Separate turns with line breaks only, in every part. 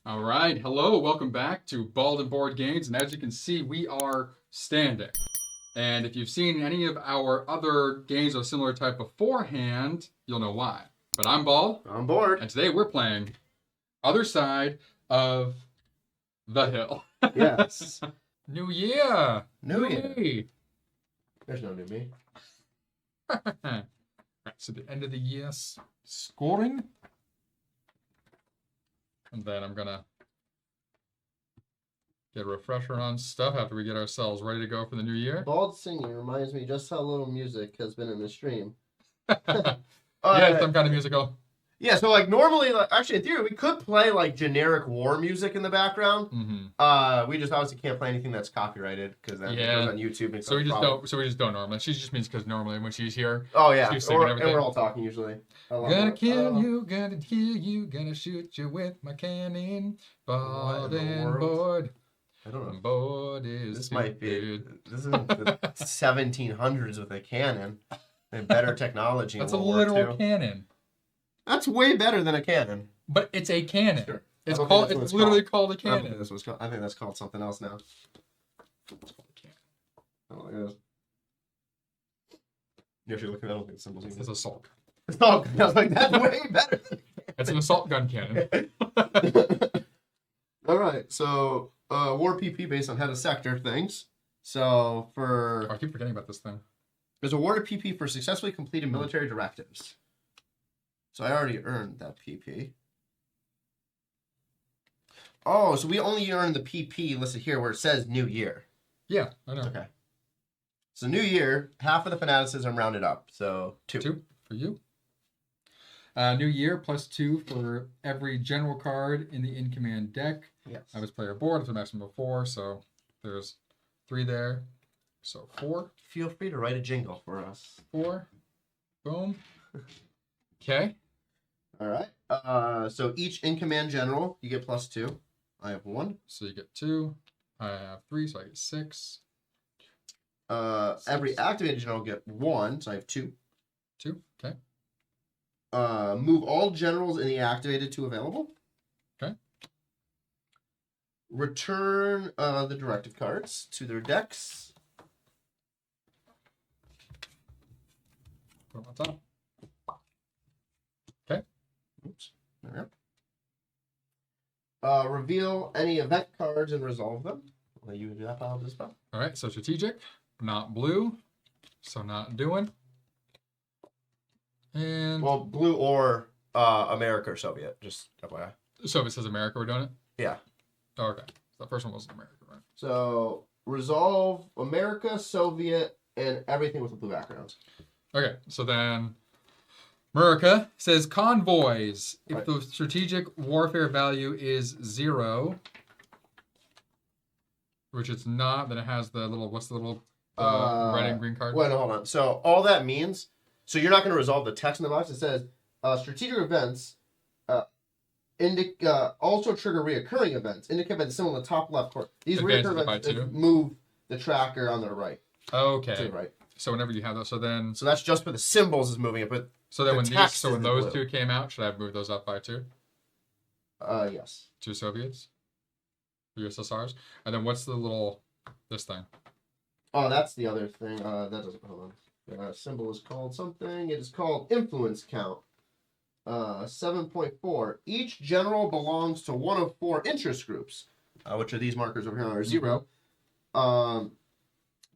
All right, hello, welcome back to Bald and Board Games, and as you can see, we are standing. And if you've seen any of our other games of a similar type beforehand, you'll know why. But I'm Bald.
I'm bored.
And today we're playing Other Side of the Hill.
Yes.
New year!
New year.
Me.
There's no new me.
Right, so the end of the year scoring. And then I'm going to get a refresher on stuff after we get ourselves ready to go for the new year.
Bald singing reminds me just how little music has been in the stream.
Yeah, some kind of musical.
Yeah, so like normally, actually in theory, we could play like generic war music in the background.
Mm-hmm.
We just obviously can't play anything that's copyrighted because then it goes on YouTube. And
So we just don't normally. She just means because normally when she's here,
oh yeah,
she's singing everything.
and we're all talking usually.
Gonna kill you, gonna kill you, gonna shoot you with my cannon. Bald and bored.
I don't know.
Bored is
This might be. This is the 1700s with a cannon and better technology.
That's
in
a
World War
literal
II.
cannon.
That's way better than a cannon.
But it's a cannon.
Sure.
It's
I don't think
called.
that's what
It's literally called a
I don't think
cannon.
that's what it's called. I think that's called something else now.
It's called a cannon.
I don't think it is. You actually look at. I don't think the symbols even.
It's assault gun.
Oh, I was like, that's way better.
It's an assault gun cannon.
All right, so war PP based on head of sector things. So
Oh, I keep forgetting about this thing.
there's awarded PP for successfully completed military directives. So I already earned that PP. Oh, so we only earned the PP listed here where it says New Year.
Yeah, I know.
Okay. So New Year, half of the fanaticism rounded up. So 2.
2 for you. New year +2 for every general card in the in-command deck.
Yes.
I was player board, it's a maximum of 4, so there's 3 there. So 4.
Feel free to write a jingle for us.
4. Boom. Okay.
All right. So each in-command general, you get +2. I have 1.
So you get 2. I have 3, so I get 6.
Every activated general get 1, so I have 2.
2. Okay.
Move all generals in the activated to available.
Okay.
Return the directive cards to their decks.
Put them on top. Okay.
Oops. There we go. Reveal any event cards and resolve them. I'll let you do that pile, this pile.
All right. So strategic, not blue, so not doing. And
Well, blue or America or Soviet, just FYI.
so if it says America, we're doing it.
Yeah.
Oh, okay. So the first one was America, right?
So resolve America, Soviet, and everything with a blue background.
Okay, so then America says convoys. If
Right.
the strategic warfare value is 0, which it's not, then it has the little, what's the little red and green card?
Wait, no, hold on. So all that means, so you're not going to resolve the text in the box. It says strategic events also trigger reoccurring events. Indicate by the symbol in the top left corner. These
Advances
reoccurring
it by
events
2.
move the tracker on the right. To
Okay.
the right.
So whenever you have those, so
So that's just for the symbols is moving it, but
then
the
when
text is in
those
blue.
2 came out, should I have moved those up by 2?
Yes.
2 Soviets? USSRs? And then what's the little, this thing?
Oh, that's the other thing. That doesn't, hold on. Symbol is called something. It is called influence count. 7.4. Each general belongs to one of 4 interest groups, which are these markers over here are 0.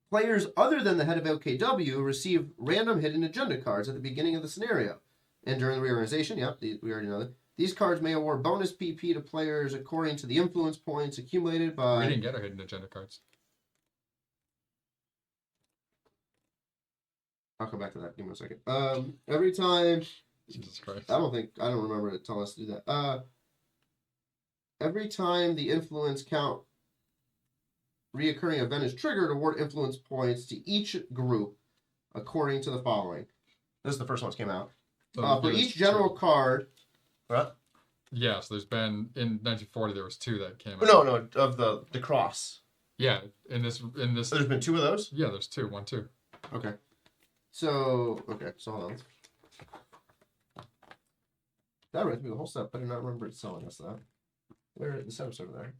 Players other than the head of LKW receive random hidden agenda cards at the beginning of the scenario. And during the reorganization, we already know that. These cards may award bonus PP to players according to the influence points accumulated by...
We didn't get our hidden agenda cards.
I'll come back to that. Give me a second. Every time...
Jesus Christ.
I don't remember it telling us to do that. Every time the influence count reoccurring event is triggered, award influence points to each group according to the following. This is the first one that came out.
So
For each general card... What?
Yeah, so there's been, in 1940, there was 2 that came out.
No, of the cross.
Yeah, in this...
So there's been 2 of those?
Yeah, there's 2. 1, 2.
Okay. So hold on. That read through the whole stuff, but I do not remember it telling us that. Where the setup's over there?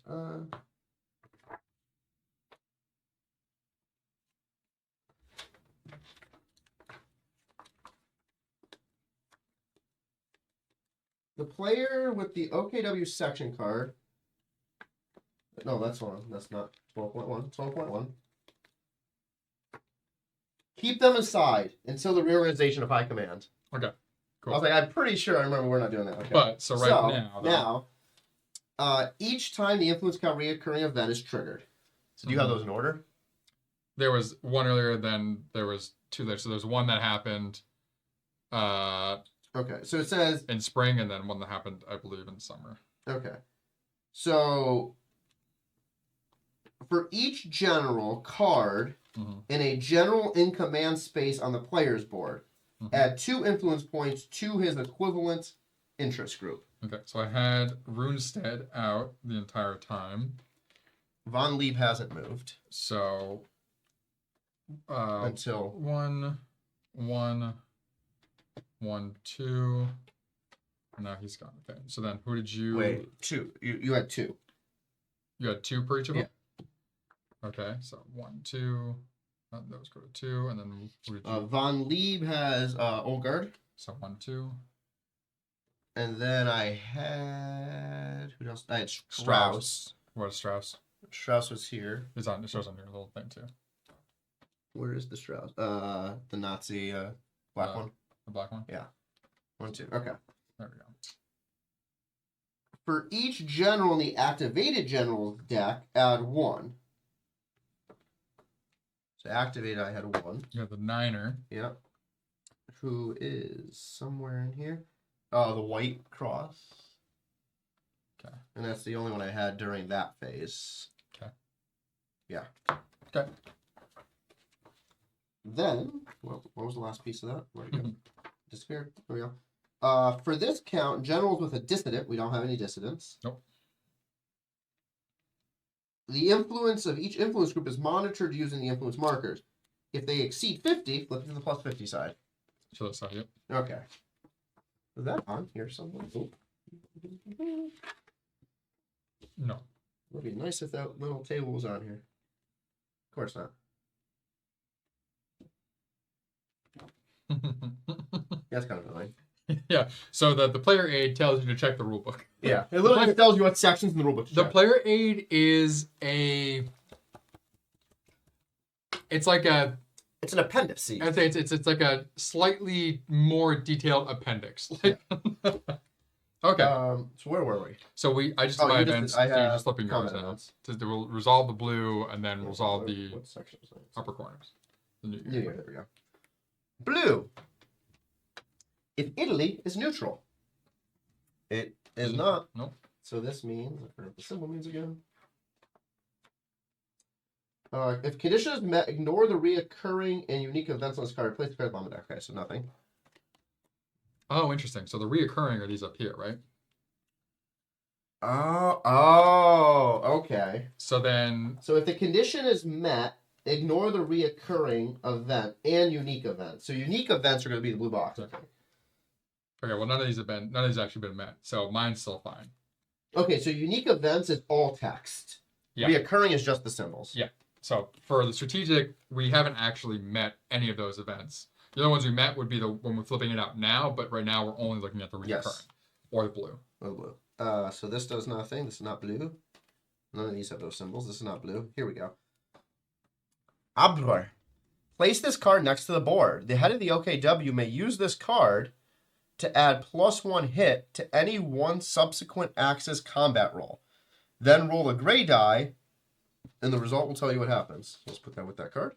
The player with the OKW section card. No, that's one. That's not 12.1. 12.1. Keep them aside until the reorganization of high command.
Okay. Cool.
I was like, I'm pretty sure I remember we're not doing that. Okay.
But so now,
each time the influence count reoccurring event is triggered. So do you have those in order?
There was one earlier, then there was two later. So there's one that happened
Okay. So it says
in spring, and then one that happened, I believe, in summer.
okay. So for each general card in a general in command space on the player's board, add 2 influence points to his equivalent interest group.
Okay, so I had Runestead out the entire time.
Von Lieb hasn't moved.
So
until
1, 1, 1, 2. And now he's gone. Okay. So then who did you
wait, 2. You had 2.
You had 2 per each of them? Okay, so 1, 2. Those go to 2, and then who did you?
Von Lieb has Olgard.
So 1, 2.
And then I had who else? I had Strauss.
What is Strauss?
Strauss was here.
It shows on your little thing too.
Where is the Strauss? The Nazi black one.
The black one?
Yeah. 1, 2. Okay.
There we go.
For each general in the activated general deck, add 1. So activated, I had 1.
You have the Niner.
Yep. Who is somewhere in here? Oh, the white cross.
Okay.
And that's the only one I had during that phase.
Okay.
Yeah.
Okay.
Then, well, what was the last piece of that? Where'd it go? Disappeared. There we go. For this count, generals with a dissident, we don't have any dissidents.
Nope.
The influence of each influence group is monitored using the influence markers. If they exceed 50, flip to the plus 50 side.
So that's not it.
Okay. Is that on here somewhere? Oh.
No.
It would be nice if that little table was on here. Of course not. That's kind of annoying.
Yeah. So the player aid tells you to check the rule book.
Yeah. It literally tells you what sections in the rule book to
The
check.
player aid is it's like a
It's an appendix.
I'd say it's like a slightly more detailed appendix. Like, okay.
So where were we?
So I just did my events. So you're just flipping yours now.
Events.
To resolve the blue and then resolve the
what section is that?
upper corners. The New
New
Year.
Year, there we go. Blue. If Italy is neutral. It is not.
Nope.
So this means, I forgot what the symbol means again. If condition is met, ignore the reoccurring and unique events on this card. Place the card on the deck. Okay, so nothing.
Oh, interesting. So the reoccurring are these up here, right?
Oh, okay.
So then,
So if the condition is met, ignore the reoccurring event and unique event. So unique events are going to be the blue box.
okay. Well, none of these actually been met. So mine's still fine.
Okay, so unique events is all text.
Yeah.
Reoccurring is just the symbols.
Yeah. So for the strategic, we haven't actually met any of those events. The other ones we met would be the when we're flipping it out now, but right now we're only looking at the reoccurring or the blue.
Or the blue. So this does nothing. This is not blue. None of these have those symbols. This is not blue. Here we go. Abdor. Place this card next to the board. The head of the OKW may use this card to add +1 hit to any one subsequent Axis combat roll. Then roll a gray die, and the result will tell you what happens. Let's put that with that card.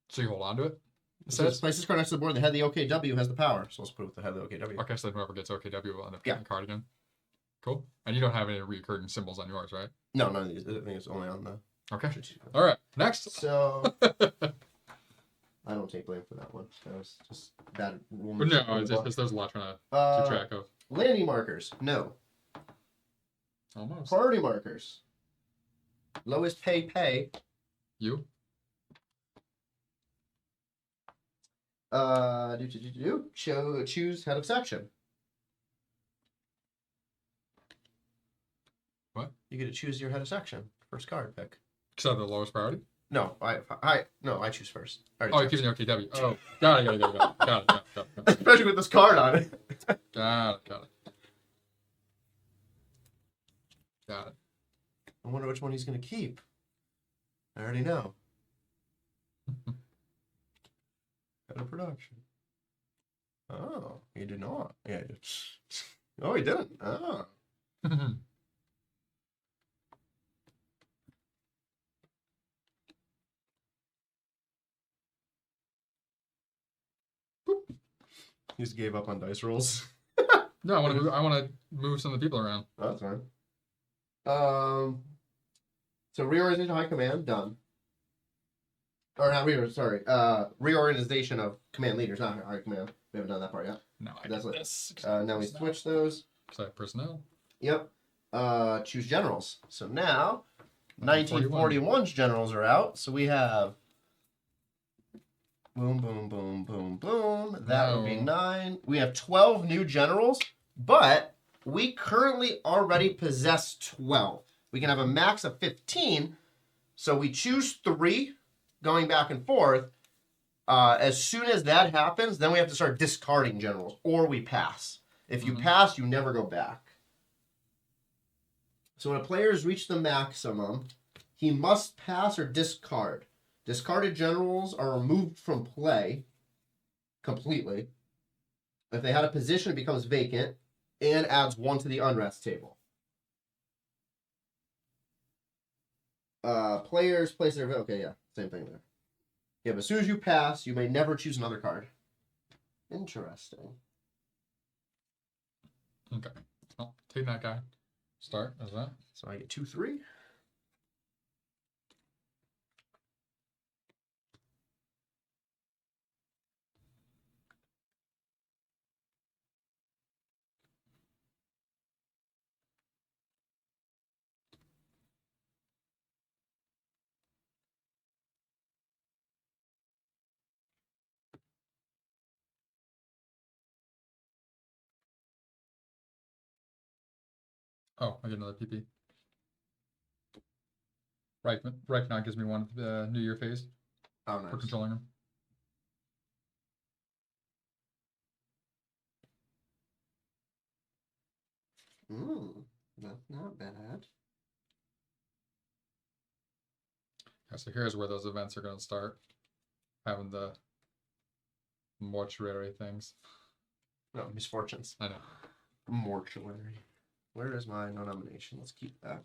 So you hold on to it?
So let's place this card next to the board. The head of the OKW has the power. So let's put it with the head of the OKW.
Okay, so then whoever gets OKW will end up getting the card again. Cool. And you don't have any recurring symbols on yours, right?
No, none of these. I think it's only on the...
Okay. All right. Next.
So... I don't take blame for that one. That was just bad.
No, it's just there's a lot trying to keep track of.
Landing markers. No.
Almost.
Priority markers. Lowest pay.
You?
Choose head of section.
What?
You get to choose your head of section. First card pick.
Except the lowest priority?
No, I choose first. I already
Oh, you're
chose.
keeping the OKW. Oh, got it. Got it.
Especially with this card on it.
Got it.
I wonder which one he's going to keep. I already know. Head of production. Oh, he did not. Yeah, he did. Oh, he didn't. Oh. He just gave up on dice rolls.
No, I want to move some of the people around.
Oh, that's fine. So reorganization of high command done. Or not reorganization of command leaders, not high command. We haven't done that part yet.
No,
That's
get
it.
this.
Now we switch those.
So I have personnel.
Yep. Choose generals. So now 1941's generals are out. So we have boom, boom, boom, boom, boom. That would be 9. We have 12 new generals, but we currently already possess 12. We can have a max of 15. So we choose 3 going back and forth. As soon as that happens, then we have to start discarding generals, or we pass. If you pass, you never go back. So when a player has reached the maximum, he must pass or discard. Discarded generals are removed from play completely. If they had a position, it becomes vacant and adds 1 to the unrest table. Players place their... Okay, yeah, same thing there. Yeah, but as soon as you pass, you may never choose another card. Interesting.
Okay. Well, take that guy. Start as that.
So I get 2, 3.
Oh, I get another PP. Reichman now gives me 1 New Year phase
Oh, nice.
for controlling him.
That's not bad.
Yeah, so here's where those events are going to start. Having the mortuary things.
No, misfortunes.
I know.
Mortuary. Where is my nomination? Let's keep that.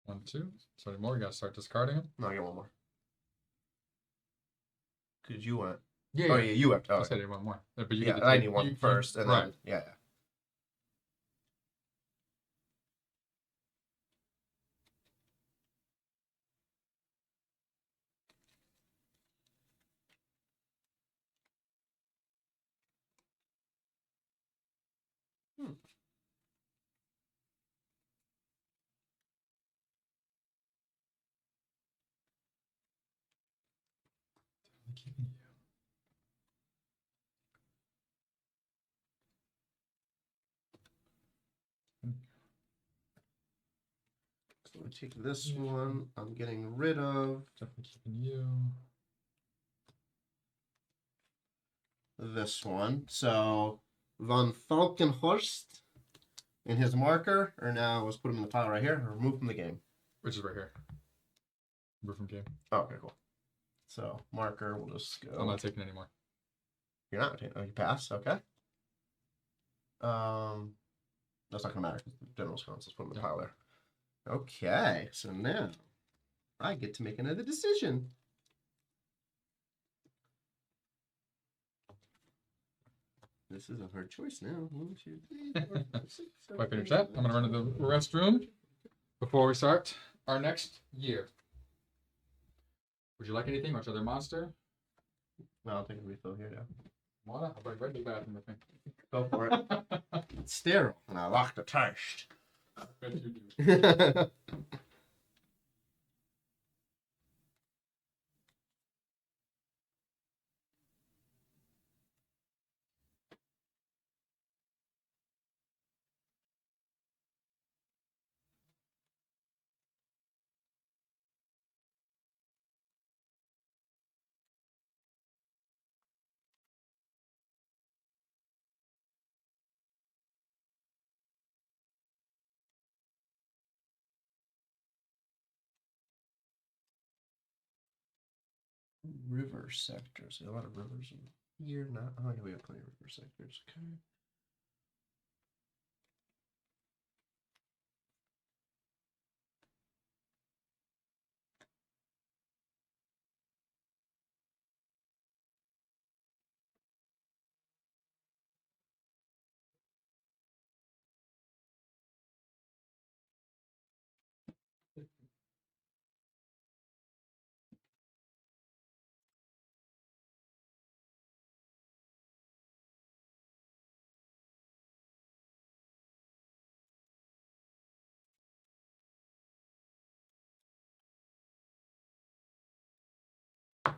One, 2. So anymore, you got to start discarding them.
No, I get 1 more. Because you went.
Yeah.
Oh, yeah, you went.
I
Oh,
said I need 1 more. But you
yeah,
get to
I
take,
need 1 first. And
right.
then, yeah. So I take this one. I'm getting rid of
Definitely keeping you.
this one. So von Falkenhorst and his marker are now, let's put him in the pile right here, removed from the game.
Which is right here. Roofing game.
Oh, okay, cool. So marker, we'll just go.
I'm not taking any more.
You're not taking. Oh, you pass. Okay. That's not gonna matter because the general's cons. Let's put them in the pile there. Okay, so now I get to make another decision. This is a hard choice now. 1, 2, 3, 4, 5, 6, 7,
Quick
8,
chat. I'm gonna run to the restroom before we start our next year. Would you like anything? Watch other monster?
No, I'll take a refill here now.
Wanna? I'll bring right to the bathroom with me.
Go for it. It's sterile, and I lock the test.
Bet you do.
River sectors. A lot of rivers in here. Not. Oh, yeah, we have plenty of river sectors. Okay.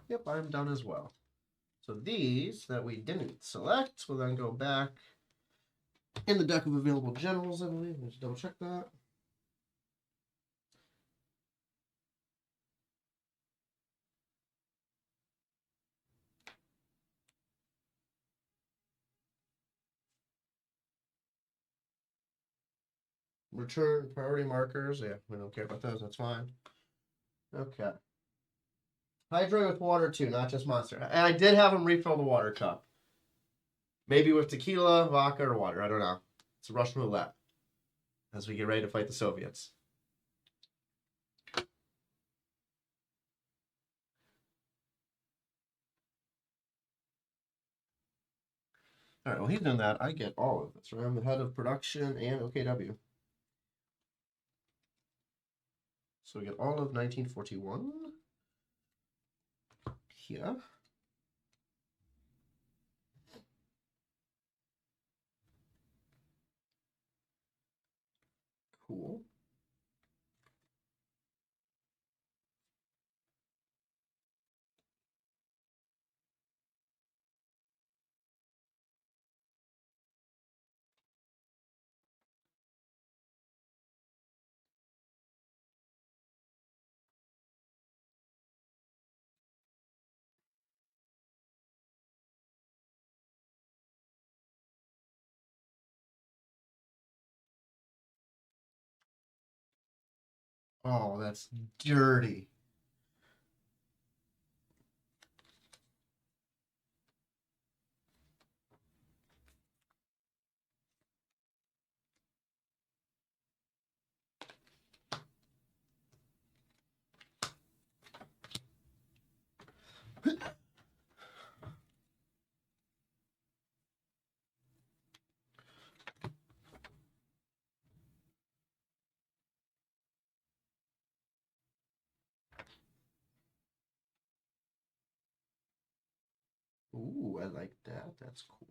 Yep, I'm done as well. So these that we didn't select will then go back in the deck of available generals, I believe. Let's double check that. Return priority markers. Yeah, we don't care about those. That's fine. Okay. Hydrate with water too, not just monster. And I did have him refill the water cup. Maybe with tequila, vodka, or water. I don't know. It's Russian roulette as we get ready to fight the Soviets. All right, well, he's done that. I get all of this, right? I'm the head of production and OKW. So we get all of 1941 here. Cool. Oh, that's dirty. Ooh, I like that. That's cool.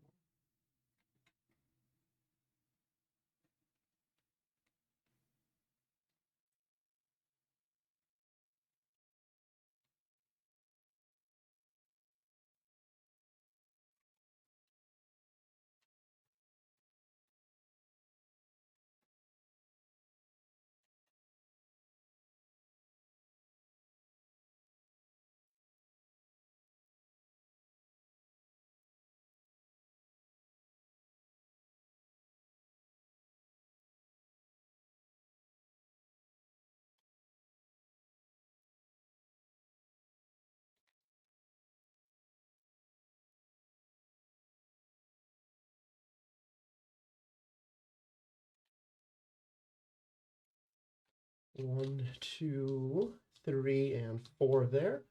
1, 2, 3, and 4 there.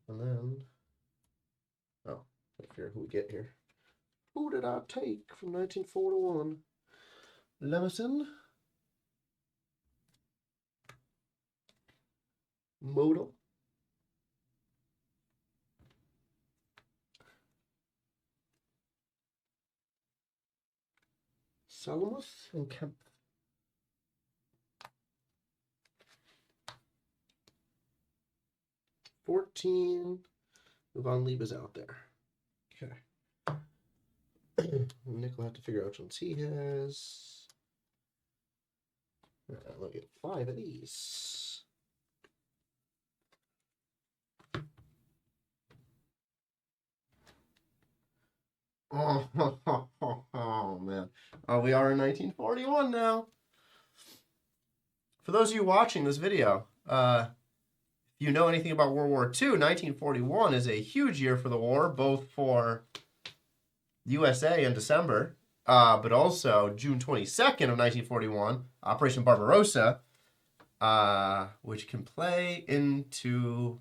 And then, oh, I figure who we get here. Who did I take from 1941? Lemison, Modal, Salamus, and Kemp. 14. Von Lieb is out there. Okay. Nick will have to figure out which ones he has. Let me get 5 of these. Oh, man. Oh, we are in 1941 now. For those of you watching this video, if you know anything about World War II, 1941 is a huge year for the war, both for USA in December, but also June 22nd of 1941, Operation Barbarossa, which can play into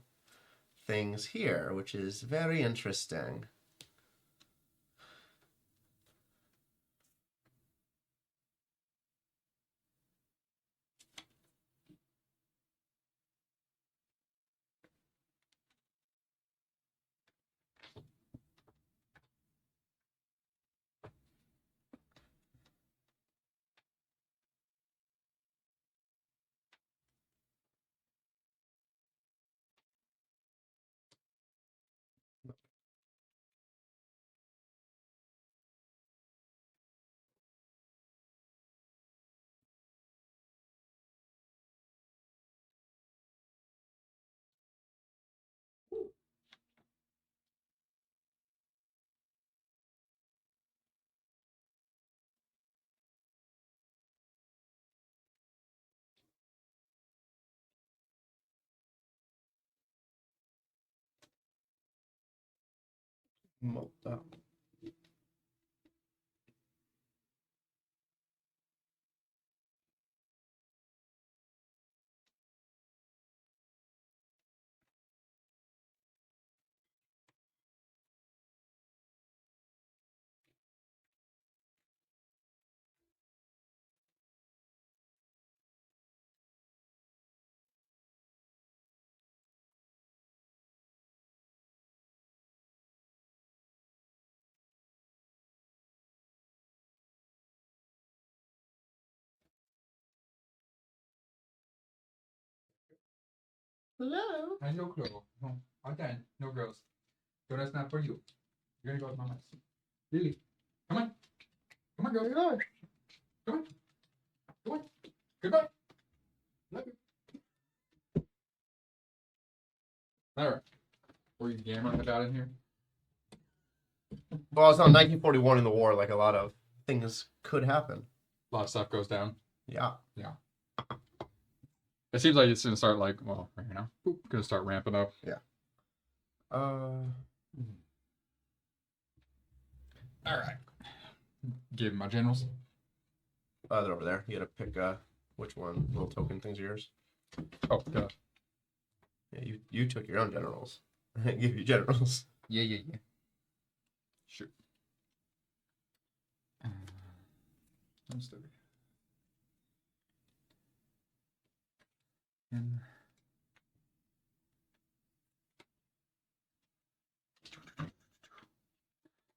things here, which is very interesting. Malta. Hello.
I no clue. No, again, no girls. Donut's not for you. You're gonna go with Mama's. Lily, come on. Come on, girl. Come on. Come on. Goodbye. Love you. All right. Were you gammering about in here?
Well, it's not 1941 in the war, like a lot of things could happen.
A lot of stuff goes down.
Yeah.
Yeah. It seems like it's gonna start like, well, you know, gonna start ramping up.
Yeah.
All right. Give my generals.
They're over there. You gotta pick which one. Little token things are yours.
Oh, God.
Yeah, you took your own generals. I give you generals.
Yeah. Shoot. Let's do it. And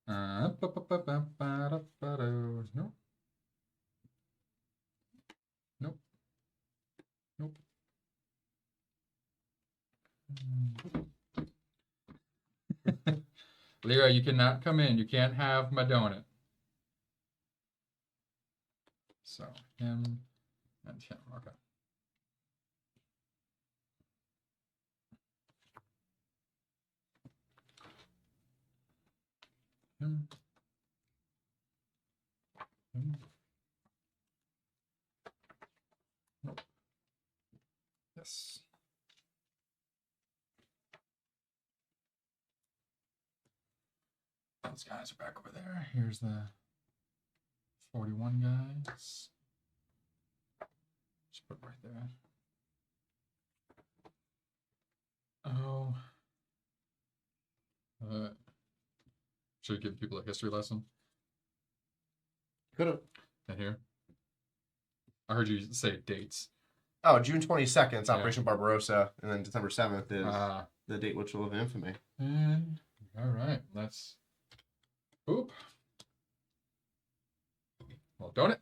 no. Nope. Lyra, you cannot come in. You can't have my donut. So, him and him. Okay. Him. Nope. Yes. Those guys are back over there. Here's the 41 guys. Just put it right there. Should we give people a history lesson?
Could have.
In here. I heard you say dates.
Oh, June 22nd is
Yeah.
Operation Barbarossa, and then December 7th is
Ah.
the date which will live in infamy.
All right. Let's. Oop. Well, don't it?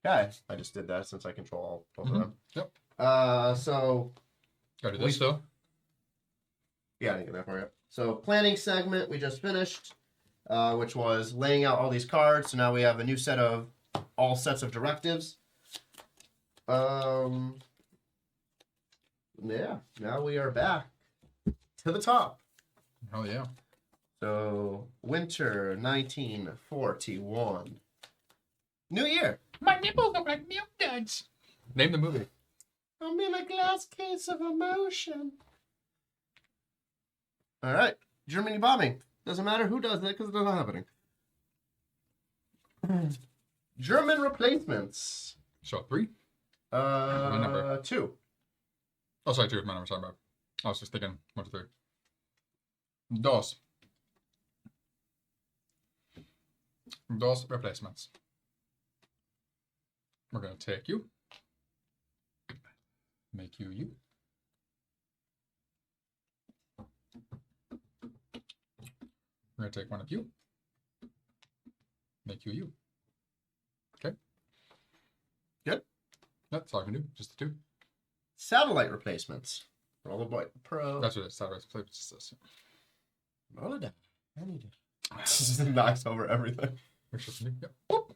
Okay, I just did that since I control both of them.
Yep.
So
Gotta do this still.
yeah, I didn't get that far yet. So planning segment we just finished, which was laying out all these cards. So now we have a new set of all sets of directives. Yeah, now we are back to the top.
Hell yeah.
So winter 1941. New year.
My nipples look like milk duds. Name the movie.
I'm in a glass case of emotion. All right, Germany bombing. Doesn't matter who does it because it's not happening. German replacements.
So 3. My number.
2.
Oh, sorry, 2 is my number. Sorry about. I was just thinking 1 to 3. Dos. Dos replacements. We're gonna take you. Make you you. We're gonna take one of you. Make you you. Okay.
Good.
That's all I can do. Just the 2.
Satellite replacements. Roll the boy. Pro.
That's what it is. Satellite replacements. Just this.
Roll it down. I need it. Just knocks over everything.
Make sure it's new. Yep. Whoop.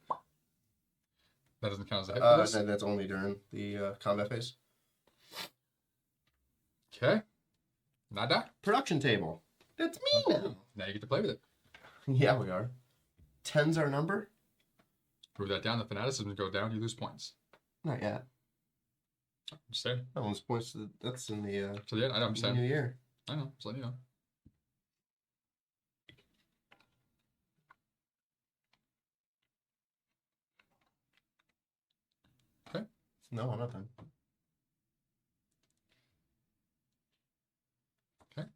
That doesn't count as a hit for this.
That's only during the combat phase.
Okay. Nada.
Production table. It's me now.
Now you get to play with it.
Yeah, we are. 10's our number?
Move that down. The fanaticism go down. You lose points.
Not yet.
Just saying.
That one's points to that's in the
So yeah, I know. I'm saying.
new year.
I know. Just letting you know. Okay.
No, I'm not done.
Okay.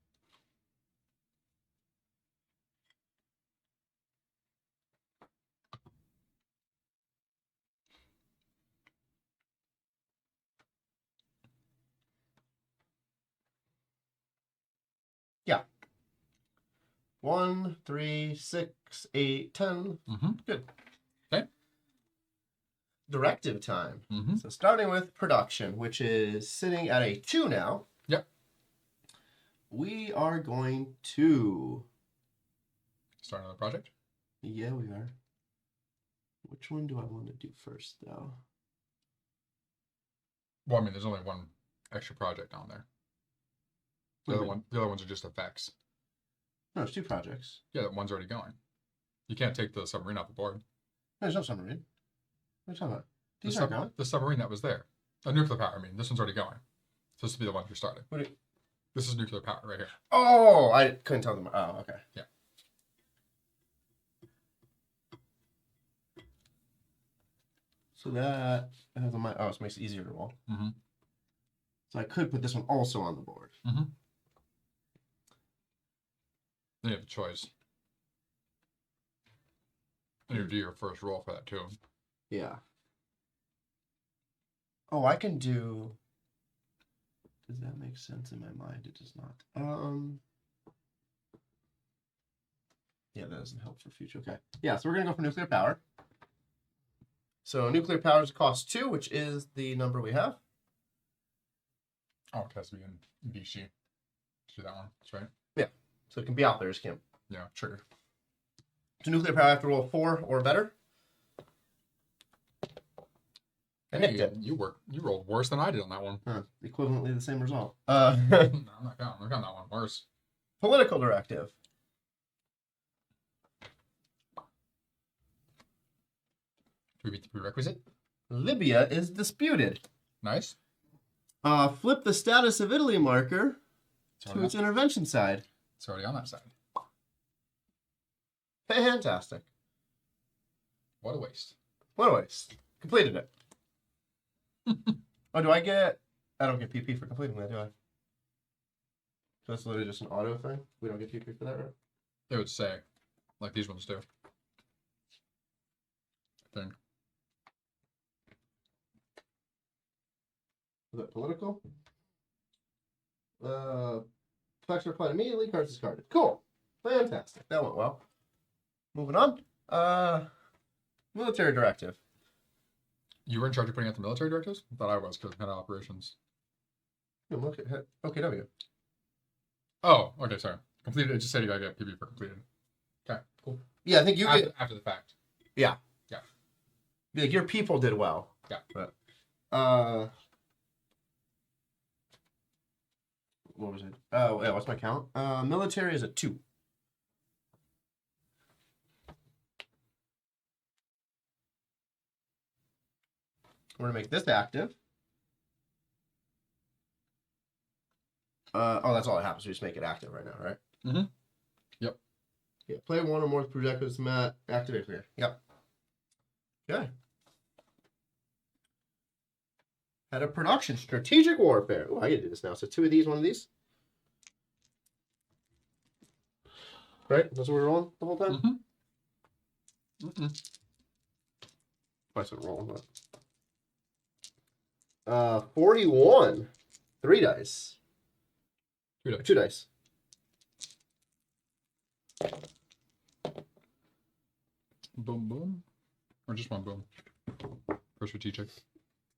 Yeah. 1, 3, 6, 8, 10.
Mm-hmm.
Good.
Okay.
Directive time.
Mm-hmm.
So starting with production, which is sitting at a 2 now.
Yep.
We are going to...
Start another project.
Yeah, we are. Which one do I want to do first, though?
Well, I mean, there's only one extra project on there. The other ones are just effects.
No, it's 2 projects.
Yeah, that one's already going. You can't take the submarine off the board.
There's no submarine. What are you talking about?
The,
These aren't going.
the submarine that was there. The nuclear power, I mean. This one's already going. So this would be the one you're starting.
What do you...
This is nuclear power right here.
Oh, I couldn't tell them. Oh, okay.
Yeah.
So that has on my... Oh, it makes it easier to roll.
Mm-hmm.
So I could put this one also on the board.
Mm-hmm. Then you have a choice. And you do your first roll for that too.
Yeah. Oh, I can do... Does that make sense in my mind? It does not. Yeah, that doesn't help for future. Okay. Yeah, so we're going to go for nuclear power. So nuclear power is cost 2, which is the number we have.
Oh, it has to be in BC. To do that one. That's right.
Yeah. So it can be out there, just can't
Yeah.
trigger. So nuclear power, I have to roll 4 or better. I nicked it.
You rolled worse than I did on that one.
Huh. Equivalently the same result.
No, I'm not counting. I'm counting that one worse.
Political directive.
Do we beat the prerequisite?
Libya is disputed.
Nice.
Flip the status of Italy marker to its intervention side.
It's already on that side.
Fantastic.
What a waste.
What a waste. Completed it. Oh, do I get... I don't get PP for completing that, do I? So that's literally just an auto thing. We don't get PP for that, right?
It would say, like these ones do. I think.
Is that political? Effects are applied immediately. Cards discarded. Cool. Fantastic. That went well. Moving on. Military directive.
You were in charge of putting out the military directives? I thought I was because I had operations.
Look at OKW.
Oh, okay, sorry. Completed. It just said you gotta get PB for completed. Okay, cool.
Yeah, I think you
After the fact.
Yeah.
Yeah.
Like your people did well.
Yeah.
But what was it? Oh, yeah, what's my count? Military is a 2. We're gonna make this active. That's all that happens. We just make it active right now, right?
Mm-hmm. Yep.
Yeah. Play one or more projectiles met. Activate here. Yep. Okay. Head of production, strategic warfare. Oh, I can do this now. So 2 of these, 1 of these. Right? That's what we're rolling the whole time?
Mm-hmm. Mm-mm.
I said rolling, but 41. 3 dice.
2 dice.
2 dice.
Boom, boom. Or just 1 boom. For strategic.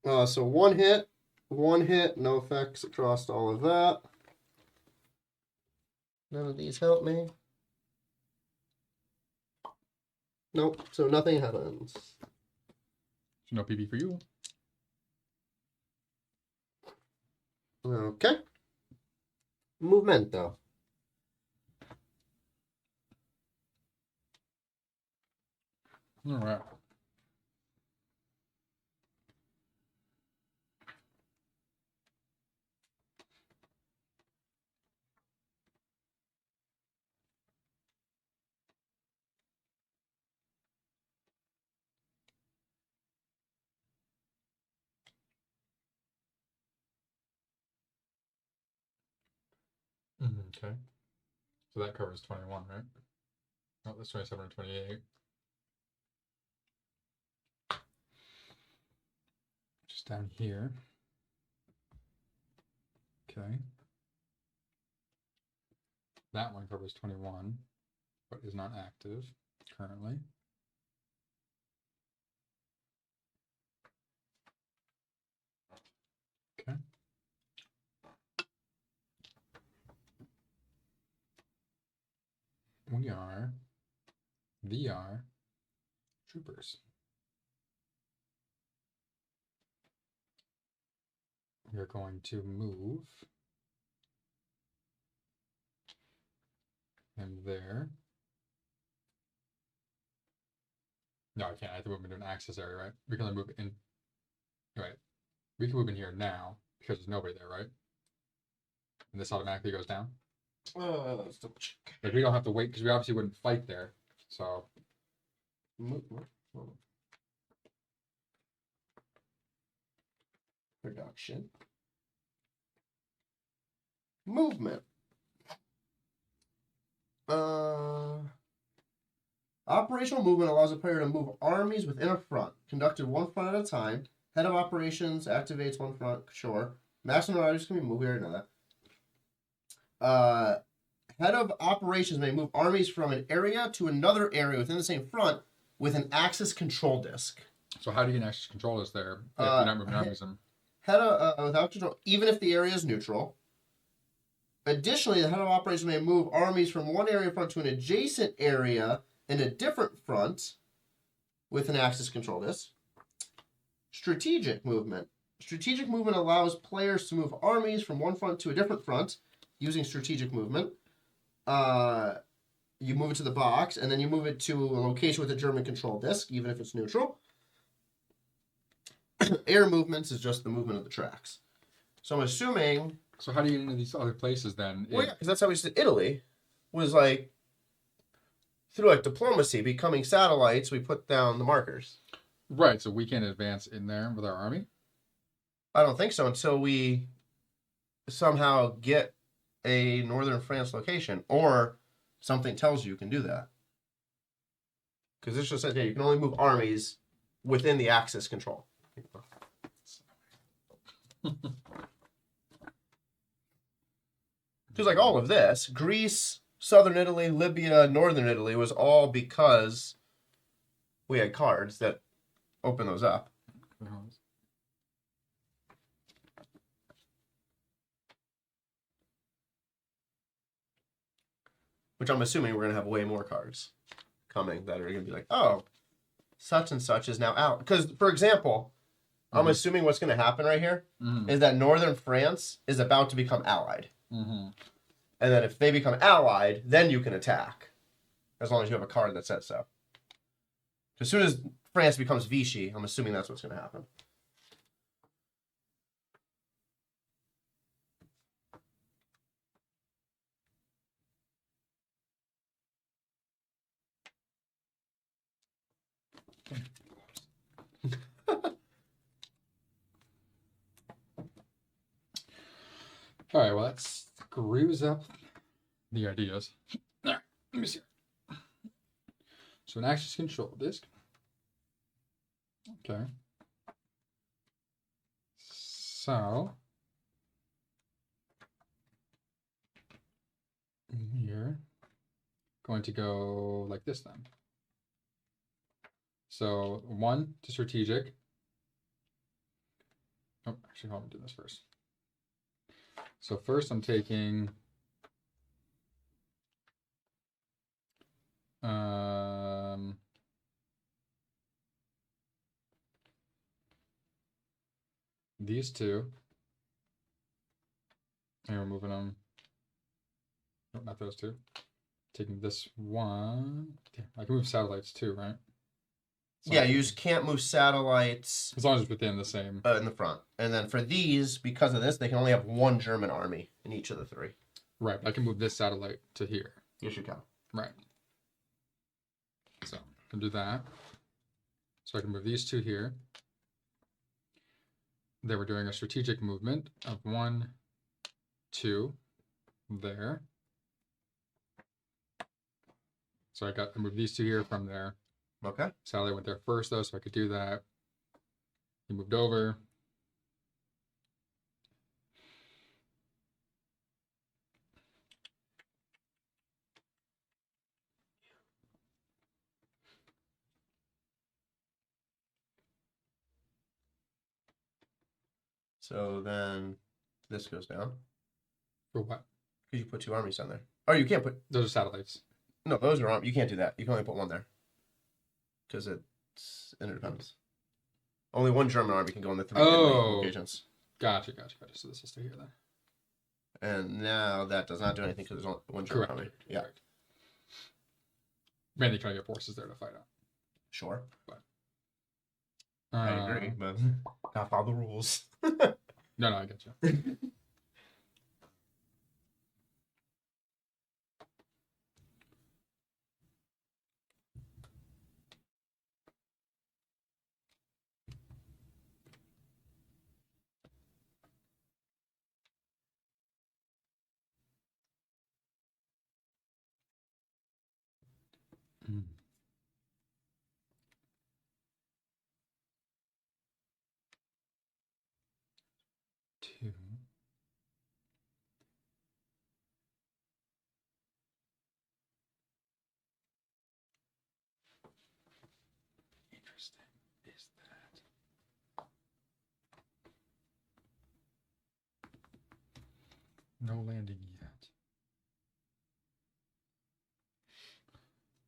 So 1 hit, no effects across all of that. None of these help me. Nope, so nothing happens.
So no PB for you.
Okay. Movemento.
All right. Okay. So that covers 21, right? Oh, that's 27 and 28. Just down here. Okay. That one covers 21, but is not active currently. Okay. We are VR troopers. We're going to move him there. No, I can't. I have to move him into an access area, right? We can only move in. Right. We can move in here now because there's nobody there, right? And this automatically goes down.
Let's double check.
Like we don't have to wait because we obviously wouldn't fight there. So
Production. Movement. Operational movement allows a player to move armies within a front, conducted 1 front at a time. Head of operations activates 1 front, sure. Maximum riders can be moved, we already know that. Head of operations may move armies from an area to another area within the same front with an axis control disc.
So how do you get access control this there if you're not moving armies in?
Head of without control, even if the area is neutral. Additionally, the head of operations may move armies from one area front to an adjacent area in a different front with an axis control disc. Strategic movement. Strategic movement allows players to move armies from one front to a different front using strategic movement. You move it to the box, and then you move it to a location with a German control disc, even if it's neutral. Air movements is just the movement of the tracks. So I'm assuming...
So how do you get into these other places then?
Well, yeah, because that's how we did Italy. Was like, through like diplomacy, becoming satellites, we put down the markers.
Right, so we can't advance in there with our army?
I don't think so until we somehow get a northern France location, or something tells you can do that. Because this just says, yeah, you can only move armies within the Axis control. Because like all of this, Greece, southern Italy, Libya, northern Italy was all because we had cards that open those up. Which I'm assuming we're going to have way more cards coming that are going to be like, oh, such and such is now out. Because, for example, I'm assuming what's going to happen right here is that northern France is about to become allied. And then if they become allied, then you can attack. As long as you have a card that says so. As soon as France becomes Vichy, I'm assuming that's what's going to happen.
All right, well, that screws up the ideas. All right, let me see. So an Axis control disk. Okay. So here, going to go like this then. So 1 to strategic. Oh, actually, hold on, do this first. So first I'm taking these two, and we're moving them. Nope, not those two. Taking this one. Yeah, I can move satellites too, right? So
yeah, you just can't move satellites.
As long as it's within the same.
In the front. And then for these, because of this, they can only have one German army in each of the 3.
Right, but I can move this satellite to here.
Yes, you can.
Right. So I can do that. So I can move these 2 here. They were doing a strategic movement of 1, 2, there. So I moved these 2 here from there.
Okay.
Satellite went there first though, so I could do that. He moved over.
So then this goes down.
For what?
Because you put 2 armies down there. Oh, you can't put...
Those are satellites.
No, those are... You can't do that. You can only put 1 there. Because it's interdependence. Only 1 German army can go in the 3 enemy locations.
Gotcha. So this is to here then.
And now that does not do anything because there's only 1 German army. Yeah.
Correct. Mainly trying to get forces there to fight out.
Sure.
But
I agree, but not follow the rules.
No, I get you. Mm. Two. Interesting. Is that no landing yet?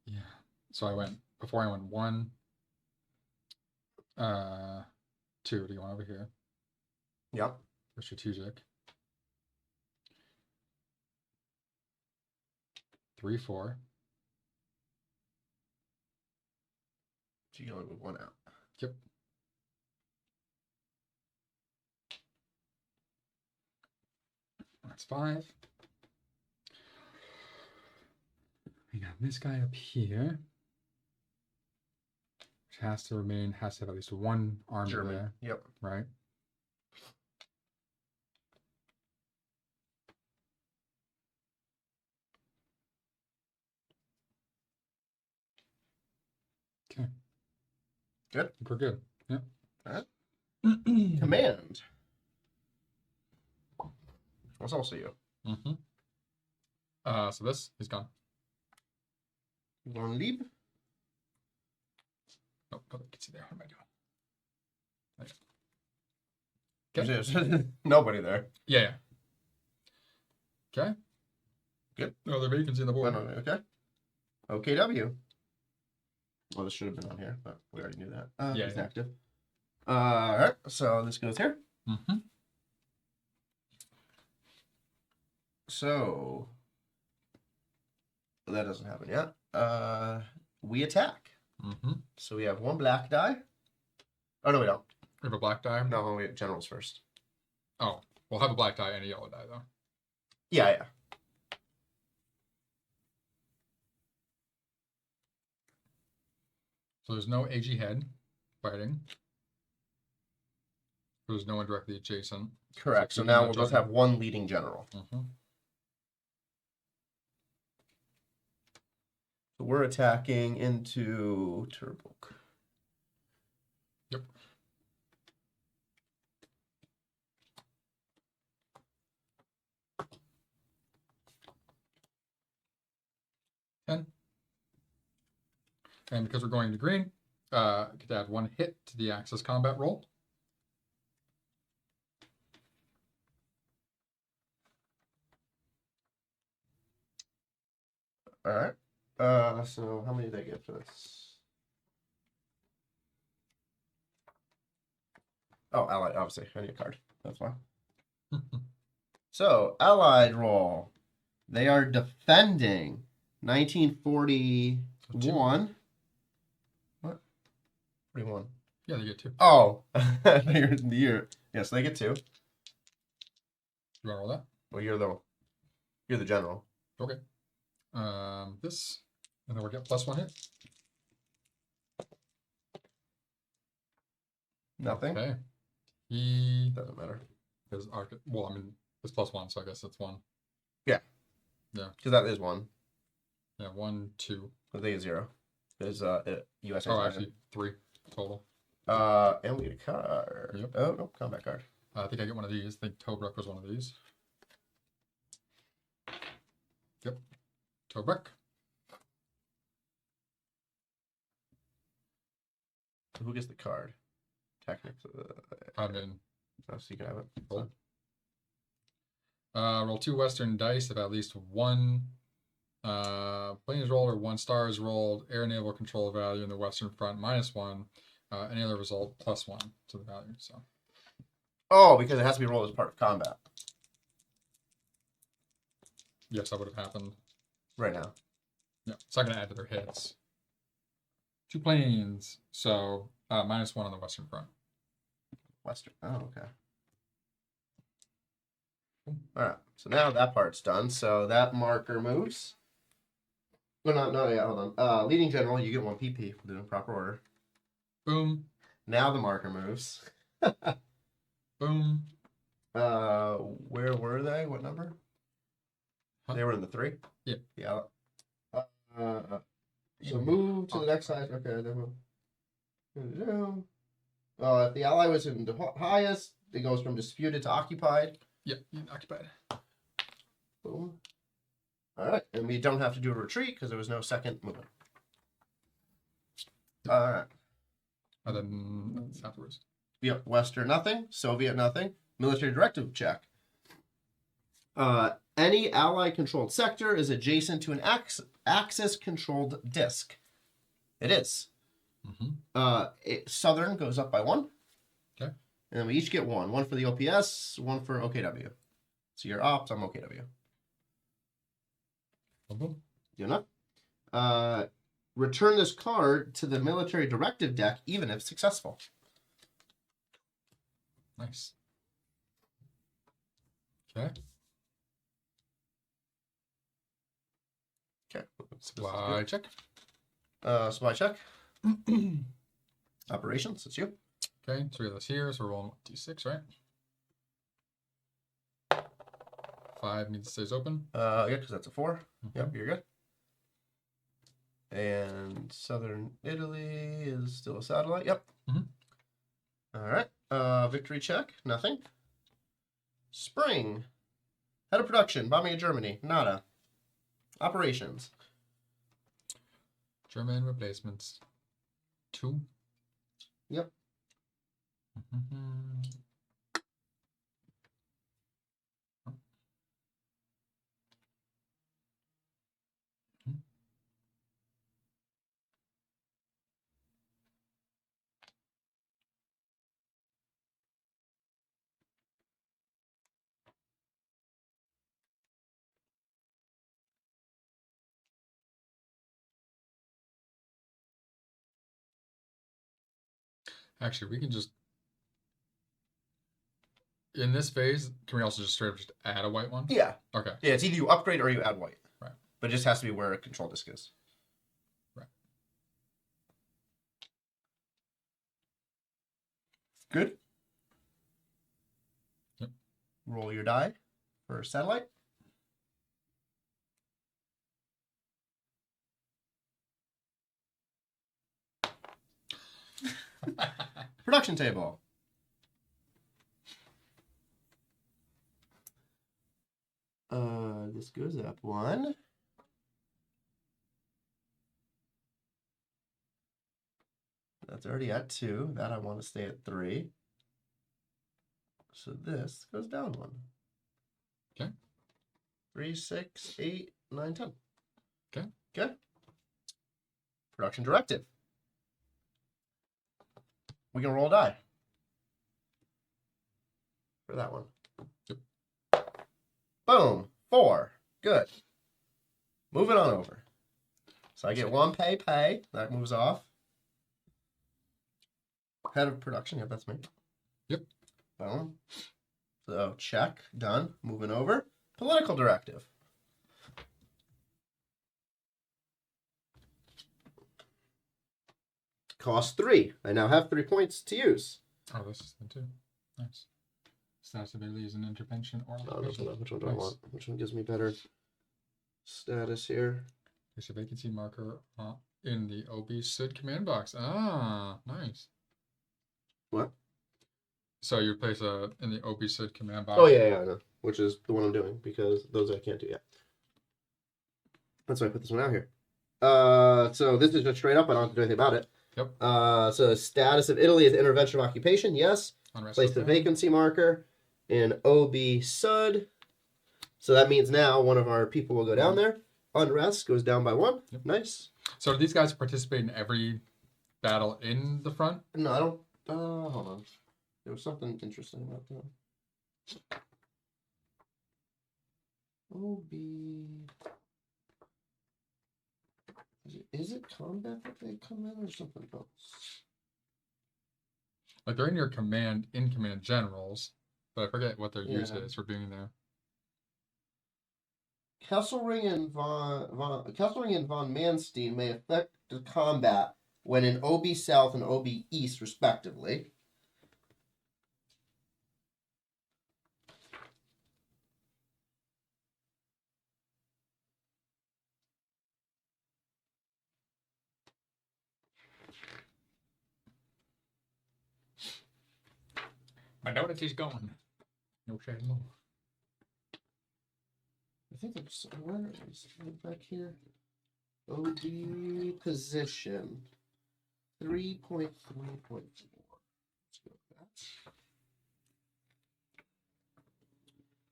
Yeah. So before I went 1, 2. Do you want over here?
Yep.
For strategic. 3, 4.
So you can only move 1 out.
Yep. That's 5. We got this guy up here, which has to have at least 1 army
German.
there.
Yep.
Right.
Good.
I think we're good. Yeah.
All right. Command. That's also you.
Mm-hmm. So this, he's gone.
One leap.
Oh, I can see there. What am I doing?
There's nobody there.
Yeah. Okay.
Good.
No other vacancy on the board.
Okay. OKW. Well, this should have been on here, but we already knew that.
Yeah,
It's
yeah.
active. All right. So this goes here.
Mm-hmm.
So that doesn't happen yet. We attack.
Mm-hmm.
So we have one black die. Oh no, we don't.
We have a black die.
No, we have generals first.
Oh, we'll have a black die and a yellow die though.
Yeah.
So there's no AG head fighting. There's no one directly adjacent.
Correct. So
So
now
not
we'll both
jumping.
have one leading general.
Mm-hmm.
So we're attacking into Turbook.
Yep. And because we're going to green, could add one hit to the Axis combat roll.
All right. So how many did I get for this? Oh, allied, obviously. I need a card. That's fine. So, allied roll. They are defending 1941. What? 41.
Yeah, they get two.
Oh, you're in the year. Yes, they get two.
You want to roll that?
Well, you're the general.
Okay. This, and then we'll get plus one hit.
Nothing.
Okay. He
Doesn't matter.
is well, I mean, it's plus one, so I guess it's one.
Because that is one.
Yeah, 1, 2.
But they get zero. There's US.
Oh, actually 3 total.
And we get a card.
Yep.
Oh no, combat card.
I think I get one of these. I think Tobruk was one of these. Yep. Tobruk.
Who gets the card? Technically,
I mean,
so you can have it.
roll. Roll 2 Western dice if at least one plane is rolled or 1 star is rolled. Air naval control value in the Western front -1. Any other result +1 to the value. So.
Oh, because it has to be rolled as part of combat
Yes, that would have happened.
right now.
Yeah, it's not going to add to their hits. 2 planes, so -1 on the Western front.
Western. Oh, okay. All right. So now that part's done. So that marker moves. No, no, yeah. Hold on. Leading general, you get 1 PP within the proper order.
Boom,
Now the marker moves.
boom.
Where were they? What number?
Huh?
They were in the 3.
Yeah.
Yeah. So move to the next side. Okay. Then we'll... if the ally was in the highest, it goes from disputed to occupied.
Yeah, occupied.
Boom. All right, and we don't have to do a retreat because there was no second movement. All right.
And then that's afterwards.
Yep. Western nothing. Soviet nothing. Military directive check. Any ally-controlled sector is adjacent to an Axis-controlled disk. It is.
Mm-hmm.
Southern goes up by 1.
Okay.
And then we each get 1. 1 for the OPS, 1 for OKW. So you're ops, I'm OKW.
Boom.
Do enough. Return this card to the military directive deck, even if successful.
Nice. Okay.
Okay.
Supply check.
Supply check. Operations, it's you.
Okay, so we have this here, so we're rolling d6, right? 5 needs to stay open.
Yeah, because that's a 4.
Mhm.
Yep, you're good. And southern Italy is still a satellite. Yep.
Mhm.
All right. Victory check. Nothing. Spring. Head of production. Bombing of Germany. Nada. Operations.
German replacements. 2.
Yep.
Mhm. Actually, we can just, in this phase, can we also just straight up just add a white one?
Yeah.
Okay.
Yeah, it's either you upgrade or you add white.
Right.
But it just has to be where a control disk is.
Right.
Good.
Yep.
Roll your die for satellite. Production table. This goes up 1. That's already at 2. That I want to stay at 3. So this goes down 1.
Okay.
3, 6, 8, 9, 10.
Okay.
Okay. Production directive. We can roll a die for that one.
Yep.
Boom. 4. Good. Moving on over. So I get 1 pay. That moves off. Head of production. Yep, that's me.
Yep.
Boom. So check. Done. Moving over. Political directive. Cost 3. I now have 3 points to use.
Oh, this is the 2. Nice. Status ability is an intervention or
Oh, no,
occupation.
which one do I
Nice.
want? Which one gives me better status here?
Place a vacancy marker in the OB SID command box. Ah, nice.
What?
So you place in the OB SID command box.
Oh, yeah, I know. Which is the one I'm doing, because those I can't do yet. That's why I put this one out here. So this is just straight up. I don't have to do anything about it.
Yep.
So status of Italy is intervention of occupation. Yes.
Unrest
Place the
okay.
vacancy marker in OB SUD. So that means now one of our people will go down there. Unrest goes down by 1.
Yep.
Nice.
So do these guys participate in every battle in the front?
No, I don't. Hold on. There was something interesting about that. OB. Is it combat that they come in or something else?
Like they're in your in command generals, but I forget what their use
Yeah.
is for being there.
Kesselring and von Manstein may affect the combat when in OB South and OB East, respectively.
My donut is gone. No shade more.
I think there's where is it back here? OB position 3.3.4. Let's go with that.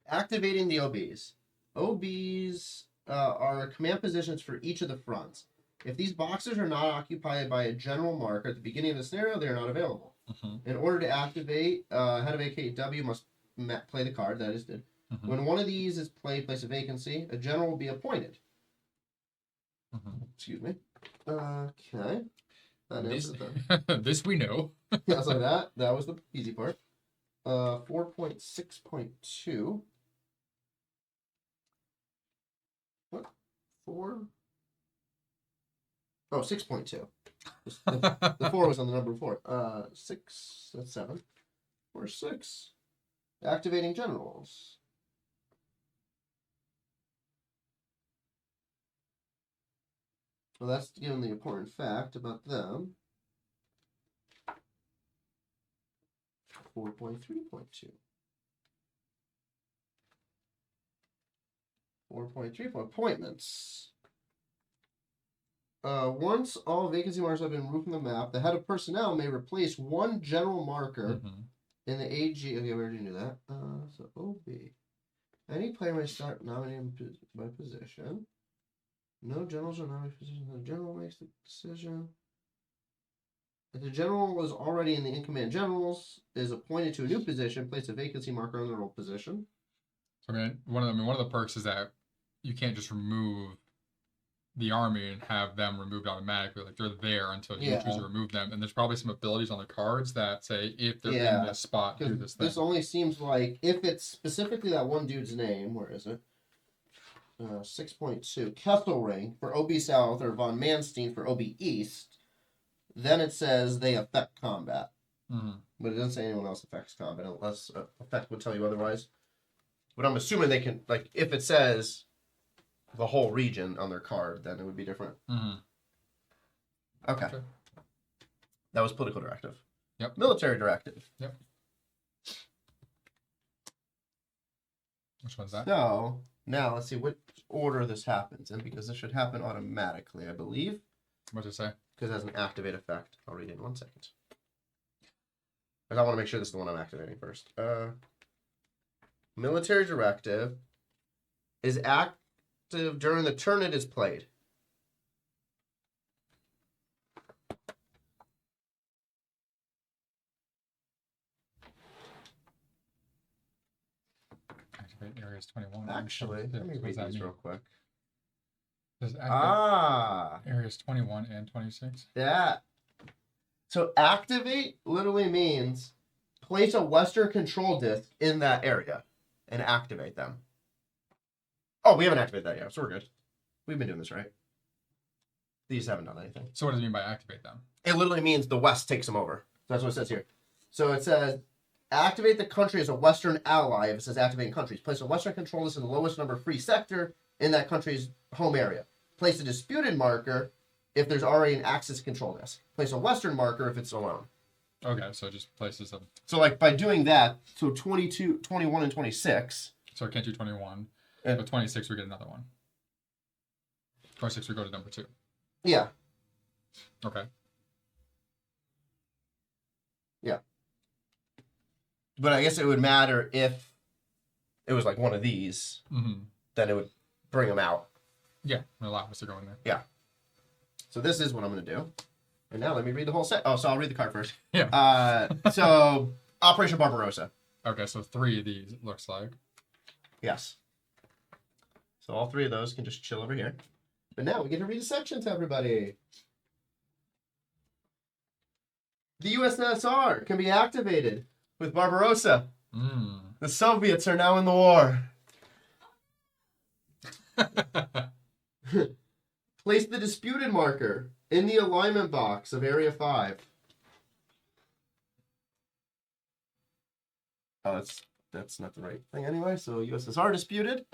Activating the OBs. OBs are command positions for each of the fronts. If these boxes are not occupied by a general marker at the beginning of the scenario, they are not available.
Mm-hmm.
In order to activate, head of AKW must play the card. That is did.
Mm-hmm.
When one of these is played, place a vacancy, a general will be appointed.
Mm-hmm.
Excuse me. Okay. That answers that.
This we know.
Yeah, so that was the easy part. 4.6.2. What? 4? Oh, 6.2. The 4 was on the number 4. 6. That's 7. 4, 6. Activating generals. Well, that's given the important fact about them. 4.3.2. 4.3 appointments. Once all vacancy markers have been removed from the map, the head of personnel may replace one general marker in the AG. Okay, we already knew that. So OB. Any player may start nominating by position. No generals are nominated by position. The general makes the decision. If the general was already in the in-command generals, is appointed to a new position, place a vacancy marker on their old position.
So one of the perks is that you can't just remove the army and have them removed automatically. Like they're there until you choose to remove them. And there's probably some abilities on the cards that say if they're in this spot, do this thing.
This only seems like if it's specifically that one dude's name, where is it? 6.2 Kesselring for OB South or von Manstein for OB East. Then it says they affect combat. But it doesn't say anyone else affects combat unless effect would tell you otherwise. But I'm assuming they can, like, if it says the whole region on their card, then it would be different. Okay. That was political directive.
Yep.
Military directive.
Yep. Which one's that?
So, now let's see which order this happens in, because this should happen automatically, I believe.
What does it say?
Because it has an activate effect. I'll read it in 1 second. Because I want to make sure this is the one I'm activating first. Military directive is active during the turn it is played.
Activate areas 21.
Actually, let me read these real quick.
Areas 21 and 26.
That. So activate literally means place a Western control disk in that area and activate them. Oh, we haven't activated that yet, so we're good. We've been doing this right. These haven't done anything.
So what does it mean by activate them?
It literally means the West takes them over. That's what it says here. So it says activate the country as a Western ally. If it says activating countries, place a Western control disk in the lowest number free sector in that country's home area. Place a disputed marker if there's already an Axis control disk. Place a Western marker if it's alone.
Okay, so it just places them.
So like by doing that, so 22, 21, and 26.
So I can't do 21. But 26 we get another one. 26 we go to number 2.
Yeah.
Okay.
Yeah. But I guess it would matter if it was like one of these. Then it would bring them out.
Yeah, allow us to go in there.
Yeah. So this is what I'm going to do. And now let me read the whole set. Oh, so I'll read the card first.
Yeah.
So Operation Barbarossa.
Okay, so 3 of these, it looks like.
Yes. So all 3 of those can just chill over here. But now we get to read a section to everybody. The USSR can be activated with Barbarossa. The Soviets are now in the war. Place the disputed marker in the alignment box of Area 5. Oh, that's not the right thing anyway. So USSR disputed.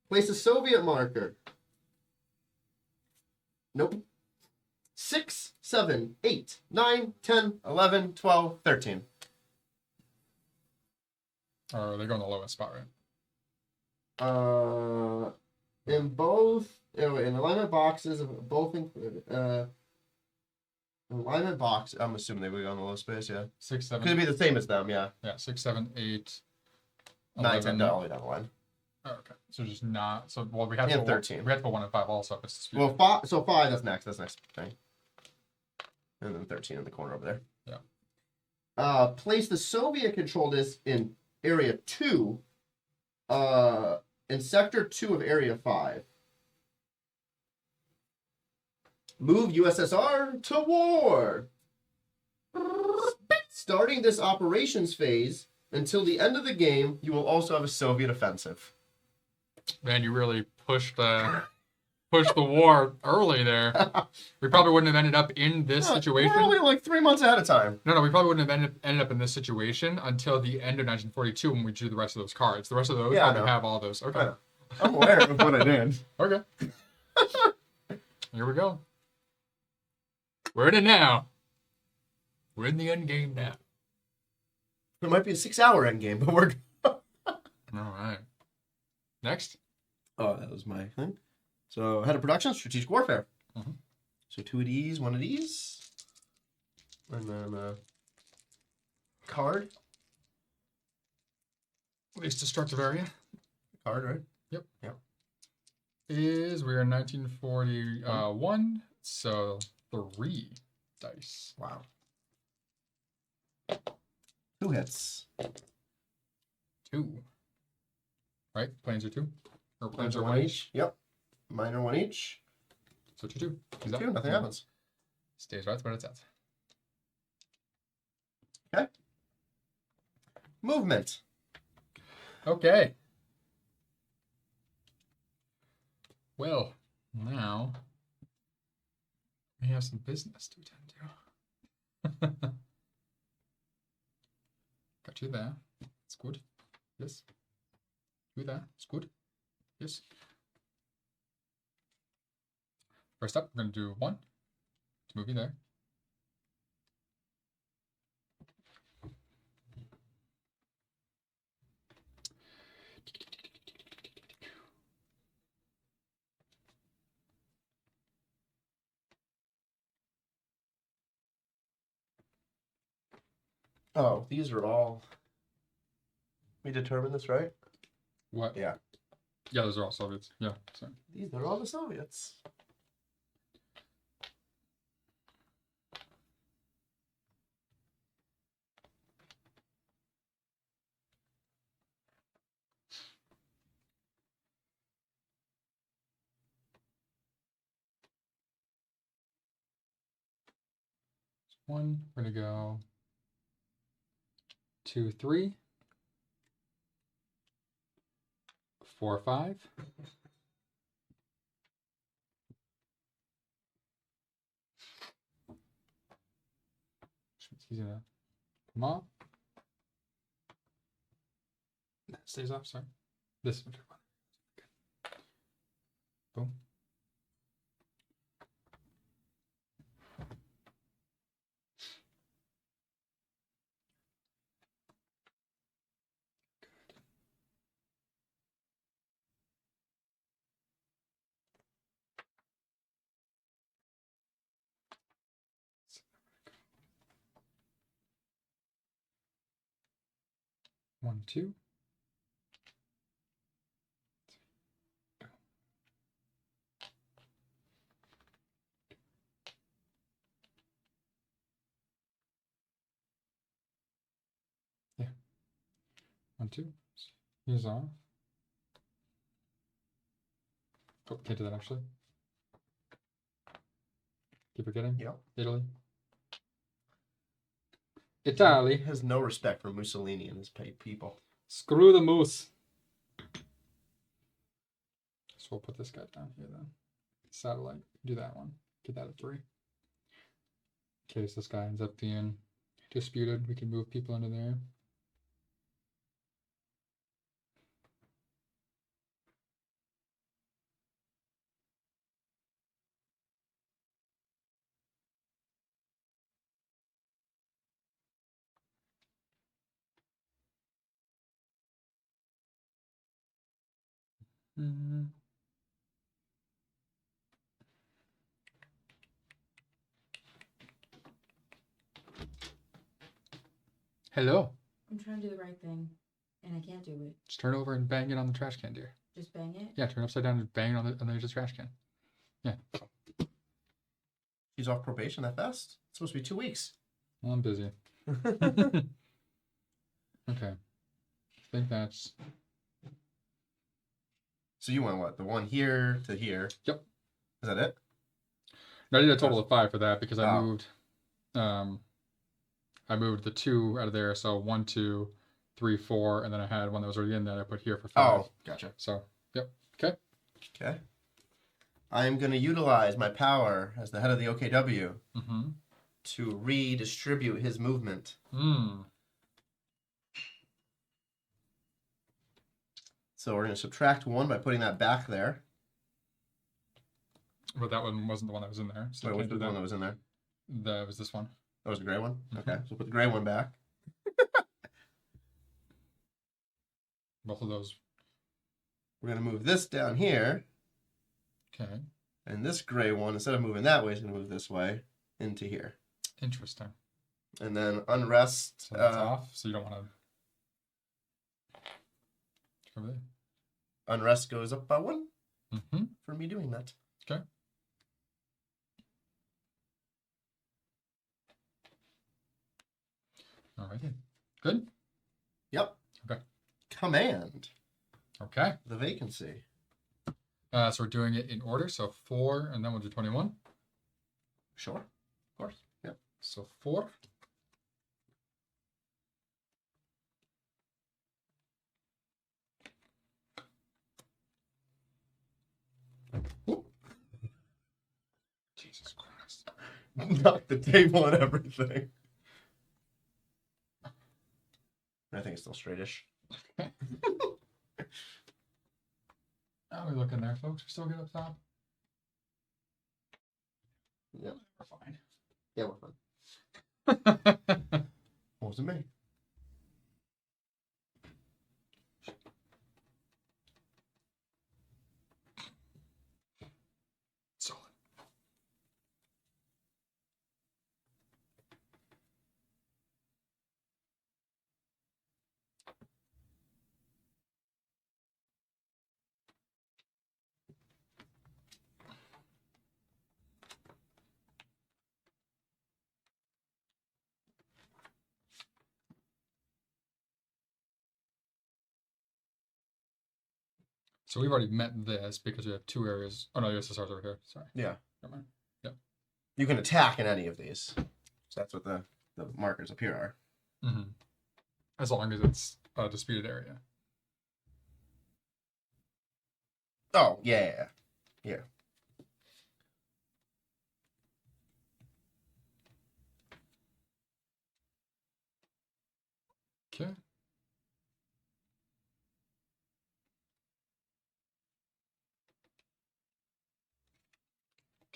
Place a Soviet marker. Nope. 6, 7, 8, 9, 10, 11, 12, 13.
Or they go in the lowest spot, right?
In both, in alignment boxes, both included. Alignment box, I'm assuming they would go on the low space, yeah.
6, 7.
Could be the same as them, yeah.
Yeah, 6, 7, 8,
9, 10, all the way down the line.
Oh, okay. So just not, so, well, we have to
And
go
13.
We have to go 1 and 5 also. If it's disputed.
Well, 5, so 5, that's next thing. And then 13 in the corner over there.
Yeah.
Place the Soviet control disk in Area 2, in Sector 2 of Area 5. Move USSR to war. Starting this operations phase, until the end of the game, you will also have a Soviet offensive.
Man, you really pushed the war early there. We probably wouldn't have ended up in this situation.
We're only like 3 months ahead of time.
No, we probably wouldn't have ended up in this situation until the end of 1942 when we drew the rest of those cards. The rest of those,
Yeah, I know.
have all those. Okay.
I'm aware of what I did.
Okay. Here we go. We're in it now. We're in the end game now.
It might be a 6-hour end game, but we're.
All right. Next.
Oh, that was my thing. So, head of production, strategic warfare.
Mm-hmm.
So 2 of these, 1 of these. And then card.
Least destructive area.
Card, right?
Yep.
Yep.
We're in 1941, so 3 dice.
Wow. 2 hits.
2. Right? Planes are 2? Or
Planes are 1 each. Yep. Mine are 1 each.
So 2.
2, nothing happens.
Stays right where it's at.
Okay. Movement.
Okay. Well, now we have some business to attend to. Got you there. It's good. Yes. You there. It's good. Yes. First up, we're going to do 1. To move you there.
Oh, these are all. We determined this, right?
What?
Yeah.
Yeah, those are all Soviets. Yeah. So.
These are all the Soviets.
One, we're going to go 2, 3, 4, 5. It's easy to come off. That stays off, sorry. This one. Good. Boom. One, 2. Go. Yeah. 1, 2. Here's off. Oh, can't do that actually. Keep forgetting.
Yep.
Italy.
He
Italy.
has no respect for Mussolini and his people.
Screw the moose. So we'll put this guy down here then. Satellite. Do that one. Get that at 3. In case this guy ends up being disputed, we can move people into there. Mm-hmm. Hello.
I'm trying to do the right thing, and I can't do it.
Just turn over and bang it on the trash can, dear.
Just bang it?
Yeah, turn upside down and bang it on the trash can. Yeah.
He's off probation that fast? It's supposed to be 2 weeks.
Well, I'm busy. Okay. I think that's...
So you went what? The 1 here to here?
Yep.
Is that it?
No, I did a total of 5 for that because I
Oh.
moved the 2 out of there. So 1, 2, 3, 4, and then I had one that was already in there I put here for 5.
Oh, gotcha.
So, yep. Okay.
Okay. I am going to utilize my power as the head of the OKW
Mm-hmm.
to redistribute his movement. So we're going to subtract 1 by putting that back there.
But that one wasn't the one that was in there. So
Wait,
I
which
can't do
was the one
that.
that was in there?
That was this one.
That was the gray one?
Mhm.
Okay, so put the gray one back.
Both of those.
We're going to move this down here.
Okay.
And this gray one, instead of moving that way, is going to move this way into here.
Interesting.
And then unrest.
So that's off. So you don't want to. Over there.
Unrest goes up by 1
Mm-hmm.
for me doing that.
Okay. All right. Good.
Yep.
Okay.
Command.
Okay.
The vacancy.
So we're doing it in order. So 4, and then we'll do 21.
Sure. Of course. Yep.
So 4. Ooh. Jesus Christ.
Knock the table and everything. I think it's still straightish.
How are we looking there, folks? We still good up top?
Yep.
We're fine.
Yeah, we're fine. Wasn't me.
Solid. So we've already met this because we have 2 areas. Oh no, the USSR's over here. Sorry.
Yeah.
Never mind. Yep.
You can attack in any of these. So that's what the markers up here are.
Mm-hmm. As long as it's a disputed area.
Oh, yeah. Yeah.
Okay.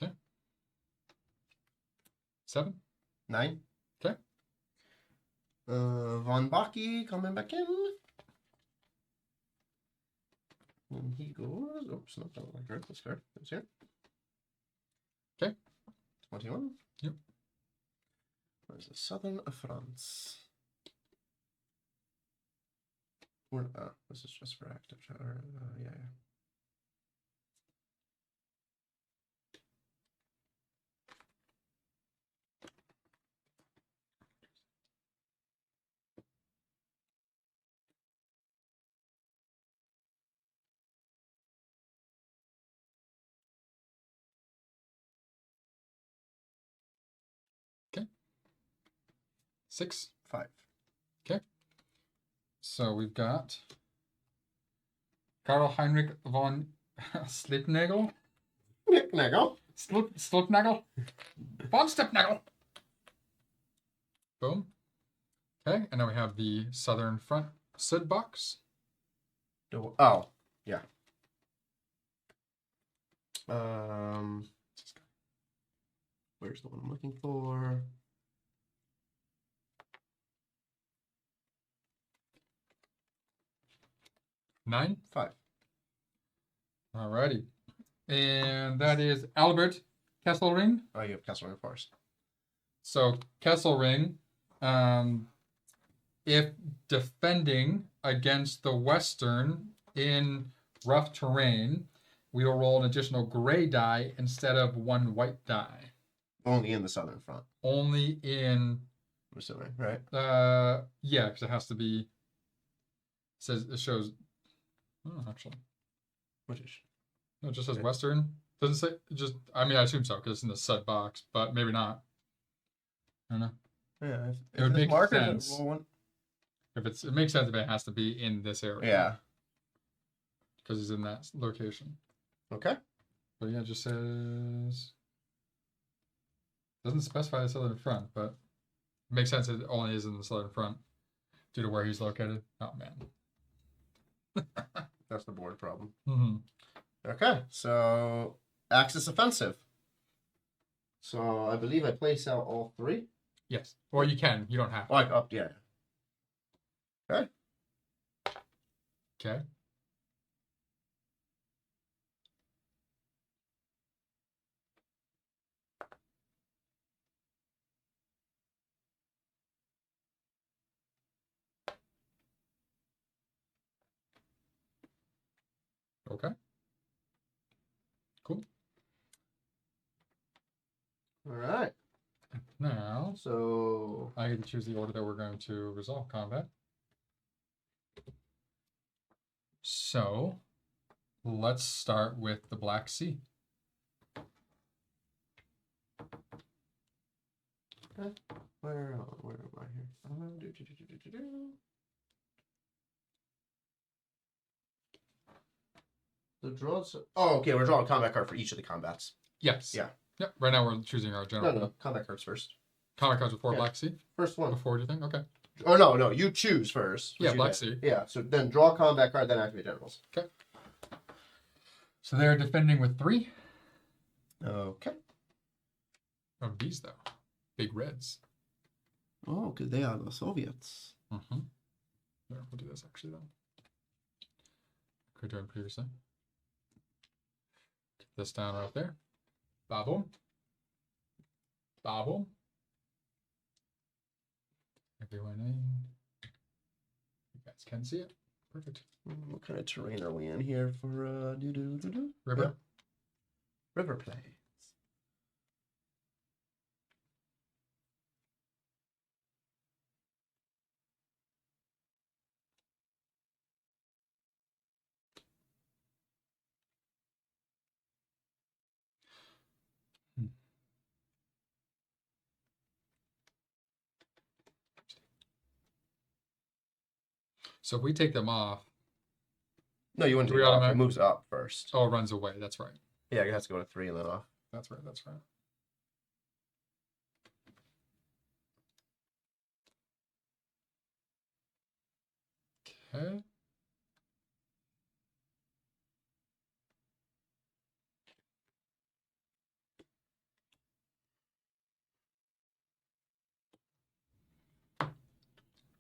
Okay. 7.
9.
Okay.
Von Baki coming back in. And he goes. Oops, no, don't like this card. It's here.
Okay.
21.
Yep.
Where's the southern of France? This is just for active. Yeah.
Okay. 6.
5.
Okay. So we've got Karl Heinrich von Slipnagel.
Nicknagel.
Slipnagel. Von Slipnagel. Boom. Okay, and now we have the southern front Sud box.
Oh, yeah. Where's the one I'm looking for?
Nine.
5.
Alrighty. And that is Albert Kesselring.
Oh, you have Kesselring Forest.
So Kesselring, if defending against the Western in rough terrain, we will roll an additional gray die instead of 1 white die.
Only in the southern front.
Only in
I'm assuming, right?
yeah, because it has to be. It shows. Oh, actually,
Which is
no, it just says
Okay.
Western. Doesn't say just. I mean, I assume so because it's in the Sud box, but maybe not. I don't know.
yeah.
It would make sense.
Roll one.
If it makes sense if it has to be in this area.
Yeah.
Because it's in that location.
Okay.
But yeah, it just says. Doesn't specify the southern front, but it makes sense it only is in the southern front due to where he's located. Oh man.
That's the board problem.
Mm-hmm.
Okay, so Axis offensive. So I believe I place out all 3.
Yes. Or you can. You don't have to.
Like up, yeah. Okay.
Okay. Okay. Cool.
All right.
Now,
So
I get to choose the order that we're going to resolve combat. So, let's start with the Black Sea.
where am I here? The draws. Oh, okay. We're drawing a combat card for each of the combats.
Yes.
Yeah.
Yep. Right now we're choosing our general.
No, combat cards first.
Comic cards before
Yeah.
Black Sea?
First one.
Before, do you think? Okay.
Oh no, you choose first.
Yeah,
You
Black
did.
Sea.
Yeah, so then draw a combat card, then activate generals.
Okay. So they're defending with 3
Okay.
of these, though. Big reds.
Oh, because they are the Soviets.
Mm-hmm. There, we'll do this actually, though. Could do it previously. Get this down right there. Ba-boom. Ba-boom. Everyone in. You guys can see it. Perfect.
What kind of terrain are we in here for
River.
Yeah. River plays.
So if we take them off,
No, you wouldn't
Do
do
we
it off. It
automatic-
moves up first.
oh, it runs away. That's right.
Yeah, it has to go to 3 and then off.
That's right. That's right. Okay.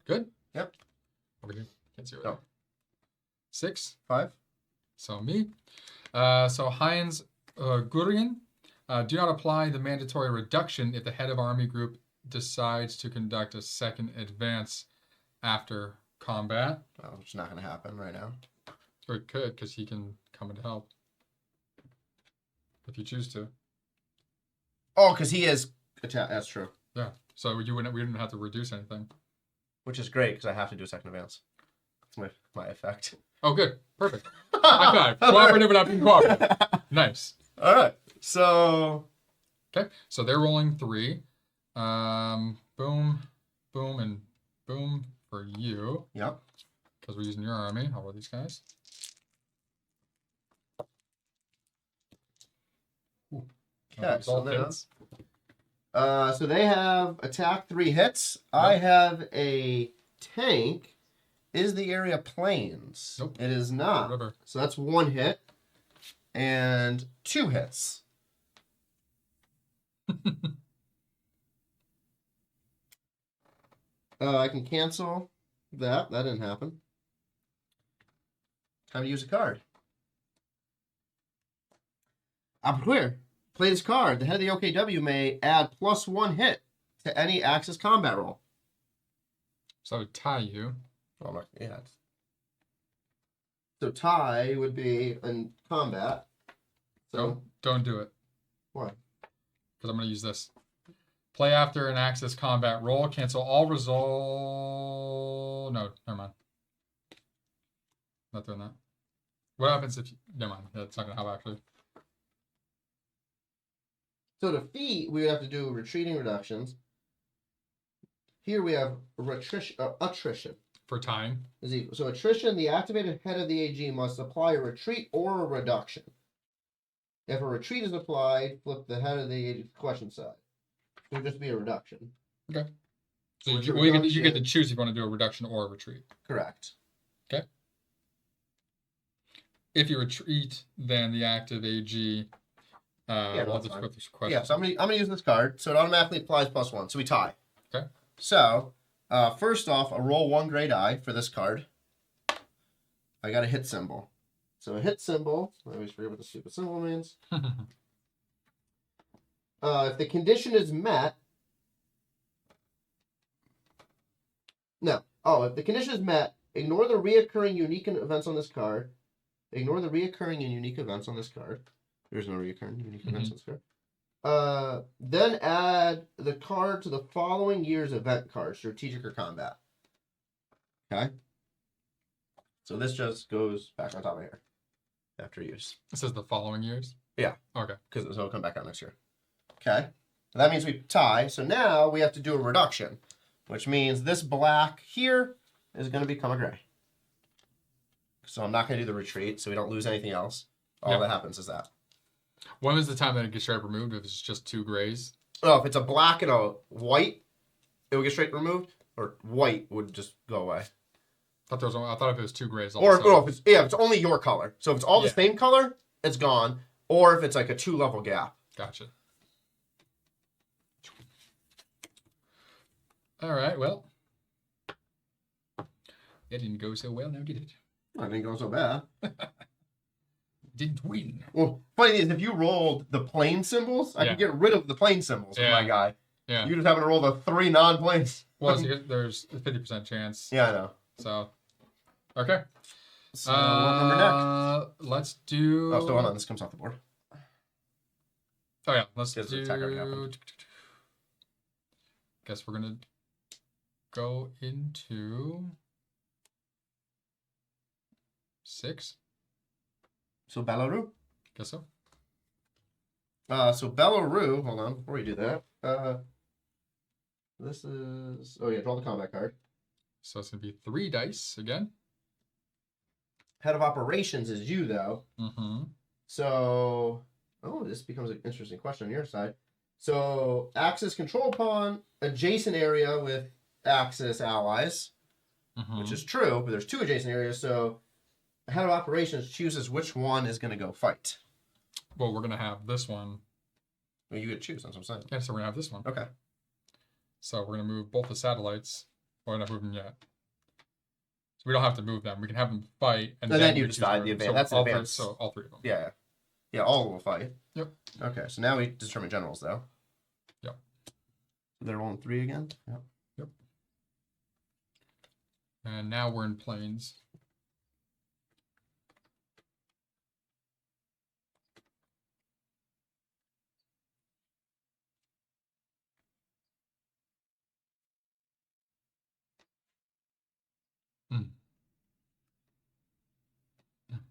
Good?
Yep.
Over here. Can't see over
No.
there. 6.
5.
So me. So Heinz Gurian, do not apply the mandatory reduction if the head of army group decides to conduct a second advance after combat.
Oh, it's not going to happen right now.
Or it could, because he can come in to help. If you choose to.
Oh, because he is attack. That's true.
Yeah. So we wouldn't have to reduce anything.
Which is great because I have to do a second advance. That's my effect.
Oh, good. Perfect. High five. Cooperative without being cooperative. Nice.
All right. So
Okay. So they're rolling 3. Boom, boom, and boom for you.
yep.
Because we're using your army. How about these guys? Ooh.
Okay,
These all
so then-
hits.
So they have attack 3 hits. I have a tank. Is the area plains?
Nope.
It is not.
River.
So that's 1 hit and 2 hits. I can cancel that. That didn't happen. Time to use a card. Après, play this card. The head of the OKW may add +1 hit to any Axis combat roll.
So I would tie you.
Oh, my, yeah. So tie would be in combat. So
Don't do it.
why?
Because I'm going to use this. Play after an Axis combat roll. Cancel all result. No, never mind. Not doing that. What happens if you... Never mind. That's not going to help, actually.
So defeat, we would have to do retreating reductions. Here we have attrition.
For tying.
Is equal. So attrition, the activated head of the AG must apply a retreat or a reduction. If a retreat is applied, flip the head of the AG question side. It would just be a reduction.
Okay. So
With
you
the
get to
reduction-
choose if you want to do a reduction or a retreat.
Correct.
Okay. If you retreat, then the active AG.
Yeah,
We'll
that's
just
fine.
go through some questions.
Yeah, so I'm gonna use this card, so it automatically applies +1, so we tie.
Okay.
So, first off, I roll 1 gray die for this card. I got a hit symbol. So a hit symbol, I always forget what the stupid symbol means. If the condition is met, if the condition is met, ignore the reoccurring unique events on this card. Ignore the reoccurring and unique events on this card. There's no reoccurring unique events on this card. Then add the card to the following year's event card, strategic or combat. Okay. So this just goes back on top of here after use.
It says the following years?
Yeah.
Okay.
Because it'll come back out next year. Okay. So that means we tie. So now we have to do a reduction, which means this black here is going to become a gray. So I'm not going to do the retreat, so we don't lose anything else. All that happens is that.
When is the time that it gets straight removed? If it's just 2 grays?
Oh, if it's a black and a white, it would get straight removed, or white would just go away.
I thought if it was 2 grays also.
Or if it's only your color. So if it's all the same color, it's gone. Or if it's like a 2-level gap.
Gotcha. All right, well. It didn't go so well, now did it?
I didn't go so bad.
Didn't win.
Well, funny thing is, if you rolled the plane symbols, I could get rid of the plane symbols with my guy.
Yeah.
You just having to roll the 3 non-planes.
Well, there's a 50% chance.
Yeah, I know.
So, okay.
So, what number next?
Let's do...
Oh, so hold on. This comes off the board.
Oh, yeah. Let's
Guess the attack already happened.
Guess we're going to go into 6.
So, Ballaroo.
Guess so.
So, Ballaroo, hold on. Before we do that, this is... Oh, yeah, draw the combat card.
So, it's going to be 3 dice again.
Head of operations is you, though.
Mm-hmm.
So, this becomes an interesting question on your side. So, Axis control upon adjacent area with Axis allies, which is true, but there's 2 adjacent areas, so head of operations chooses which one is going to go fight.
Well, we're going to have this one.
Well, you get to choose, that's what I'm saying.
Yeah, so we're going to have this one.
Okay.
So, we're going to move both the satellites. Well, we're not moving yet. So, we don't have to move them. We can have them fight. And
then you
we choose
decide
where
the
to-
advance. That's
all
advance.
So, all 3 of them.
Yeah. Yeah, all of them will fight.
Yep.
Okay, so now we determine generals, though.
Yep.
They're rolling 3 again? Yep.
Yep. And now we're in planes.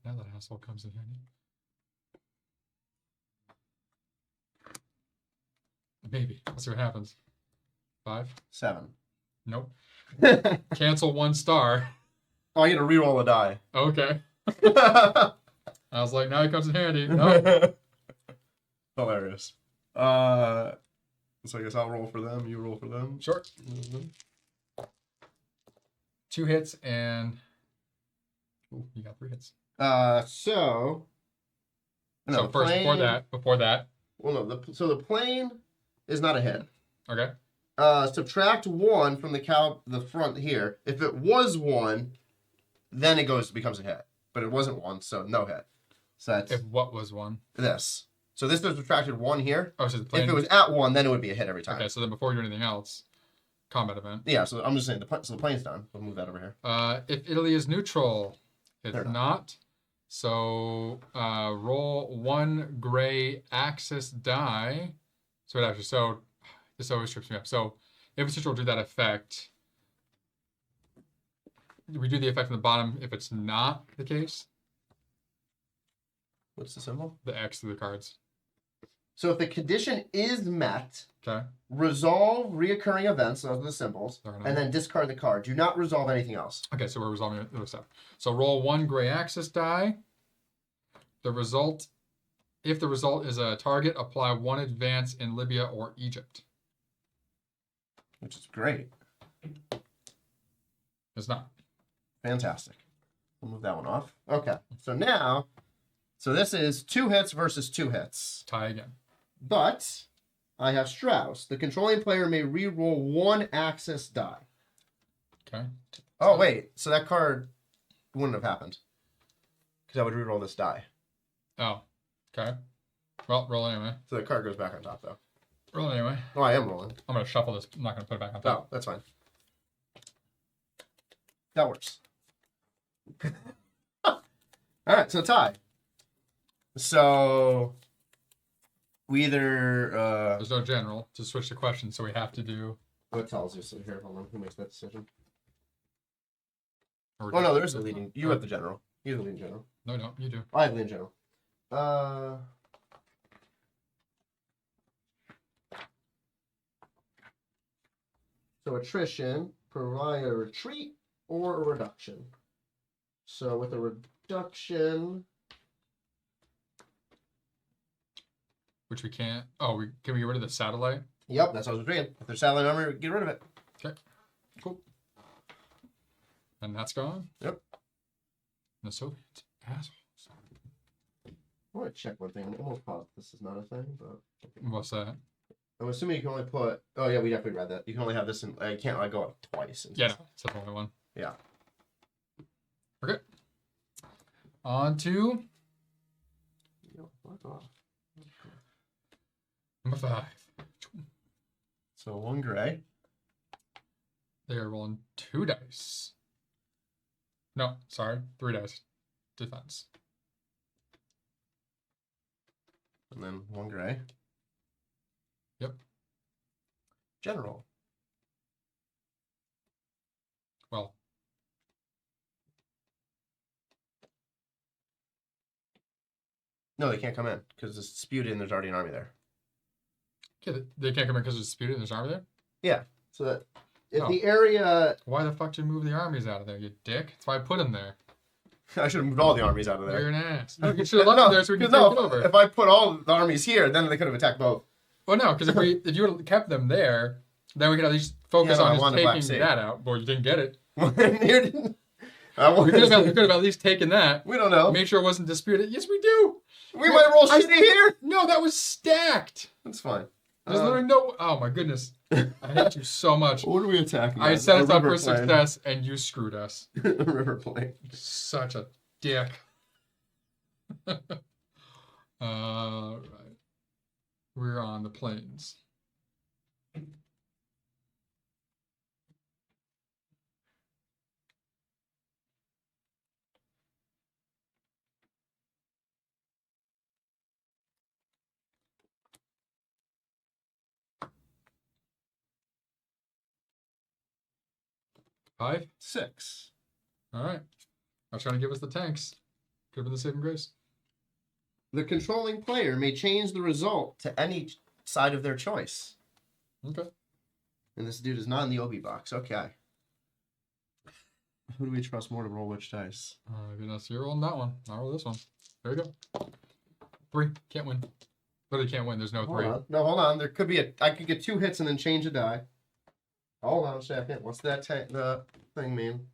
Now that asshole comes in handy. Maybe. Let's see what happens. 5.
7.
Nope.
Oh,
Cancel 1 star.
I get to reroll a die.
Okay. I was like, now he comes in handy. No.
Hilarious. So I guess I'll roll for them. You roll for them.
Sure. 2 hits and... Ooh, you got 3 hits.
So
So first, before that.
Well, no. So the plane is not a hit.
Okay.
Subtract 1 from the front here. If it was 1, then it becomes a hit. But it wasn't 1, so no hit. So that's
If what was 1?
this. So this is subtracted 1 here.
Oh, so the plane...
If it was at 1, then it would be a hit every time.
Okay, so then before you do anything else, combat event.
Yeah, so I'm just saying, so the plane's done. We'll move that over here.
If Italy is neutral, it's
They're
not. So roll 1 gray Axis die. So it actually, this always trips me up. So if it's neutral, do that effect. We do the effect on the bottom if it's not the case.
What's the symbol?
The X through the cards.
So if the condition is met,
Okay.
resolve reoccurring events, those are the symbols,
Fair enough.
and then discard the card. Do not resolve anything else.
Okay, so we're resolving the other stuff. So roll 1 gray Axis die. If the result is a target, apply 1 advance in Libya or Egypt.
Which is great.
It's not.
Fantastic. I'll move that one off. Okay. So now, this is 2 hits versus 2 hits.
Tie again.
But I have Strauss. The controlling player may re-roll 1 access die.
Okay.
Oh, wait. So that card wouldn't have happened. Because I would re-roll this die.
Oh. Okay. Well, roll anyway.
So the card goes back on top, though.
Roll anyway.
Oh, I am rolling.
I'm gonna shuffle this. I'm not gonna put it back on top.
Oh, that's fine. That works. All right, so tie. So we either
There's no general to switch the question, so we have to do.
what tells you? So here, hold on. Who makes that decision?
or
Oh no, there's a leading. You have the general. You have the leading general.
No, no, you do.
I have leading general. So attrition, provide a retreat or a reduction. So with a reduction,
Which we can't. Oh, can we get rid of the satellite?
yep, that's what I was doing. If there's satellite armor, get rid of it.
Cool. And that's gone.
Yep.
The Soviets, assholes.
I want to check one thing. I'm almost positive this is not a thing, but
What's that?
I'm assuming you can only put. Oh yeah, we definitely read that. You can only have this in. I can't go up twice.
Yeah, no, it's the only one.
Yeah.
Okay. On to
Yo, fuck off.
number 5.
So 1 gray.
They are rolling 2 dice. No, sorry, 3 dice. Defense.
And then 1 gray.
Yep.
General.
Well,
No, they can't come in because it's disputed and there's already an army there.
yeah, they can't come in because it's disputed and there's army there?
Yeah. So that if
Oh.
the area,
Why the fuck did you move the armies out of there, you dick? That's why I put them there.
I should have moved all the armies out of
You're
there.
an ass. No, you should have left them there so we could
because
take it over.
if I put all the armies here, then they could have attacked both.
Well, no, because if you would have kept them there, then we could at least focus
Yeah, no, I
on just
wanted Black
taking
Sea.
that out. Well, you didn't get it.
Here didn't- I
We
wanted
could have
to-
at least taken that.
we don't know.
Made sure it wasn't disputed. Yes, we do.
We might roll
I-
shitty here.
No, that was stacked.
That's fine.
There's literally no. Oh my goodness, I hate you so much.
What are we attacking?
I set us up for success, and you screwed us.
River plane.
Such a dick. Right. We're on the plains. Five?
6.
All right. I was trying to give us the tanks. Could have been the saving grace.
The controlling player may change the result to any side of their choice.
Okay.
And this dude is not in the Obi box. Okay. Who do we trust more to roll which dice?
Oh my goodness, you're rolling that one. I'll roll this one. There we go. 3. Can't win. Literally can't win. There's no 3.
No, hold on. There could be I could get 2 hits and then change a die. Hold on a second. What's that the thing mean?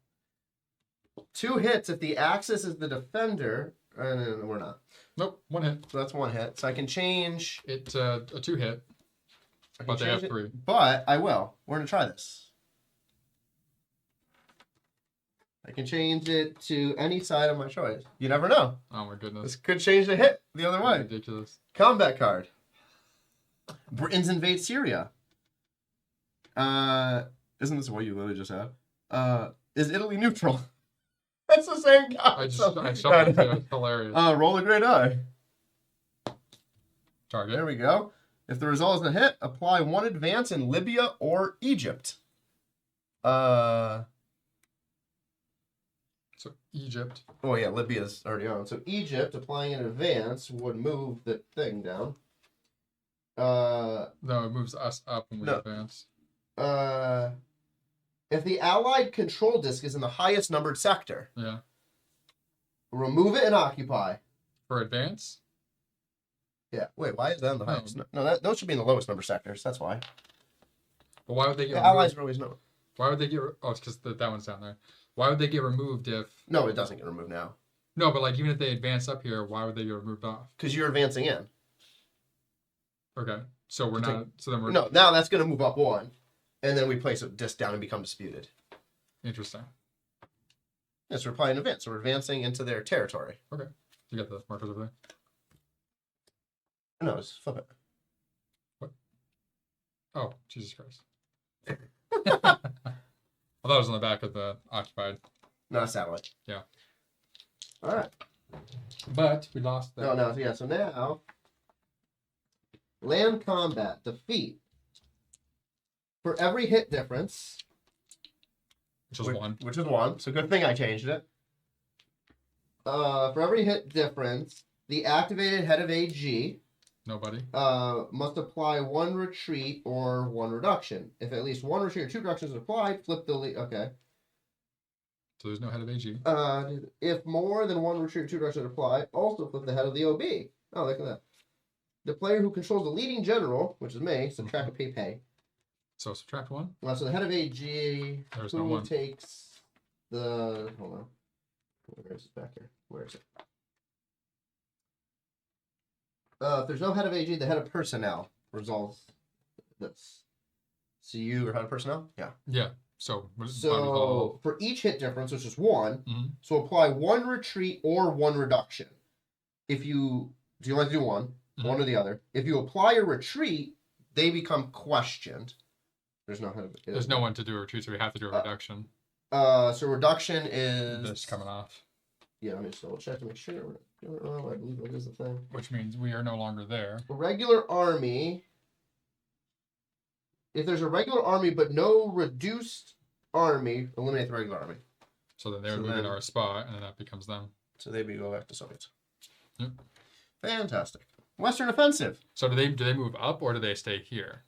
2 hits if the axis is the defender. No, we're not.
Nope. 1 hit.
So that's 1 hit. So I can change.
It's a 2 hit.
I can
But they have
change it,
3.
But I will. We're gonna try this. I can change it to any side of my choice. You never know.
Oh my goodness.
This could change the hit the other way.
Ridiculous.
Combat card. Britons invade Syria. Isn't this what you literally just had? Is Italy neutral? That's the same guy.
I shuffled it. That's hilarious.
Roll a great eye.
Target.
There we go. If the result is a hit, apply 1 advance in Libya or Egypt.
So Egypt.
Oh yeah, Libya's already on. So Egypt, applying an advance, would move the thing down.
No, it moves us up when we
No.
advance.
If the Allied control disk is in the highest numbered sector,
Yeah.
remove it and occupy.
For advance?
Yeah. Wait, why is that in the
No.
highest? No, those should be in the lowest number sectors. That's why.
But why would they get
The
removed?
Allies are always known.
Why would they get? Oh, it's because that one's down there. Why would they get removed if?
No, it doesn't get removed now.
No, but like even if they advance up here, why would they get removed off?
Because you're advancing in.
Okay, so we're not. So then we're
No, now that's going to move up 1. And then we place a disc down and become disputed.
interesting.
Yes, we're playing an event, so we're advancing into their territory.
Okay, you got the markers over there.
No, just flip it.
Oh, Jesus Christ! I thought it was on the back of the occupied.
Not a satellite.
Yeah.
All right.
But we lost that.
No, yeah. So now, land combat defeat. For every hit difference,
Which is 1.
Which is 1. So good thing I changed it. For every hit difference, the activated head of AG
Nobody.
must apply 1 retreat or 1 reduction. If at least 1 retreat or 2 reductions is applied, flip the okay.
So there's no head of AG.
If more than 1 retreat or 2 reductions apply, also flip the head of the OB. Oh, look at that. The player who controls the leading general, which is me, subtract a pay.
So subtract 1.
So the head of AG,
There's
who
no 1.
takes the... Hold on. Where is it back here? Where is it? If there's no head of AG, the head of personnel resolves this. So you are head of personnel? Yeah.
Yeah. So what is
So for each hit difference, which is 1,
Mhm.
so apply 1 retreat or 1 reduction. If you... Do you like to do one?
Mhm.
One or the other. If you apply a retreat, they become questioned. There's no head of...
There's no one to do a retreat, so we have to do a reduction.
So reduction is...
This coming off.
Yeah, let me just double check to make sure we're doing it wrong. I believe that is the thing.
Which means we are no longer there.
A regular army. If there's a regular army but no reduced army, eliminate the regular army.
So then they
So
would move
then-
into our spot, and then that becomes them.
So they go back to Soviets.
Yep.
Fantastic. Western offensive.
So do they move up or do they stay here?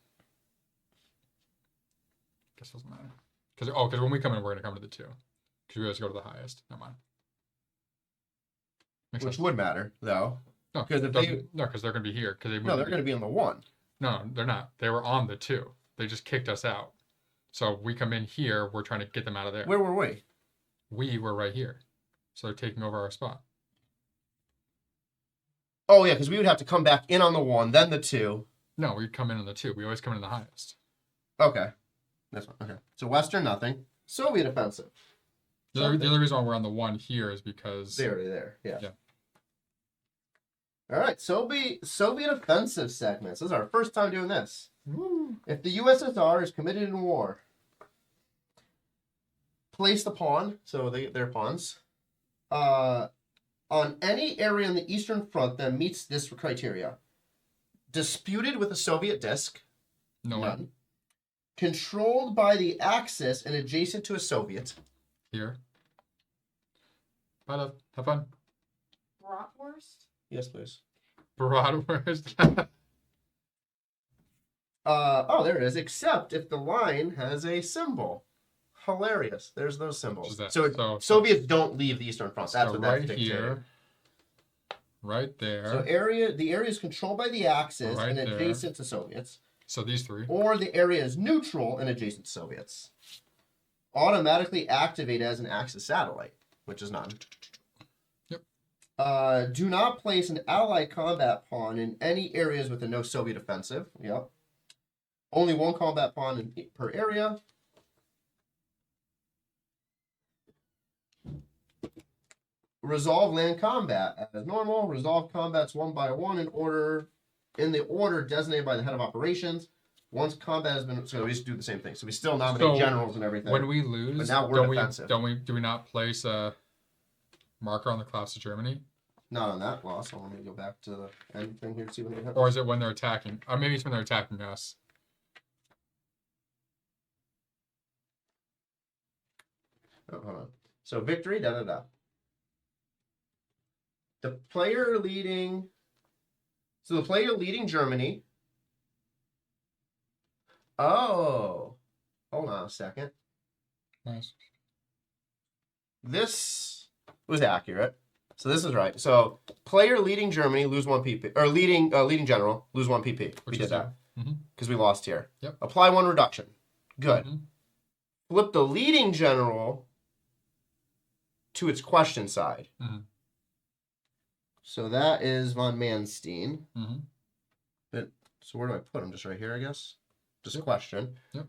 Guess it doesn't matter. Because when we come in, we're gonna come to the 2. Because we always go to the highest. Never mind. Makes
Which
sense.
would matter, though.
No,
'cause if
because they're gonna be here. Because they moved
No, they're going to be on the 1.
No, they're not. They were on the 2. They just kicked us out. So we come in here. We're trying to get them out of there.
Where were we?
We were right here. So they're taking over our spot.
Oh, yeah, because we would have to come back in on the 1, then the 2.
No, we come in on the 2. We always come in the highest.
Okay. This one. Okay. So Western, nothing. Soviet offensive.
The other reason why we're on the 1 here is because
They're already there. Yeah.
Yeah.
All right. Soviet offensive segments. This is our first time doing this.
Woo.
If the USSR is committed in war, place the pawn, so they're pawns, on any area in the Eastern Front that meets this criteria. Disputed with a Soviet disc.
no
None.
one
Controlled by the Axis and adjacent to a Soviet.
here. Bye, love. Have fun.
Bratwurst?
Yes, please.
Bratwurst.
There it is. Except if the line has a symbol. Hilarious. There's those symbols.
That?
So Soviets don't leave the Eastern Front. That's
So
what that's
right
dictating.
here. Right there.
So the area is controlled by the Axis
Right
and
there.
adjacent to Soviets.
So these 3.
Or the area is neutral and adjacent to Soviets. Automatically activate as an Axis satellite, which is none.
Yep.
Do not place an Allied combat pawn in any areas with a no Soviet offensive. Yep. Only 1 combat pawn per area. Resolve land combat as normal. Resolve combats 1 by 1 in the order designated by the head of operations. Once combat has been, so we just do the same thing. So we still nominate generals and everything.
When we lose,
But now we're defensive.
do we not place a marker on the collapse of Germany?
Not on that loss. So let me go back to the end thing here to see when they have.
Or is it when they're attacking? Or maybe it's when they're attacking us.
Oh, hold on. So victory, The player leading. So the player leading Germany. Oh, hold on a second.
Nice.
This was accurate. So this is right. So player leading Germany lose 1 PP, or leading general lose 1 PP. We
Which
did
is
that
Mhm.
because we lost here.
Yep.
Apply 1 reduction. Good.
Mhm.
Flip the leading general. to its question side.
Mhm.
So that is von Manstein.
Mm-hmm.
So where do I put him? Just right here, I guess? Just
Yep.
question.
Yep.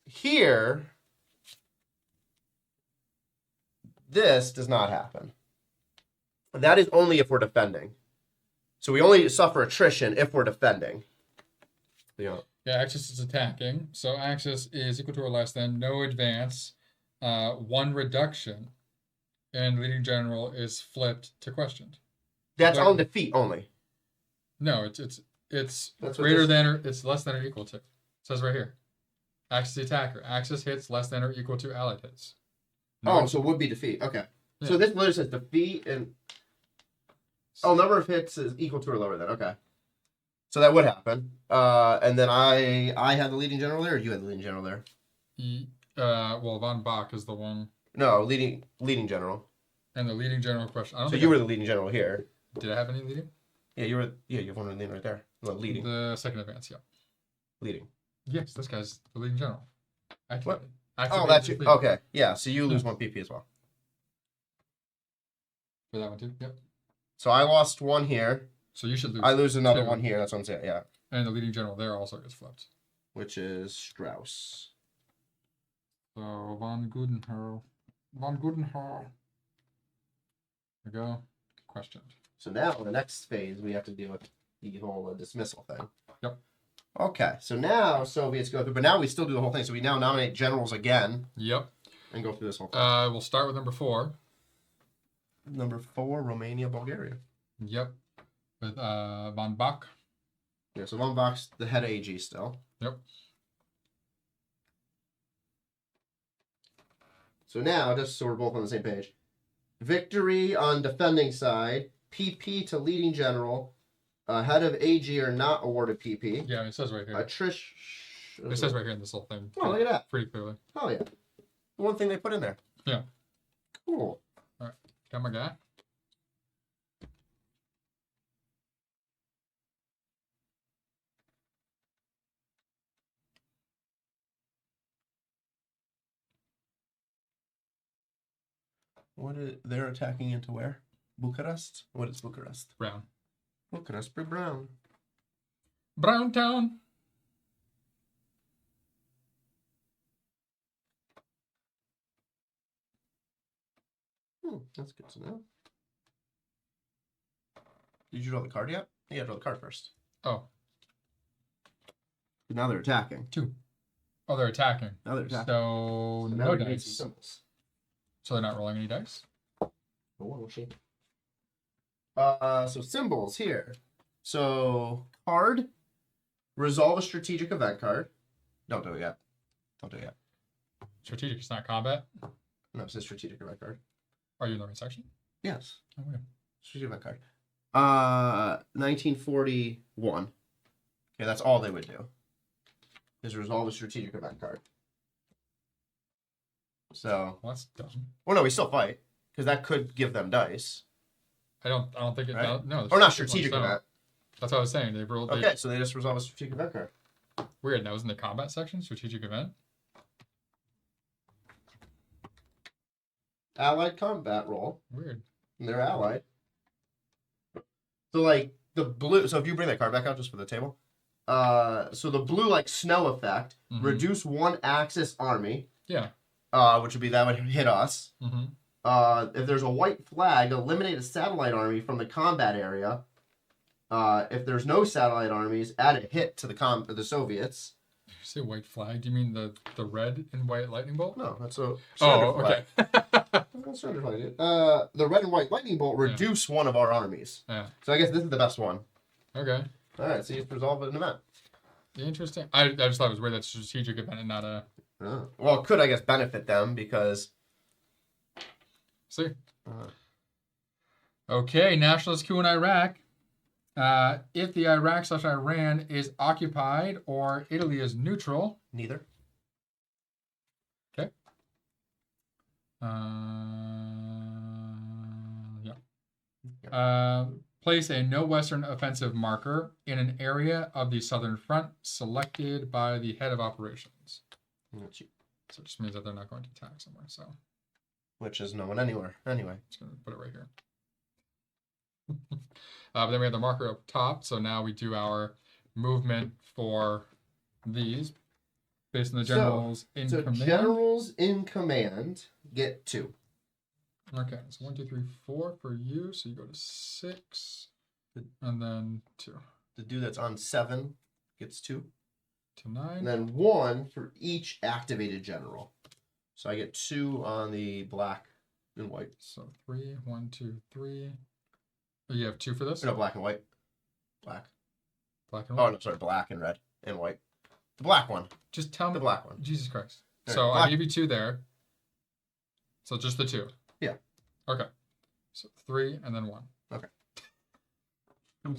Here, this does not happen. That is only if we're defending. So we only suffer attrition if we're defending. Yeah.
Yeah, Axis is attacking. So Axis is equal to or less than no advance, 1 reduction, and leading general is flipped to questioned.
That's
But-
on defeat only.
No, it's
That's what
greater
this-
than or it's less than or equal to. It says right here. Axis the attacker. Axis hits less than or equal to allied hits.
Oh, so it would be defeat. Okay.
Yeah.
So this literally says defeat and... Oh, number of hits is equal to or lower than. Okay. So that would happen. And then I had the leading general there, or you had the leading general there?
Well, von Bach is the one,
No, leading general.
and the leading general question. I don't
So
think
you were the leading general here.
Did I have any leading?
Yeah, you were. Yeah, you have one leading right there. No, leading.
The second advance, yeah.
Leading.
Yes, this guy's the leading general.
What?
Activated
Oh, that's you.
his leading.
Okay. Yeah. So you lose 1 PP as well.
For that one too. Yep.
So I lost 1 here.
So you should lose.
I lose another
2.
1 here. That's what I'm saying. Yeah.
And the leading general there also gets flipped.
Which is Strauss.
So von Gudenherr. There we go. Questioned.
So now in the next phase we have to deal with the whole dismissal thing.
Yep.
Okay. So now Soviets go through, but now we still do the whole thing. So we now nominate generals again
Yep.
and go through this whole thing.
We'll start with number 4.
Number 4, Romania, Bulgaria.
Yep. With von Bach.
Yeah. So von Bach's the head of AG still.
Yep.
So now, just so we're both on the same page, victory on defending side, PP to leading general, head of AG are not awarded PP.
Yeah, it says right here.
Attrition.
It says right here in this whole thing.
Oh, look at that.
Pretty clearly.
Oh, yeah. The one thing they put in there.
Yeah.
Cool.
Got my guy.
They're attacking into where? Bucharest? What is Bucharest?
Brown.
Bucharest, Brown.
Brown Town.
That's good to know. Did you draw the card yet? Yeah, draw the card first.
Oh,
Now they're attacking.
2. Oh, they're attacking.
Now they're attacking.
So,
now
no
we need some
dice.
symbols.
So they're not rolling any dice.
Oh, we'll see. So symbols here. So card, resolve a strategic event card. Don't do it yet. Don't do it yet.
Strategic is not combat.
No, it says strategic event card.
Are you in the right section?
Yes.
Oh, yeah.
Strategic event card. 1941. Okay, that's all they would do. Is resolve a strategic event card. So,
Well, that's dumb.
well, no, we still fight because that could give them dice,
I don't think it.
Right?
No.
or not
ones
strategic
don't.
event.
That's what I was saying. They rolled.
Okay, so they just resolve a strategic event card.
Weird. That was in the combat section. Strategic event.
Allied combat roll.
Weird.
And they're allied. So like the blue. So if you bring that card back out just for the table. So the blue like snow effect,
Mhm.
reduce 1 Axis army.
Yeah.
Which would be that would hit us.
Mm-hmm.
If there's a white flag, eliminate a satellite army from the combat area. If there's no satellite armies, add a hit to the Soviets.
You say white flag? Do you mean the red and white lightning bolt?
No, that's a
Oh,
flag.
okay.
That's surrender flag, dude. The red and white lightning bolt reduce 1 of our armies.
Yeah.
So I guess this is the best one.
Okay.
All right, so you just resolve an event.
Interesting. I just thought it was weird that strategic event and not a.
Well, it could, I guess, benefit them because...
See.
Uh,
Okay. Nationalist coup in Iraq. If the Iraq/Iran is occupied or Italy is neutral.
neither.
Okay. Yeah. Place a no Western offensive marker in an area of the Southern Front selected by the head of operations.
That's you.
So it just means that they're not going to attack somewhere. So
which is no one anywhere. Anyway.
Just gonna put it right here. But then we have the marker up top. So now we do our movement for these based on the generals in
So
command.
generals in command get 2.
Okay, so 1, 2, 3, 4 for you. So you go to 6, and then 2
The dude that's on 7 gets 2.
to 9.
And then 1 for each activated general. So I get 2 on the black and white.
So 3, 1, 2, 3. Oh, you have 2 for this?
No, black and white. Black.
Black and
Oh,
white.
no, sorry, black and red and white. The black one.
Just tell me.
The black one.
Jesus Christ.
There,
So
black.
I gave you 2 there. So just the 2.
Yeah.
Okay. So 3 and then 1.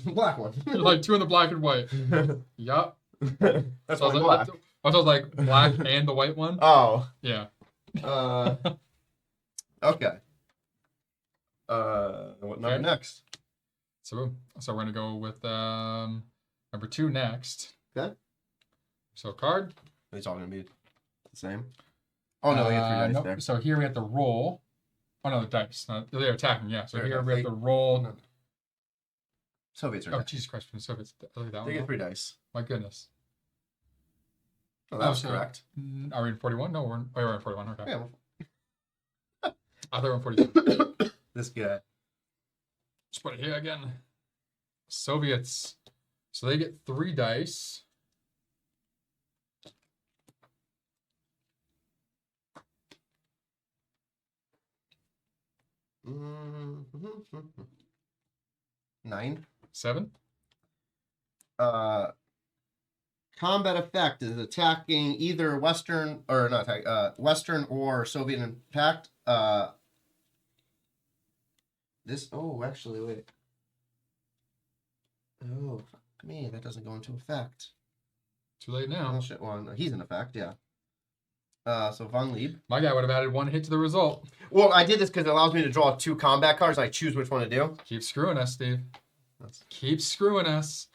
Black one.
Like 2 in the black and white. Yup.
That's
So
one black.
I was like black and the white one.
Oh.
Yeah.
Okay. What number
Okay.
next?
So we're gonna go with number 2 next.
Okay.
So card.
It's all gonna be the same. Oh no, we get 3 dice
nope.
there.
So here we have to roll. Oh no, the dice. They're attacking. Yeah. So
There,
here we have to
they-
roll.
No. Soviets are
Oh
there.
Jesus Christ! From the Soviets. I like that
They
one.
get 3 dice.
My goodness.
Oh, that was
so-
correct.
Are we in 41? No, we're in 41. Okay.
Yeah.
I thought we were in 42.
This guy.
Let's put it here again. Soviets. So they get 3 dice.
Mm-hmm. 9.
7.
Combat effect is attacking either Western or not attack, Western or Soviet impact. Actually, wait. Oh, fuck me, that doesn't go into effect.
Too late
Oh
now.
shit, well, no, he's in effect, yeah. So Von Lieb.
My guy would have added 1 hit to the result.
Well, I did this because it allows me to draw 2 combat cards. I choose which one to do.
Keep screwing us, Steve.
That's-
Keep screwing us.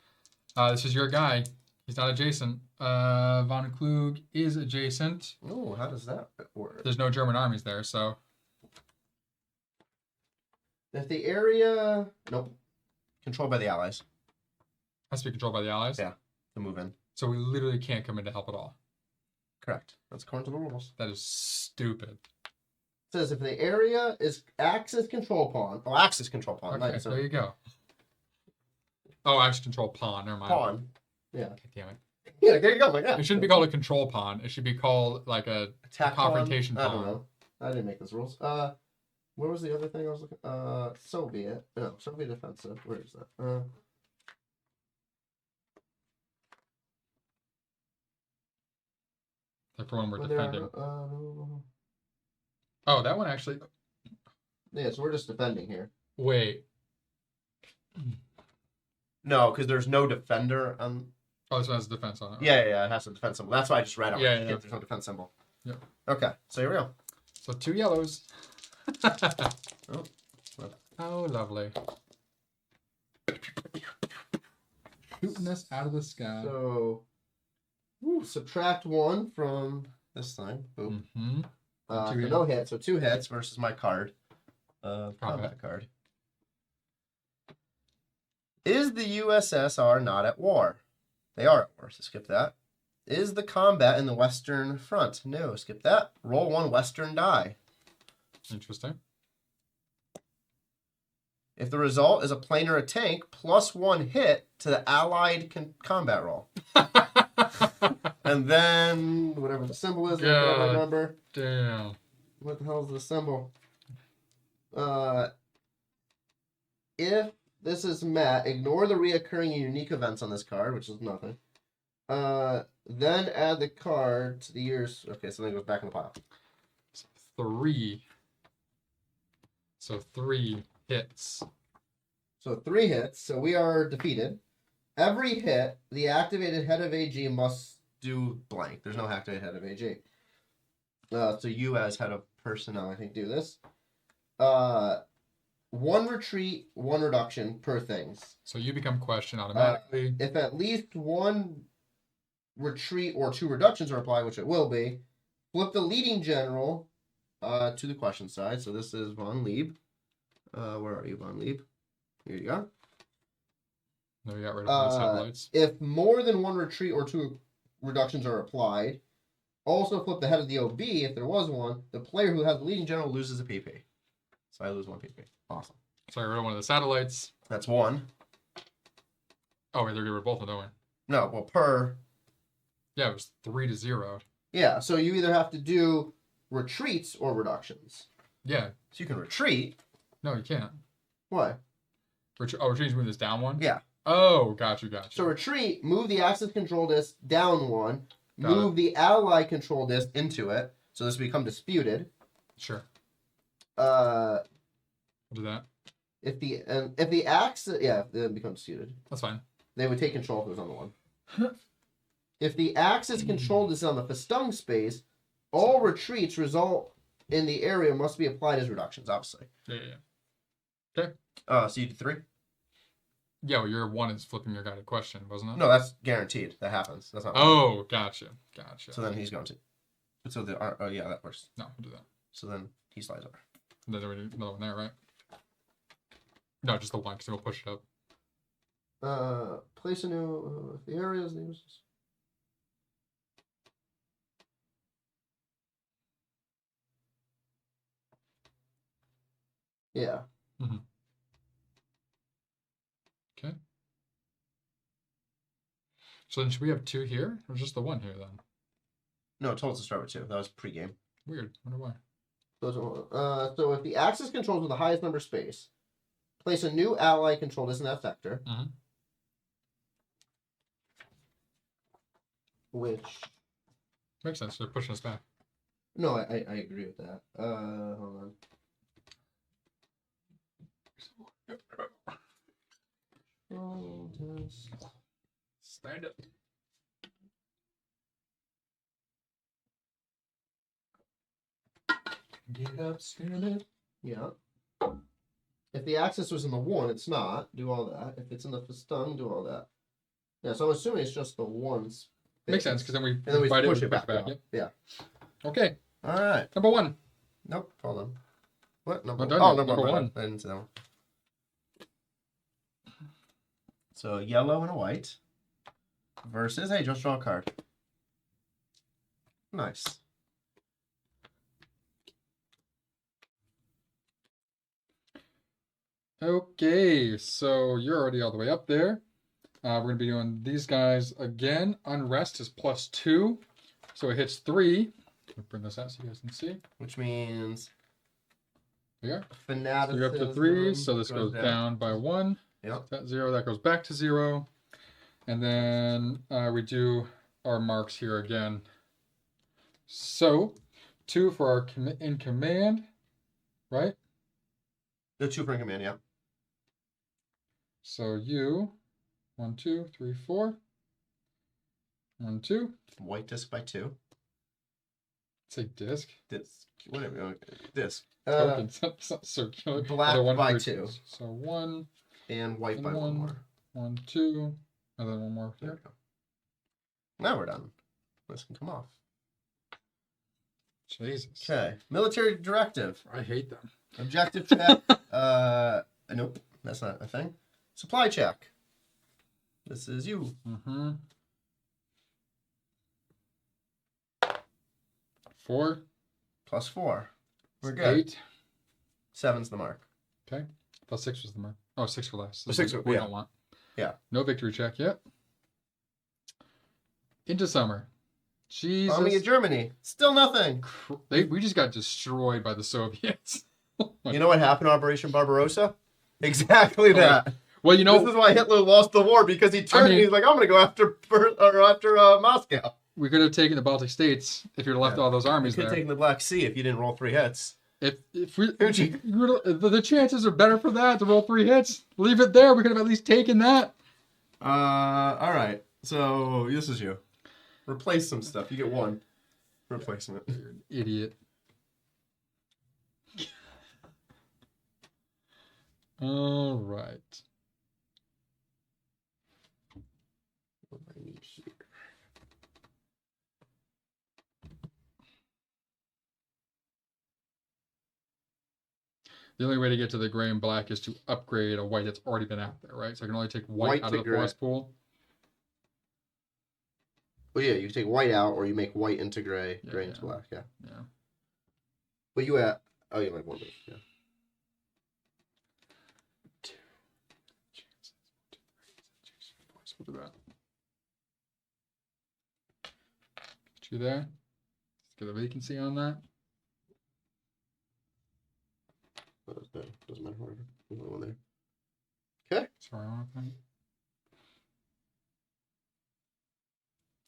This is your guy. He's not adjacent. Von Klug is adjacent.
Oh, how does that work?
There's no German armies there, so
If the area, nope, controlled by the Allies
has to be controlled by the Allies.
Yeah. to move in.
So we literally can't come in to help at all.
Correct. That's according to the rules.
That is stupid.
It says if the area is axis control pawn. Oh, axis control pawn.
Okay,
Nice.
there you go. Oh, actually control pawn. Never mind.
Pawn. Yeah.
God damn it.
Yeah, there you go. Like that.
It shouldn't be called a control pawn. It should be called like a
Attack
confrontation
pawn? I
pawn.
don't know. I didn't make those rules. Where was the other thing I was looking? Soviet. No, Soviet offensive. Where is that?
like for when we're
Well, there are-
defending. Oh, that one actually.
yeah, so we're just defending here.
Wait.
No, because there's no defender on.
Oh, this one has a defense on it.
Yeah, it has a defense symbol. That's why I just read it.
Yeah, yeah.
There's no defense symbol.
Yep.
Okay, so here we go.
So 2 yellows.
Oh.
Oh, lovely. Shooting us out of the sky.
So, subtract 1 from this thing. Boom.
Mm-hmm.
So
Two
no hit. So 2 hits versus my card. Combat
Combat.
card. Is the USSR not at war? They are at war, so skip that. Is the combat in the Western Front? No, skip that. Roll 1 Western die.
Interesting.
If the result is a plane or a tank, plus 1 hit to the allied combat roll. And then, whatever the symbol is, I
God.
can't remember.
Damn.
What the hell is the symbol? If this is met, ignore the reoccurring and unique events on this card, which is nothing. Then add the card to the years. Okay, so then it goes back in the pile.
3. So 3 hits.
So 3 hits. So we are defeated. Every hit, the activated head of AG must do blank. There's no activated head of AG. So you as head of personnel, I think, do this. 1 retreat, 1 reduction per things.
So you become question automatically.
If at least 1 retreat or 2 reductions are applied, which it will be, flip the leading general to the question side. So this is Von Lieb. Where are you, Von Lieb? Here you go.
No, you got rid of one of the satellites.
If more than one retreat or two reductions are applied, also flip the head of the OB if there was one. The player who has the leading general loses a PP. So I lose 1 PP. Awesome.
So I got rid of one of the satellites.
That's 1.
Oh, wait, they're getting rid of both of them, don't we?
No, well, per.
Yeah, it was 3-0.
Yeah, so you either have to do retreats or reductions.
Yeah.
So you can retreat.
No, you can't.
Why?
Retreat's move this down 1?
Yeah.
Oh, gotcha.
So retreat, move the Axis control disk down 1,
Got
move the ally control disk into it, so this will become disputed.
Sure.
Uh,
We'll do that.
if the Axis, yeah, it becomes disputed.
That's fine.
They would take control if it was on the 1. If the Axis control disk is on the Festung space, all retreats result in the area must be applied as reductions, obviously.
Yeah.
So you do 3?
Yeah, well, your 1 is flipping your guided question, wasn't it?
No, that's guaranteed. That happens. That's not.
Oh, gotcha.
So then he's going to. So oh yeah, that works.
No, we'll do that.
So then he slides over.
And then we need another one there, right? No, just the 1, because we'll push it up.
Place a new the areas. Yeah.
Mm-hmm. Okay. So then should we have 2 here, or just the 1 here then?
No, it told us to start with 2. That was pregame.
Weird. Wonder why.
So if the Axis controls with the highest number space, place a new ally control disk in that sector.
Mm-hmm.
Which
Makes sense. They're pushing us back.
no, I agree with that. Hold on. Control disk.
Stand up. Get up, stand up.
Yeah. If the Axis was in the 1, it's not. Do all that. If it's in the Festung, do all that. Yeah, so I'm assuming it's just the 1s.
Makes sense, because then we
And then we
fight
push
it
it back.
Yep.
Yeah.
Okay.
All right.
Number 1.
Nope. Hold on. What number?
Not done
Oh,
yet.
number
Number
1.
one.
I didn't see that one. So yellow and a white versus. Hey, just draw a card. Nice.
Okay, so you're already all the way up there. We're going to be doing these guys again. Unrest is +2, so it hits 3. I'll bring this out so you guys can see.
Which means
There you go.
fanaticism.
So you're up to 3, so this goes down by 1.
Yep.
That's 0, that goes back to 0. And then we do our marks here again. So, 2 for our in command, right?
The 2 for command, yeah.
So you, 1, 2, 3, 4. 1, 2.
White disc by 2.
Say disc.
Disc. Whatever. Disc.
Token. It's not circular.
Black
Another 1
by
for
2.
So 1,
And white
and
by 1 more.
1, 2. And then 1 more
There
here.
we go. Now we're done. This can come off.
Jesus.
Okay. Military directive.
I hate them.
Objective check. Nope. That's not a thing. Supply check. This is you.
Mm-hmm. 4.
+4. We're good.
8.
7's the mark.
Okay. +6 was the mark. Oh, 6 for last.
Oh, 6
is what
for-
we
yeah.
don't want.
Yeah.
No victory check yet. Into summer. Jesus.
Bombing of Germany. Still nothing.
We just got destroyed by the Soviets.
You know what happened to Operation Barbarossa? Exactly that.
Well, you know,
This is why Hitler lost the war, because he turned and he's like, I'm going to go after Moscow.
we could have taken the Baltic states if you'd left all those
You
armies
could
there.
have taken the Black Sea if you didn't roll 3 hits.
If we,
Fuji.
the chances are better for that to roll 3 hits. Leave it there. We could have at least taken that.
All right. So this is you. Replace some stuff. You get 1 replacement.
You're an idiot. All right.
What do I need here?
The only way to get to the gray and black is to upgrade a white that's already been out there, right? So I can only take white out
to
of the
gray.
forest pool.
Well, yeah, you take white out, or you make white into gray,
Yeah,
gray into black. Yeah.
Yeah.
But you add. Oh, you might want to. Yeah.
Look at that. Get you there. Let's get a vacancy on that.
Doesn't matter. Whatever. There's only one there. Okay.
Sorry, wrong thing.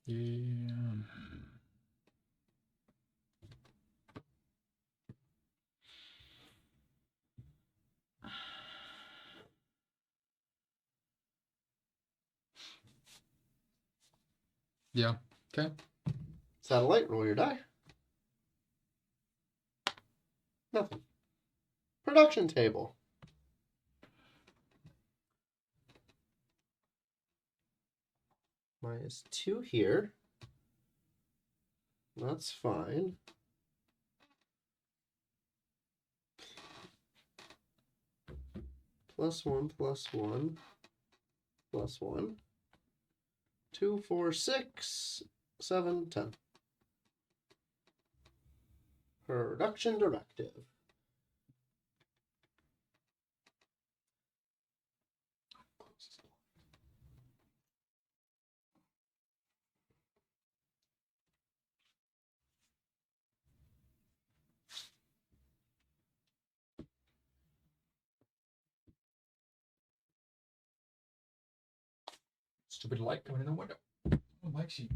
Yeah. Yeah. Okay.
Satellite. Roll your die. Nothing. Production table. -2 here. That's fine. +1, +1, +1. 2, 4, 6, 7, 10. Production directive.
Stupid light coming in the window. Oh, light sheet.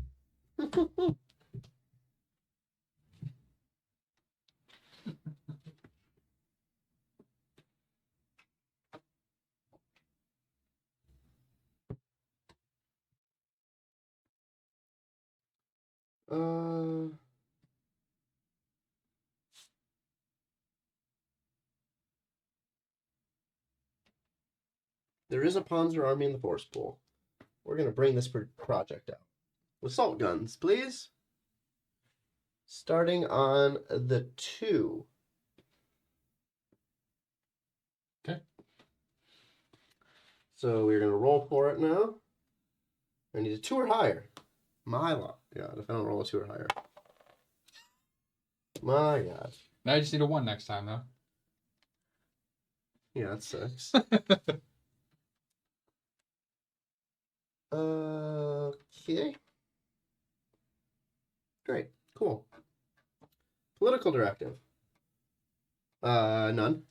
There is a Panzer army in the forest pool. We're going to bring this project out. Assault guns, please. Starting on the 2.
Okay.
So we're going to roll for it now. I need a 2 or higher. My luck. God, if I don't roll a 2 or higher. My God.
Now I just need a 1 next time, though.
Yeah, that's 6. Okay. Great. Cool. Political directive. None.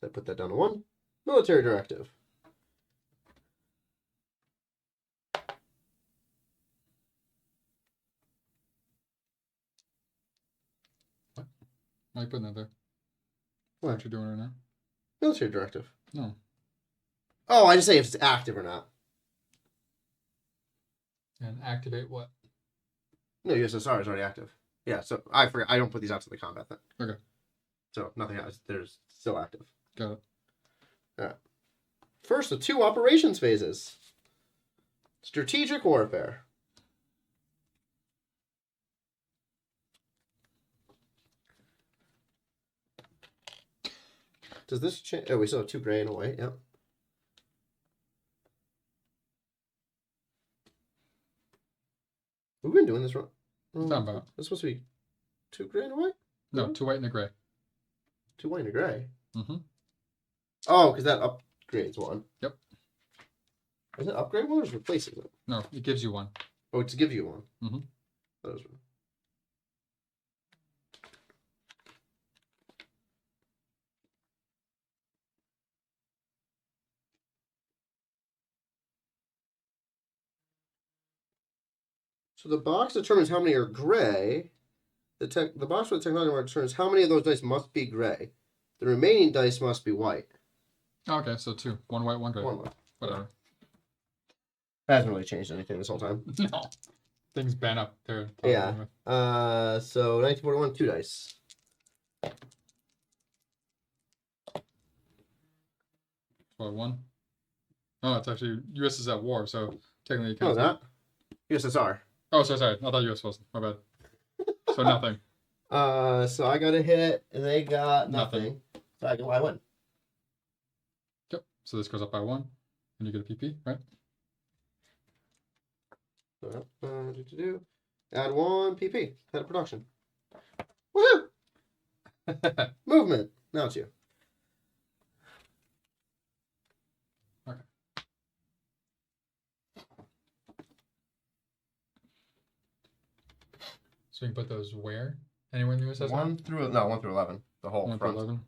So I put that down to 1. Military directive.
Why are you putting that there?
What?
What you doing right now?
Military directive.
No.
Oh, I just say if it's active or not.
And activate what?
No, USSR is already active. Yeah, so I forgot. I don't put these out to the combat thing.
Okay.
So nothing else. There's still active.
Got it.
Yeah. First of 2 operations phases. Strategic warfare. Does this change? Oh, we still have 2 gray and a white. Yep. We've been doing this wrong.
What are you talking about?
It's supposed to be 2 gray and a white?
No, 2 white and a gray.
2 white and a gray.
Mm-hmm.
Oh, because that upgrades 1.
Yep.
Is it upgrade 1 or is it replaces it?
No, it gives you 1.
Oh, to give you 1.
Mm-hmm.
That was wrong. So the box determines how many are gray. The box with the technology mark determines how many of those dice must be gray. The remaining dice must be white.
Okay, so 2. 1 white, 1 gray.
1 white.
Whatever.
Hasn't really changed anything this whole time.
No. Things been up there.
Yeah. So 1941, 2 dice.
What, 1? Oh, it's actually US is at war, so technically it
No,
counts.
not. USSR.
Oh, sorry. I thought US wasn't. My bad. So nothing.
So I got a hit, and they got nothing. So I win.
Yep. So this goes up by 1, and you get a PP, right?
Add 1 PP. Head of production. Woohoo! Movement. Now it's you.
Okay. So you can put those where? Anywhere in the USS?
1 through 11. The whole
1
front.
through 11.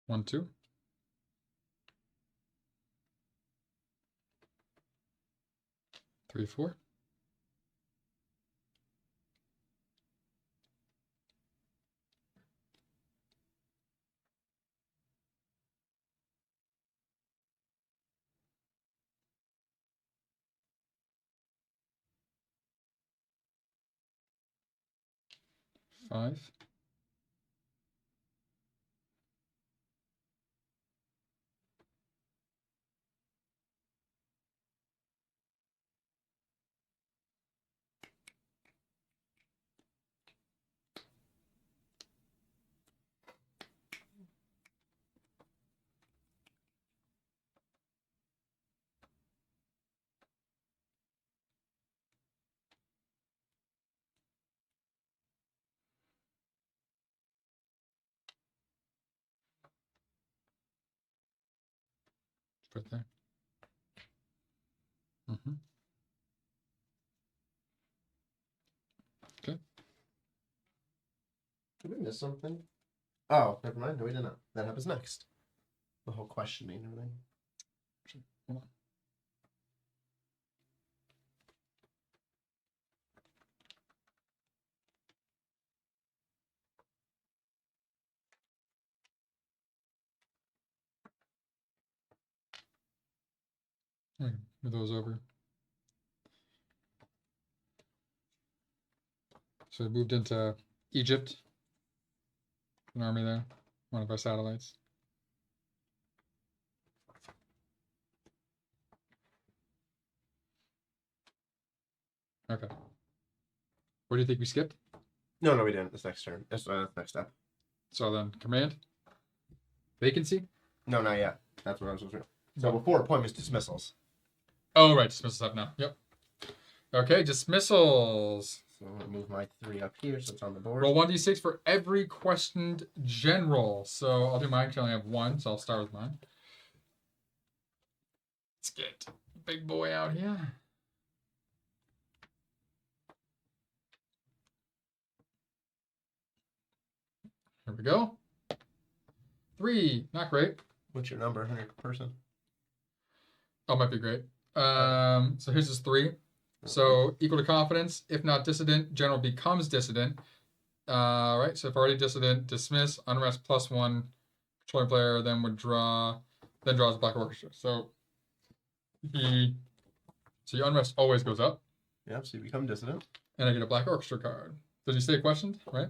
One, 2. 3, 4. 5. 'Put there. Mm-hmm. Okay.
Did we miss something? Oh, never mind. No, we did not. That happens next. The whole questioning and everything.
Hold on. All right, move those over. So we moved into Egypt. An army there. One of our satellites. Okay. What do you think we skipped?
No, we didn't. This next turn. This next step.
So then, command. Vacancy.
No, not yet. That's what I was supposed to do. So before appointments, dismissals.
Oh, right. Dismissals up now. Yep. Okay, dismissals.
So I'm going to move my 3 up here so it's on the board.
Roll 1d6 for every questioned general. So I'll do mine because I only have 1, so I'll start with mine. Let's get big boy out here. Here we go. 3, not great.
What's your number? 100 person.
Oh, might be great. So here's his 3. So equal to confidence. If not dissident, general becomes dissident. Right. So if already dissident, dismiss, unrest +1. Controlling player then would draws a black orchestra. So your unrest always goes up.
Yep. So you become dissident.
And I get a black orchestra card. Does he say questioned? Right.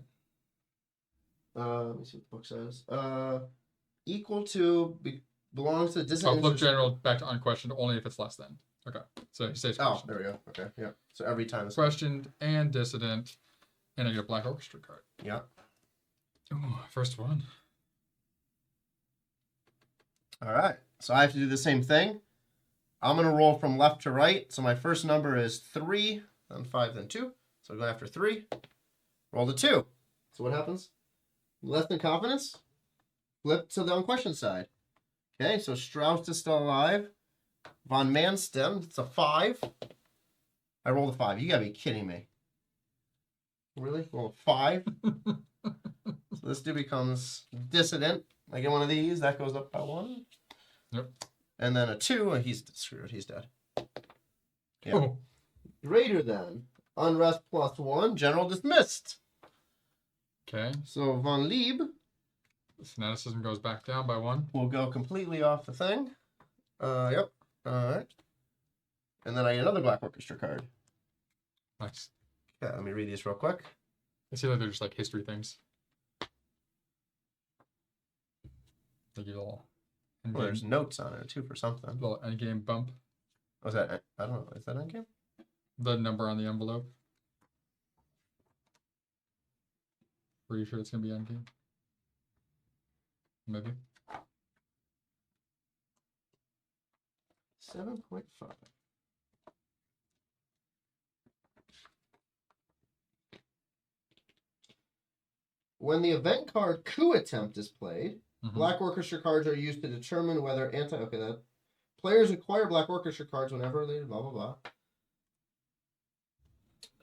Let me see what the book says. Equal to belongs to dissident.
I'll flip general back to unquestioned only if it's less than. Okay. So he says questioned.
Oh, there we go. Okay. Yeah. So every time it's
Questioned and dissident, and I get a black orchestra card.
Yeah.
Ooh, first one.
All right. So I have to do the same thing. I'm going to roll from left to right. So my first number is 3, then 5, then 2. So I'm going after 3. Roll the 2. So what happens? Less than confidence. Flip to the unquestioned side. Okay, so Strauss is still alive. Von Mansten, it's a 5. I rolled a 5. You gotta be kidding me. Really? Roll a 5. So this dude becomes dissident. I get one of these. That goes up by 1.
Yep.
And then a 2, and he's screwed. He's dead. Yeah.
Oh.
Greater than. Unrest +1. General dismissed.
Okay.
So von Lieb
Fanaticism goes back down by 1.
will go completely off the thing. Yep. Alright. And then I get another Black Orchestra card.
Nice.
Yeah, let me read these real quick.
I see like they're just like history things. Like your little
Well, there's notes on it too for something.
little endgame bump.
Was that? I don't know. Is that endgame?
The number on the envelope. Pretty sure it's gonna be endgame. Maybe.
7.5. When the event card coup attempt is played, Black Orchestra cards are used to determine whether that players acquire Black Orchestra cards whenever they blah blah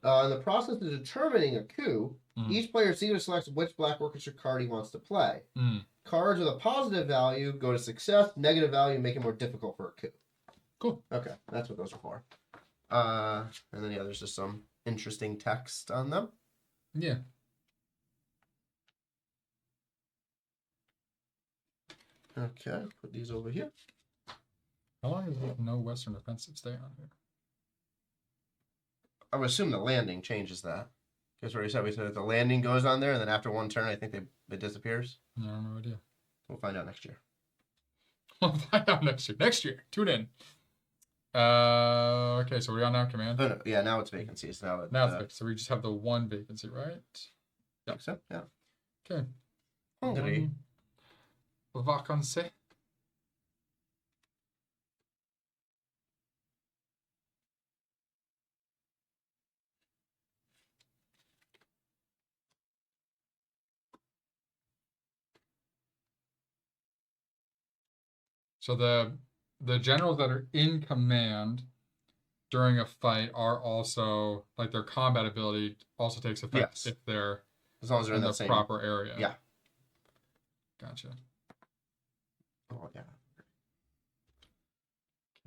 blah. In the process of determining a coup, each player secretly selects which Black Orchestra card he wants to play. Cards with a positive value go to success, negative value make it more difficult for a coup.
Cool.
Okay, that's what those are for. And then yeah, there's just some interesting text on them.
Yeah.
Okay, put these over here.
How long does no Western offensive stay on here?
I would assume the landing changes that. Because we said the landing goes on there, and then after one turn, I think it disappears.
I have no idea.
We'll find out next year.
We'll find out next year. Next year. Tune in. Okay, so we're on now, command.
Oh, no, yeah, now it's vacancies. Now
It's so we just have the one vacancy, right?
Yeah. So, yeah.
Okay.
Hungary.
Vacancy. So the generals that are in command during a fight are also like their combat ability also takes effect if they're
as long as they're in
the
the same
proper area.
Yeah.
Gotcha.
Oh yeah.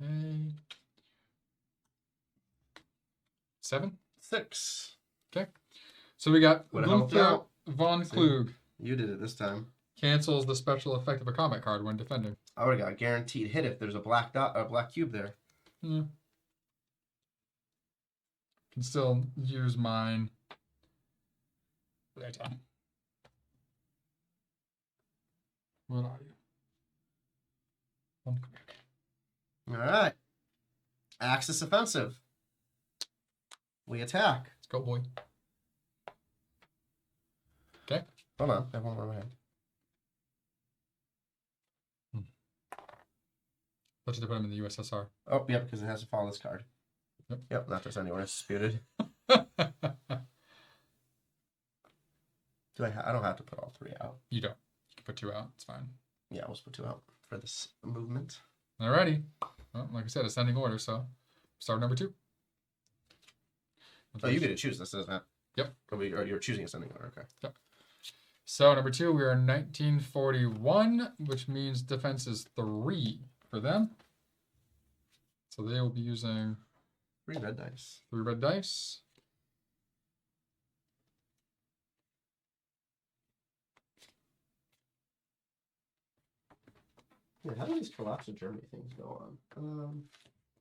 Okay. 7?
6.
Okay. So we got
Would it help
Luther
out?
von
See?
Klug
You did it this time.
cancels the special effect of a combat card when defending.
I would have got a guaranteed hit if there's a black dot or a black cube there.
Yeah. Can still use mine later. What are you? One click.
All right. Axis offensive. We attack.
Let's go, boy. Okay.
Hold on. I have one more in my hand.
Let's just put him in the USSR.
Oh, yep, because it has to follow this card.
Yep.
Yep, not just anywhere. It's disputed.
You
I don't have to put all 3 out.
don't. You can put 2 out. It's fine.
Yeah, we'll just put 2 out for this movement.
Alrighty. Well, like I said, ascending order, so start number 2.
Oh, you get to choose this, isn't it?
Yep.
Or you're choosing ascending order, okay.
Yep. So number 2, we are in 1941, which means defense is 3 for them. So they will be using
3 red dice.
3 red dice.
Yeah, how do these collapse of Germany things go on?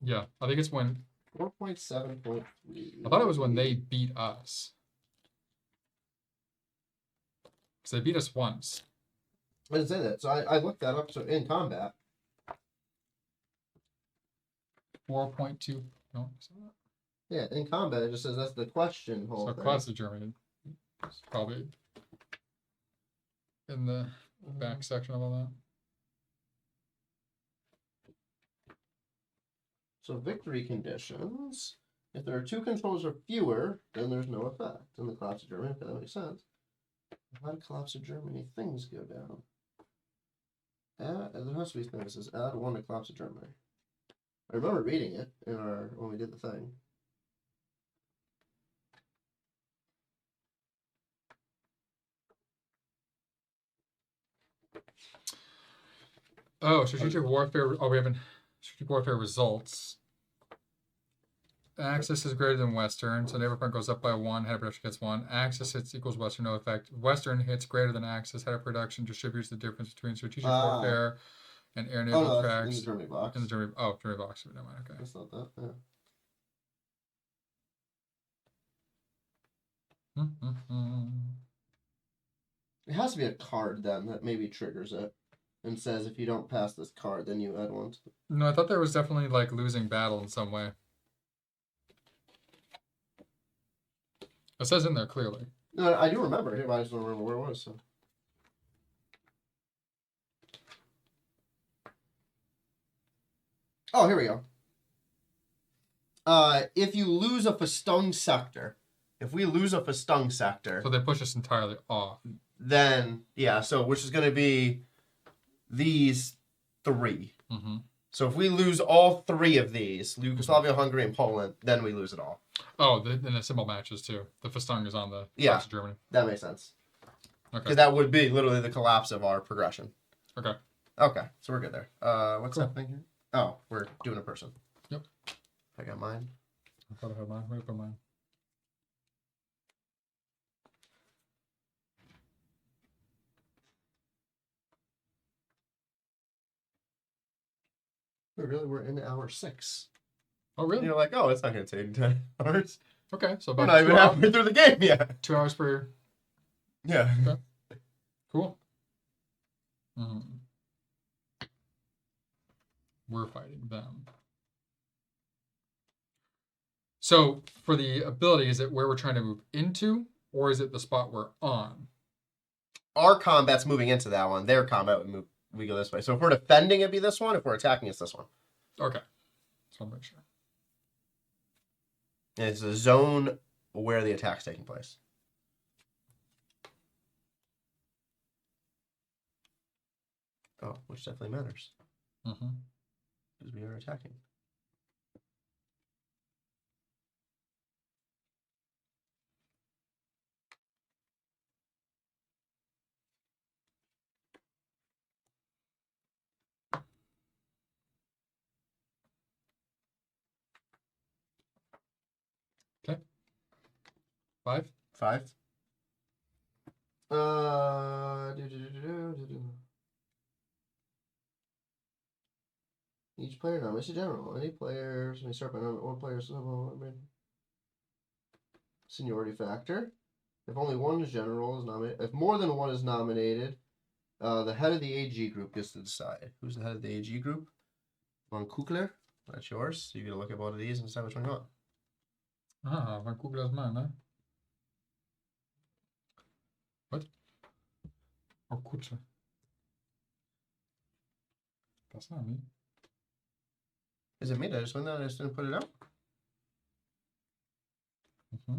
Yeah, I think it's when
4.7.3.
I thought it was when they beat us. Because they beat us once.
I didn't say that. So I looked that up. So in combat.
4.2. No,
Yeah, in combat, it just says that's the question whole
so
thing.
class of Germany. It's probably in the back section of all that. So
victory conditions. If there are 2 controls or fewer, then there's no effect. In the collapse of Germany, okay, that makes sense. How did collapse of Germany things go down? There has to be things that says add 1 to collapse of Germany. I remember reading it when we did the thing.
Oh, strategic warfare. Oh, we haven't. Strategic warfare results. Axis is greater than Western, so neighbor point goes up by 1, head of production gets 1. Axis hits equals Western, no effect. Western hits greater than Axis, head of production distributes the difference between strategic warfare and air naval
that's
tracks.
in the Germany box.
In the Germany, Germany box. Never mind, okay.
That's not that, yeah. It has to be a card then that maybe triggers it and says if you don't pass this card, then you add one to the...
No, I thought there was definitely like losing battle in some way. It says in there clearly.
No, I do remember it, but I just don't remember where it was. So. Oh, here we go. If you lose a Festung sector, if we lose a Festung sector,
So they push us entirely off.
then yeah, so which is going to be these 3.
Mm-hmm.
So if we lose all 3 of these, Yugoslavia, Hungary, and Poland, then we lose it all.
Oh, then the symbol matches too. The Festung is on the
Yeah.
box of Germany.
That makes sense.
Okay.
Because that would be literally the collapse of our progression.
Okay.
Okay, so we're good there. What's
Cool.
happening here? Oh, we're doing a person.
Yep.
I got mine.
I thought I had mine. Where did I put mine?
We're in hour 6.
Oh,
And
really?
you're like, oh, it's not going to take 10 hours.
Okay, so
We're
about
not even
2 hours,
halfway through the game yet.
2 hours per.
Yeah.
Cool. Mm. We're fighting them. So for the ability, is it where we're trying to move into, or is it the spot we're on?
Our combat's moving into that one. Their combat would move. We go this way. So if we're defending, it'd be this one. If we're attacking, it's this one.
Okay. So I'll make sure.
And it's the zone where the attack's taking place. Oh, which definitely matters.
Mm-hmm.
Because we are attacking.
Okay. 5.
5. Each player nominates a general. Any players may start by nominating one player. Seniority factor. If only one general is nominated, if more than one is nominated, the head of the AG group gets to decide. Who's the head of the AG group? Von Kugler. That's yours. So you get to look at both of these and decide which one you want.
Ah, Van Kugler's mine, huh? What? Oh, Kugler. That's not me.
Is it me? Did I just win that? I just didn't put it out?
Mm-hmm.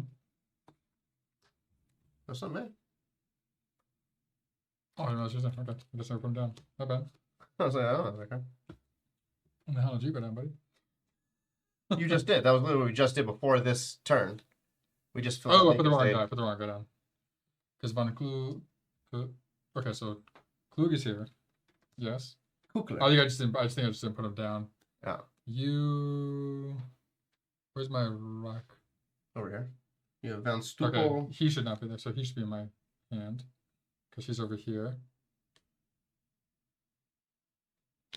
That's not me.
Oh, I didn't realize you was there. Okay. I guess I put him down. My bad.
I was like, oh, okay.
When the hell did you go down, buddy?
You just did. That was literally what we just did before this turn. We just filled
Oh,
out
I put the wrong
state.
guy. Put the wrong guy down. Because Van Klug. Okay, so Klug is here. Yes.
Kugler.
I think I think I just didn't put him down.
Yeah.
You. Where's my rock?
Over here. You have Van
Okay,
Stupel.
he should not be there, so he should be in my hand. Because he's over here.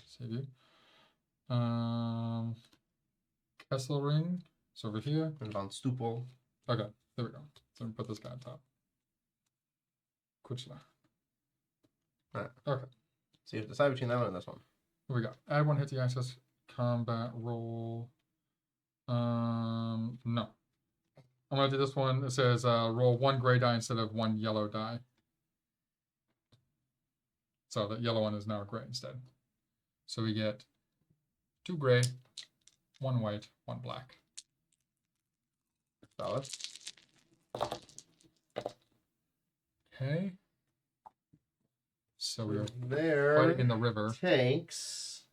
Save you. Kesselring is over here.
And Van Stupel.
Okay, there we go. So put this guy on top. Kuchla.
Alright.
Okay.
So you have to decide between that one and this one.
What we got? Add 1 hit to the access combat roll. No. I'm gonna do this one. It says roll 1 gray die instead of 1 yellow die. So the yellow one is now a gray instead. So we get 2 gray, 1 white, 1 black.
Solid.
Okay. So we're
There.
fighting in the river.
Tanks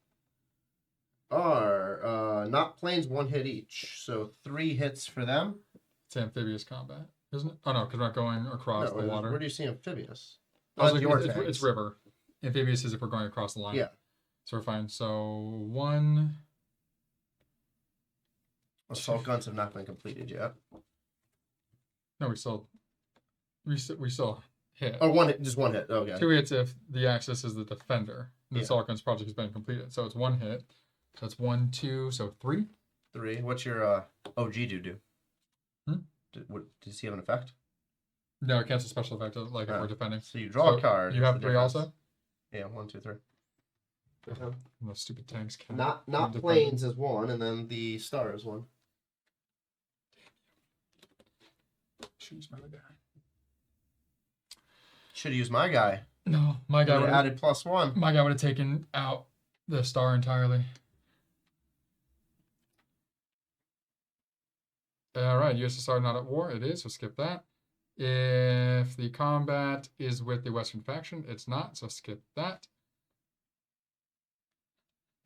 are not planes, 1 hit each. So 3 hits for them.
It's amphibious combat, isn't it? Oh no, because we're not going across
No,
the water.
Where do you see amphibious?
I was
That's
like,
your
it's
tanks.
river. Amphibious is if we're going across the line.
Yeah.
So we're fine. So 1.
Assault guns have not been completed yet.
No, we still hit.
Oh, one hit, just one hit. Okay.
2 hits if the Axis is the defender. The
Yeah.
Assault Guns project has been completed. So it's 1 hit. So it's 1, 2, so 3.
3. What's your OG do? Does he have an effect?
No, it cancels special effect if we're defending.
So you draw
So
a card.
You
is
have
the
3
difference.
also?
Yeah, 1, 2, 3.
Those stupid tanks can't.
Not
defend.
planes is 1, and then the star is 1.
Should use my guy.
Should have used my guy.
No, my guy
Would
would
have
have
added +1.
My guy would have taken out the star entirely. All right, USSR not at war. It is, so skip that. If the combat is with the Western faction, it's not, so skip that.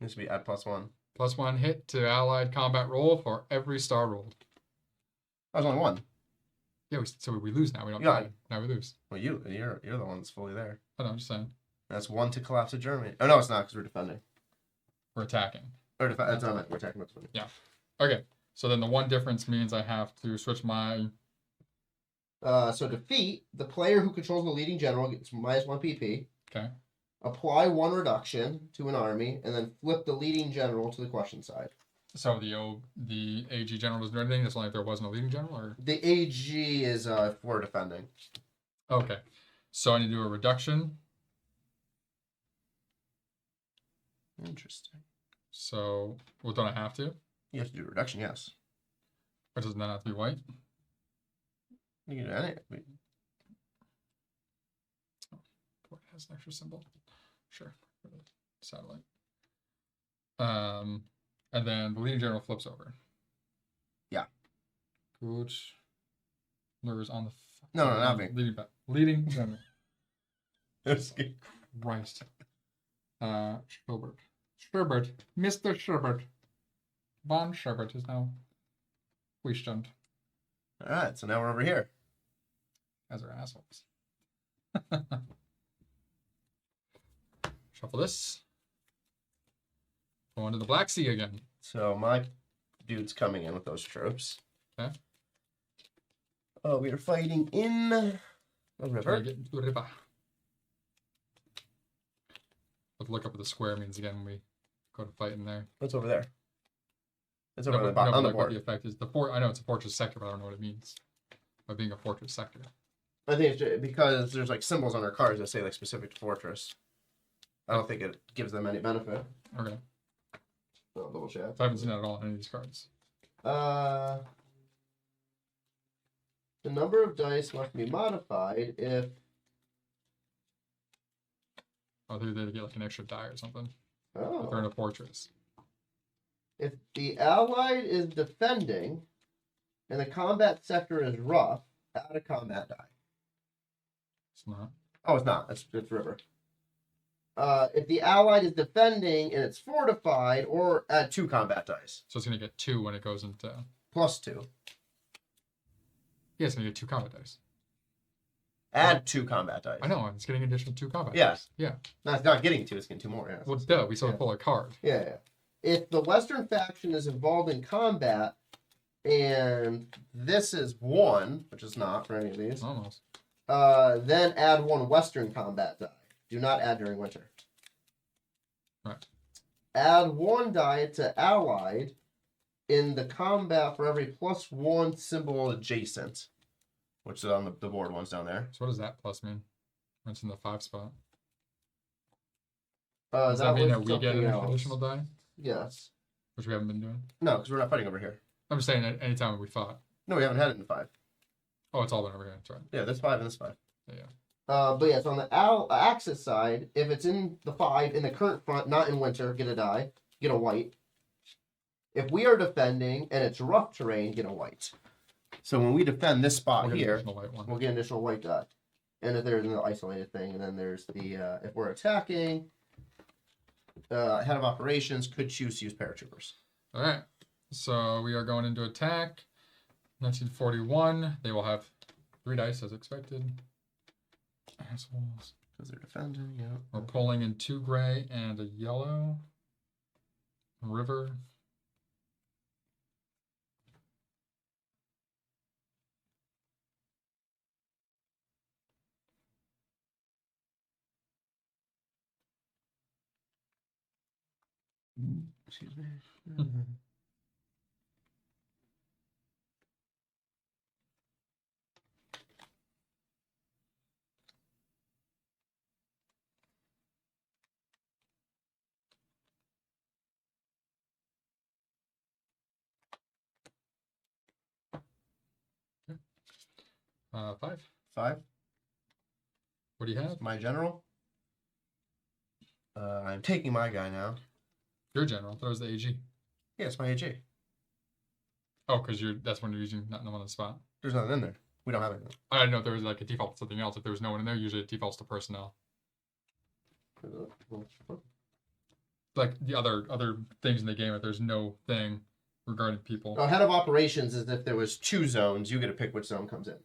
Needs to be add +1.
+1 hit to allied combat roll for every star rolled.
That was only 1.
Yeah, so we lose now. We don't.
Yeah.
Die. Now we lose.
Well, you're the one that's fully there.
I know. I'm just saying.
That's 1 to collapse of Germany. Oh no, it's not because we're defending.
We're attacking.
Or that's not it. We're attacking. That's funny.
Okay. So then the one difference means I have to switch my.
So defeat, the player who controls the leading general gets -1 PP.
Okay.
Apply 1 reduction to an army, and then flip the leading general to the question side.
So the AG general doesn't do anything. That's only if there wasn't a leading general, or.
The AG is for defending.
Okay. So I need to do a reduction.
Interesting.
So, well, don't I have to?
You have to do a reduction, yes.
Or doesn't that have to be white?
You can do any.
Boy, it has an extra symbol. Sure. For the satellite. And then the leading general flips over.
Yeah.
Good. Lures on the.
No, not me.
Leading back. Leading general.
That's good.
Christ. Sherbert. Sherbert. Mr. Sherbert. Von Sherbert is now questioned.
All right, so now we're over here.
As are assholes. Shuffle this. Go into the Black Sea again.
So my dude's coming in with those troops.
Okay.
Oh, we are fighting in the
Try to
river.
get into the river. Let's look up what the square means again when we go to fight in there.
What's over there? It's over
No,
on the,
but- no, but
on the
like what
board.
the effect is. I know it's a fortress sector, but I don't know what it means by being a fortress sector.
I think it's just because there's like symbols on our cards that say like specific to fortress. I don't think it gives them any benefit.
Okay.
I'll double check.
I haven't seen that at all on any of these cards.
The number of dice must be modified if
Oh, they get like an extra die or something. If they're in
oh,
a fortress.
if the allied is defending and the combat sector is rough, add a combat die.
It's not.
Oh, it's not. It's river. If the allied is defending and it's fortified, or add 2 combat dice.
So it's gonna get 2 when it goes into.
+2.
Yeah, it's gonna get 2 combat dice.
Add 2 combat dice.
I know, it's getting an additional 2 combat
Yeah.
dice. Yeah.
No, it's not getting 2, it's getting 2 more. Yeah.
Well, duh, we saw
Yeah.
the polar card.
Yeah. If the Western faction is involved in combat and this is 1, which is not for any of these,
Almost.
then add 1 Western combat die. Do not add during winter.
Right.
Add 1 die to allied in the combat for every +1 symbol adjacent, which is on the board ones down there.
So what does that plus mean? It's in the 5 spot.
That
Does that mean
was
that we get
something
an
else.
additional die?
Yes.
Which we haven't been doing?
No, because we're not fighting over here.
I'm just saying that anytime we fought.
No, we haven't had it in 5.
Oh, it's all been over here. That's right.
Yeah, this 5 and this 5.
Yeah.
But yeah, so on the Axis side, if it's in the 5 in the current front, not in winter, get a die, get a white. If we are defending and it's rough terrain, get a white. So when we defend this spot
We'll get an
here,
additional white one.
we'll get an additional white die. And if there's an isolated thing, and then there's the if we're attacking, head of operations could choose to use paratroopers.
All right. So we are going into attack. 1941. They will have 3 dice as expected. Assholes.
Because they're defending, yeah.
We're pulling in 2 gray and a yellow. River.
Excuse me.
Five.
5.
What do you have?
My general. I'm taking my guy now.
Your general. That was the AG.
Yeah, it's my AG.
Oh, because that's when you're using not no one on the spot.
There's nothing in there. We don't have anything.
I didn't know if there was like a default to something else. If there was no one in there, usually it defaults to personnel. Like the other things in the game, if there's no thing regarding people.
Head of operations is if there was 2 zones, you get to pick which zone comes in.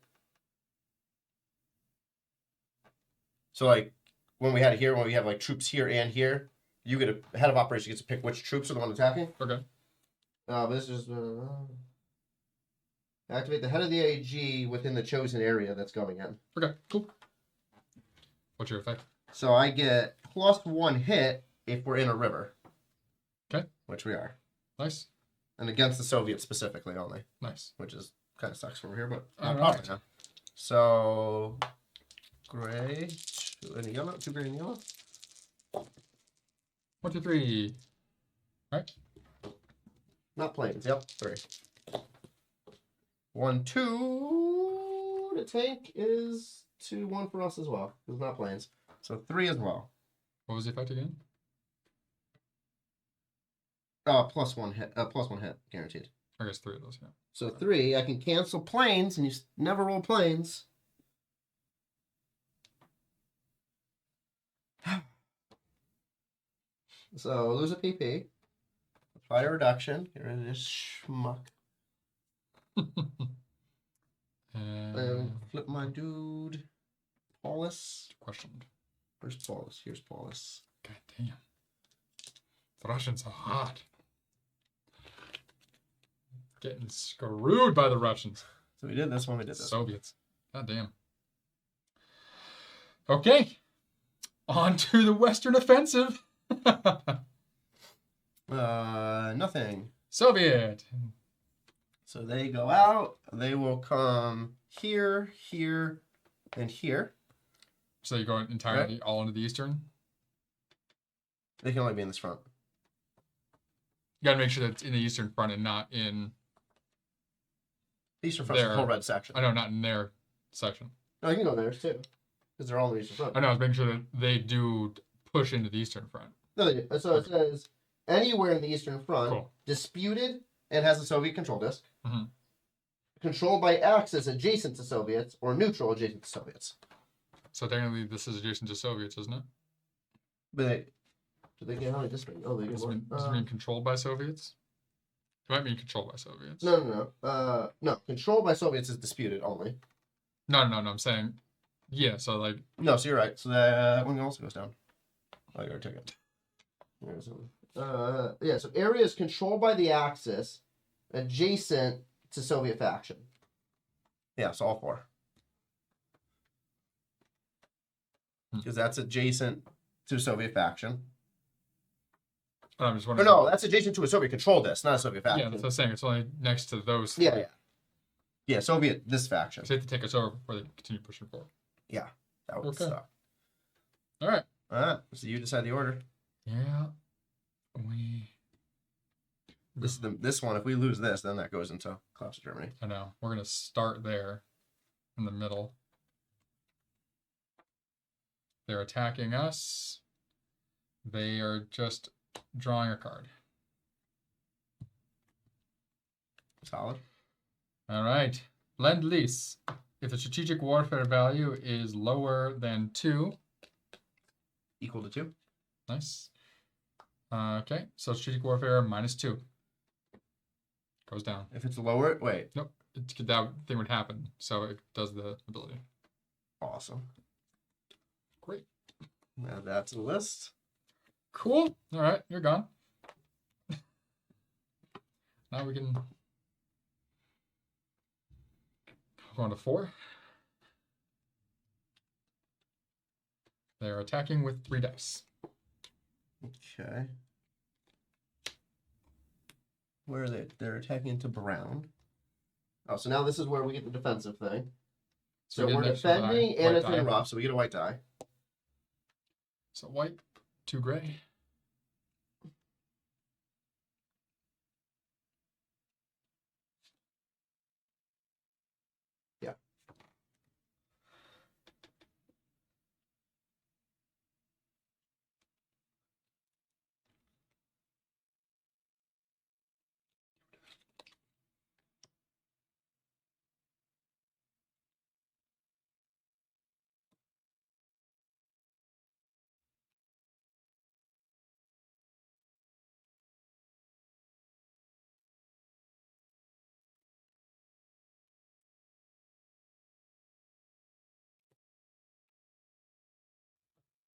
So like when we had it here, when we have like troops here and here, you get a head of operations gets to pick which troops are the one attacking.
Okay.
This is activate the head of the AG within the chosen area that's going in.
Okay. Cool. What's your effect?
So I get +1 hit if we're in a river.
Okay.
Which we are.
Nice.
And against the Soviets specifically only.
Nice.
Which is kind of sucks over here, but
All
not
right.
now. So gray, 2 and a yellow, 2 gray and yellow.
1, 2, 3. Right.
Not planes. Yep, 3. 1, 2. The tank is 2, 1 for us as well. It's not planes. So 3 as well.
What was the effect again?
+1 hit. +1 hit guaranteed.
I guess 3 of those. Yeah.
So 3. I can cancel planes, and you never roll planes. So lose a PP. Apply a reduction. Get rid of this schmuck. And flip my dude. Paulus.
Questioned.
Where's Paulus? Here's Paulus.
God damn. The Russians are hot. Getting screwed by the Russians.
So we did this one. We did this.
Soviets. God damn. Okay. On to the Western offensive.
Nothing.
Soviet.
So they go out. They will come here, here, and here.
So you go entirely all into the Eastern?
They can only be in this front.
You gotta make sure that it's in the Eastern front and not in...
The Eastern front is the whole red section.
I know, not in their section.
No, you can go there too. Because they're all in the Eastern front.
I know, I was making sure that they do push into the Eastern front.
No, they do. So it says anywhere in the Eastern front,
Cool.
disputed and has a Soviet control disk,
Mhm.
controlled by Axis adjacent to Soviets, or neutral adjacent to Soviets.
So technically this is adjacent to Soviets, isn't it?
But do they get how many disparate? Oh, they get
Does it
more.
mean controlled by Soviets? It might mean controlled by Soviets.
No. No, controlled by Soviets is disputed only.
No, I'm saying... Yeah, so like...
No, so you're right. So that one also goes down. I got a ticket. Yeah, so areas controlled by the Axis adjacent to Soviet faction. Yeah, so all 4. Because that's adjacent to Soviet faction.
I'm just
Or
wondering...
no, that's adjacent to a Soviet control disk, not a Soviet faction.
Yeah, that's what I'm saying. It's only next to those.
Yeah. Yeah, Soviet, this faction.
So they have to take us over before they continue pushing forward.
Yeah, that would
Okay.
suck.
All right.
So you decide the order.
Yeah.
This one, if we lose this, then that goes into collapse of Germany.
I know. We're going to start there in the middle. They're attacking us. They are just drawing a card.
Solid.
All right. Lend-Lease. If the strategic warfare value is lower than 2.
Equal to 2.
Nice. Okay. So strategic warfare -2. Goes down.
If it's lower, wait.
Nope. That thing would happen. So it does the ability.
Awesome.
Great.
Now that's the list.
Cool. All right. You're gone. Now we can go on to 4. They're attacking with 3 dice.
Okay. Where are they? They're attacking into brown. Oh, so now this is where we get the defensive thing. So
we get
we're
an extra die,
defending, and
white
it's in
die.
rough, so we get a white die.
So white, 2 gray.
Yeah.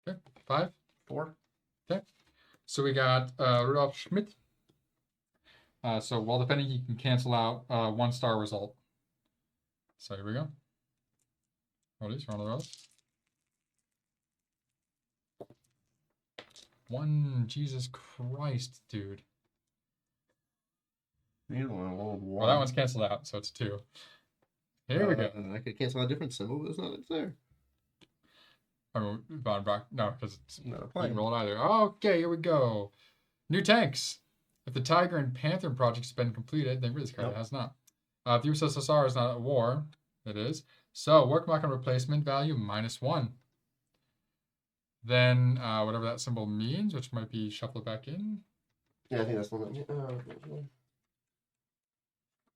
Okay, 5.
4.
Okay. So we got Rudolf Schmidt. So while defending, he can cancel out 1-star result. So here we go. Roll these, roll those. 1, Jesus Christ, dude.
Neither one rolled 1.
Well, that one's canceled out, so it's 2. Here we go.
I could cancel a different symbol, but it's not there.
I mean, no, because it's
Not
you
applying.
can roll it either. Okay, here we go. New tanks. If the Tiger and Panther projects have been completed, then this card
Nope.
has not. If the USSR is not at war, it is. So work mark on replacement value -1. Then whatever that symbol means, which might be shuffle it back in
Yeah, I think that's the one.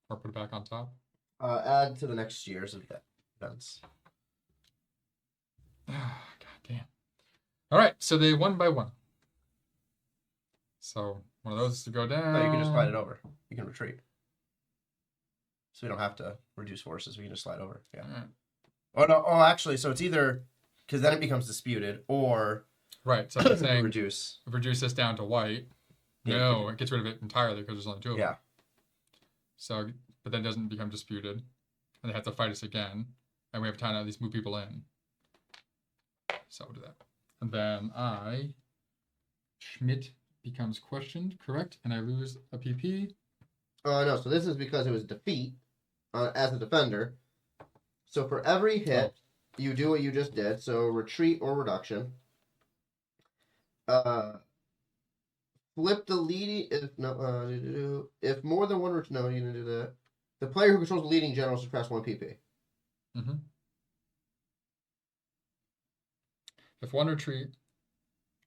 or put it back on top.
Add to the next year's events.
God damn. All right, so they 1 by 1. So one of those is to go down.
No, you can just slide it over. You can retreat. So we don't have to reduce forces. We can just slide over. Yeah.
All right.
Oh no. Oh, actually, so it's either because then it becomes disputed, or
Right, so I'm saying
reduce.
reduce this down to white.
Yeah,
No, it gets rid of it entirely because there's only 2 of them.
Yeah.
So, but then it doesn't become disputed, and they have to fight us again, and we have time to at least move people in. So we'll do that, and then Schmidt becomes questioned, correct, and I lose a PP.
No. So this is because it was defeat as a defender. So for every hit, you do what you just did. So retreat or reduction. Flip the leading. If more than one. No, you didn't do that. The player who controls the leading general subtracts 1 PP.
Mm-hmm. If 1 retreat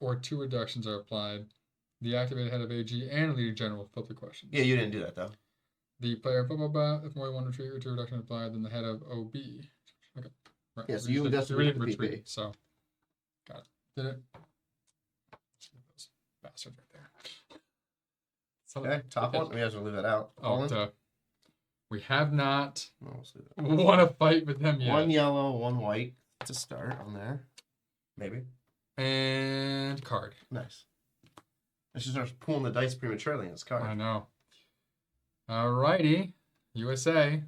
or 2 reductions are applied, the activated head of AG and leading general will flip the question.
Yeah, you didn't do that though.
The player blah blah blah. If more than 1 retreat or 2 reductions are applied, then the head of OB. Okay. Right.
Yeah, so
We
you
did-
just
we
did
didn't
the PP.
retreat, so got it. Did it? Those bastards right there. So
Okay, top one. We have to leave that out.
Oh, duh. We have not
No, let's leave that.
won a fight with them yet.
1 yellow, 1 white to start on there. Maybe.
And card.
Nice. I should start pulling the dice prematurely in this
I
card.
know. Alrighty. USA.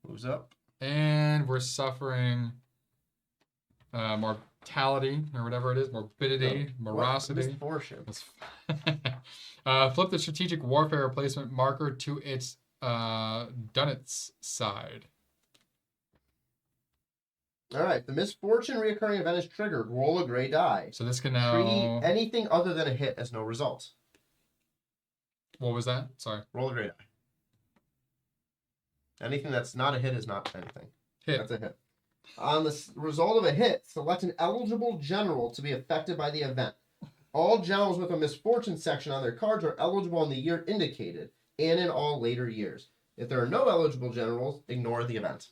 Moves up.
And we're suffering mortality or whatever it is, morbidity, morosity.
Misfortune.
Flip the strategic warfare replacement marker to its Dunitz side.
All right. The misfortune reoccurring event is triggered. Roll a gray die.
So this can
Treat
now.
anything other than a hit as no result.
What was that? Sorry.
Roll a gray die. Anything that's not a hit is not anything.
Hit.
That's a hit. On the result of a hit, select an eligible general to be affected by the event. All generals with a misfortune section on their cards are eligible in the year indicated and in all later years. If there are no eligible generals, ignore the event.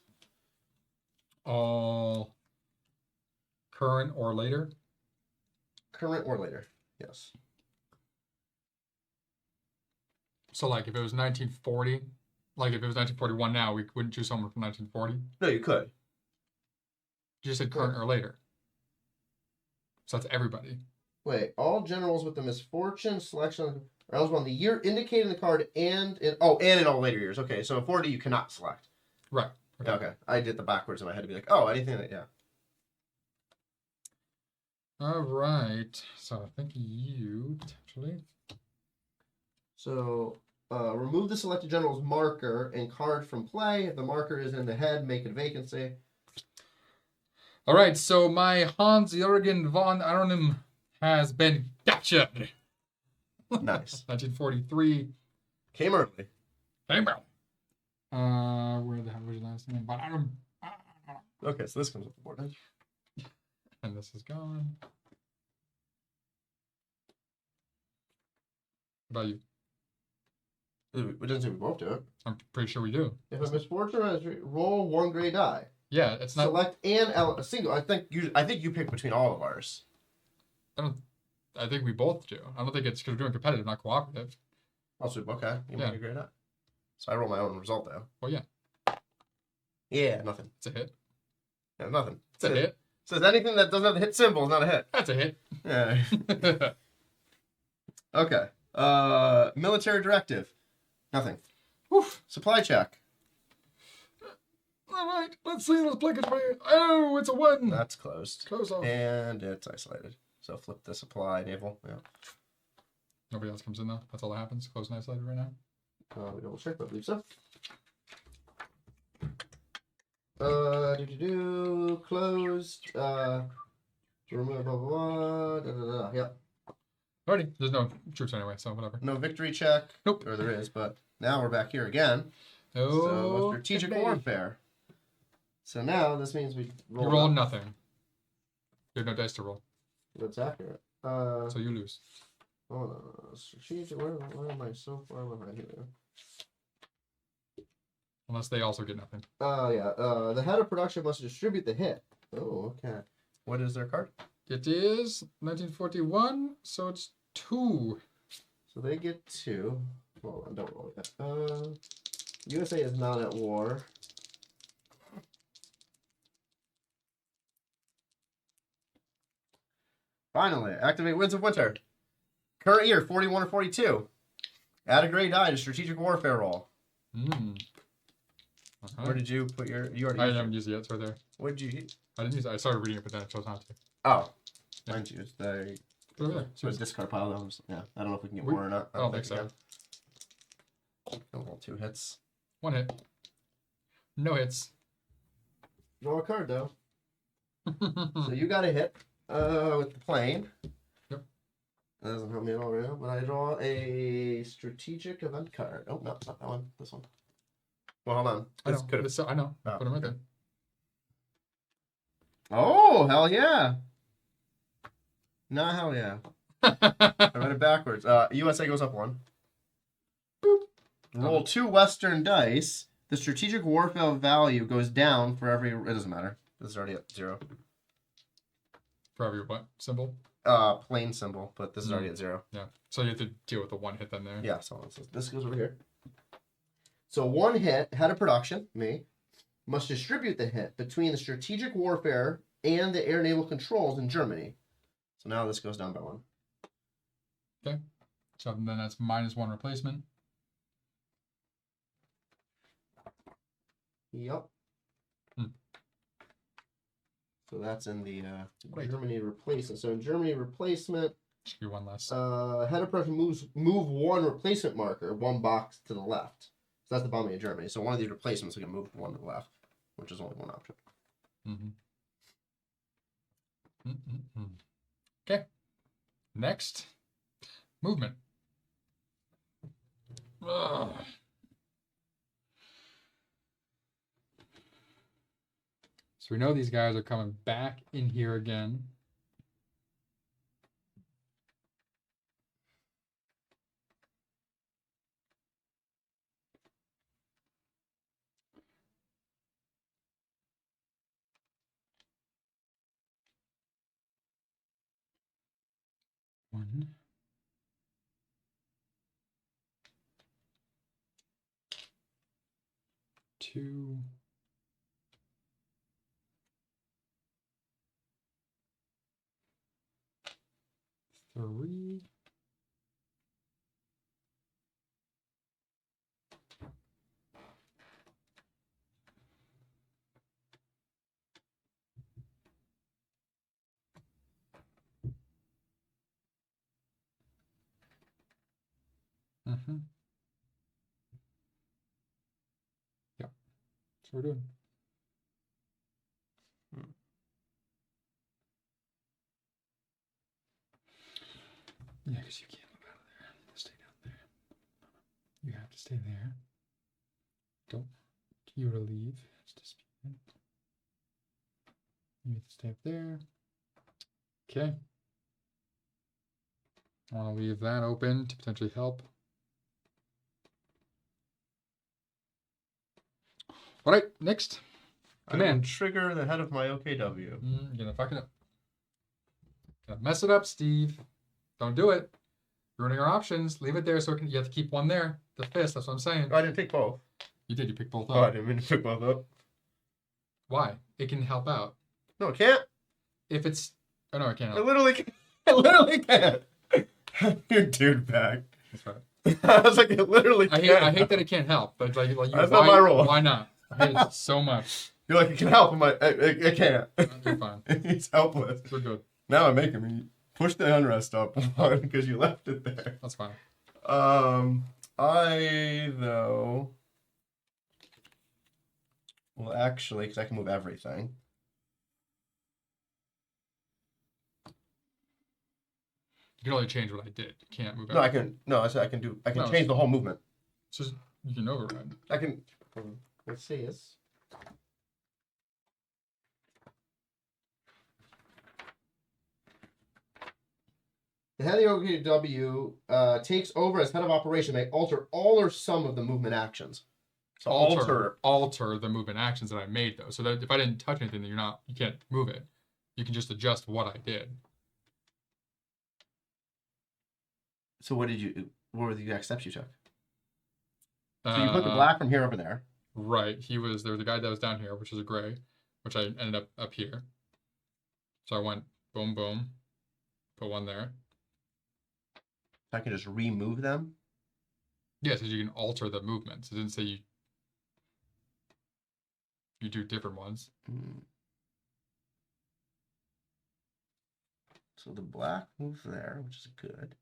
All current or later.
Current or later. Yes.
So like if it was 1940, like if it was 1941 now, we wouldn't choose someone from 1940.
No, you could.
You just said current or later. So that's everybody.
Wait, all generals with the misfortune selection are eligible in the year indicated in the card and in all later years. Okay, so in 40 you cannot select.
Right.
Okay. I did the backwards in my head to be like, oh, anything that, yeah.
All right. So I think you potentially.
So Remove the selected general's marker and card from play. If the marker is in the head, make it a vacancy.
All right, so my Hans-Jürgen von Arnim has been captured.
Nice.
1943.
Came early.
Hey, bro. Where the hell was your last name? Von Arnim.
Okay, so this comes with the board.
And this is gone. What about you?
It doesn't seem we both do it.
I'm pretty sure we do.
If a misfortune has roll 1 gray die.
Yeah, it's not.
Select a single. I think you pick between all of ours.
I think we both do. I don't think it's because we're doing competitive, not cooperative.
Also, okay. You
Yeah.
make a gray die. So I roll my own result though.
Well, yeah,
Yeah, nothing.
it's a hit.
Yeah, nothing.
It's a hit.
Says anything that doesn't have the hit symbol is not a hit.
That's a hit.
Yeah. Okay. Military directive. Nothing.
Oof.
Supply check.
All right, let's see. Let's play it. Oh, it's a 1.
That's closed.
Close off.
And it's isolated. So flip the supply naval. Yeah.
Nobody else comes in though. That's all that happens. Closed and isolated right now.
We double check, but I believe so. Closed. Remove blah blah blah. Yeah.
Alrighty. There's no troops anyway, so whatever.
No victory check.
Nope.
Or there is, but now we're back here again.
Oh.
So strategic warfare. So now this means we roll.
You roll nothing. You have no dice to roll,
That's accurate.
so you lose.
Hold on. Strategic. Where am I so far behind here?
Unless they also get nothing.
Yeah. The head of production must distribute the hit. Oh, okay. What is their card?
It is 1941, so it's 2.
So they get 2. Hold on, don't roll yet. USA is not at war. Finally, activate Winds of Winter. Current year, 41 or 42. Add a gray die to strategic warfare roll. Where did you put your? You already.
I haven't used it yet. It's right there.
What did you?
I didn't use it. I started reading it, but then I chose not to.
Oh,
Yeah.
mine's used. There.
Put it over there.
So a discard pile. Though. Yeah, I don't know if we can get
We-
more or not.
I don't think so.
we can. I'll roll 2 hits.
1 hit. No hits.
Draw a card though. So you got a hit with the plane.
Yep.
That doesn't help me at all right now, but I draw a strategic event card. Oh, no, not that one. This one. Well, hold on.
I
This
know.
could've-
I know.
Oh,
Put them right there.
Oh, hell yeah. No, hell yeah. I read it backwards. USA goes up 1.
Boop.
Roll 2 Western dice. The strategic warfare value goes down for every... It doesn't matter. This is already at 0.
For every what symbol?
Plain symbol, but this is already at 0.
Yeah. So you have to deal with the 1 hit then there.
Yeah, so this goes over here. So 1 hit, head of production, me, must distribute the hit between the strategic warfare and the air naval controls in Germany. So now this goes down by 1.
Okay. So then that's -1 replacement.
Yep.
Hmm.
So that's in the
Wait.
Germany replacement. So in Germany replacement,
Should be 1 less.
head of production move 1 replacement marker 1 box to the left. So that's the bombing of Germany. So one of these replacements we can move 1 to the left, which is only 1 option.
Okay. Next. Movement. Ugh. So we know these guys are coming back in here again. One. Two. Three. That's what we're doing. Yeah, because you can't move out of there. Stay down there. You have to stay there. Don't you to leave. It's disputed. You need to stay up there. Okay. I want to leave that open to potentially help. All right, next. Command.
Trigger the head of my OKW.
You're gonna fuck it up. Gonna mess it up, Steve. Don't do it. Ruining our options. Leave it there so you have to keep one there. The fist, that's what I'm saying.
Oh, I didn't pick both.
You did, you picked both up.
Oh, I didn't mean to pick both up.
Why? It can help out.
No, it can't.
If it's... Oh, no, it can't
I
help.
literally can't. I literally can't. Your dude back.
That's right.
I was like, it literally can't.
I hate that it can't help, but like
That's not my role.
Why not? I hate it so much.
You're like, it can help. I'm like, it can't.
You're fine.
He's helpless.
We're good.
Now I'm making me push the unrest up because you left it there.
That's fine.
I, though... Well, actually, because I can move everything.
You can only change what I did. You can't move
No, I
everything.
can. No, I said I can do. I can
No,
change the whole movement.
It's just, you can override.
I can. Let's see. It's. The head of the OKW takes over as head of operation. May alter all or some of the movement actions. So
alter the movement actions that I made though. So that if I didn't touch anything, then you can't move it. You can just adjust what I did.
So what were the exact steps you took? So you put the black from here over there.
Right. There was a guy that was down here, which is a gray, which I ended up here. So I went boom, boom, put one there.
I can just remove them.
Yes, because you can alter the movements. It didn't say you do different ones.
So the black moves there, which is good.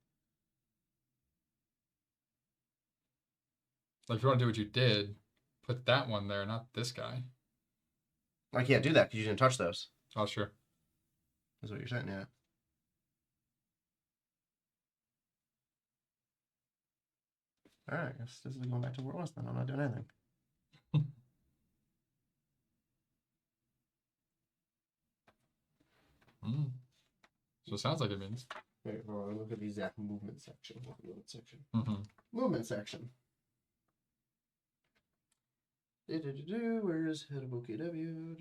Like if you want to do what you did, put that one there, not this guy.
I can't do that because you didn't touch those.
Oh, sure.
That's what you're saying, yeah. Alright, I guess this is going back to where it was then. I'm not doing anything.
So it sounds like it means.
Wait, hold on, look at the exact movement section. Movement section.
Mm-hmm.
Movement section. Where is head of OKW?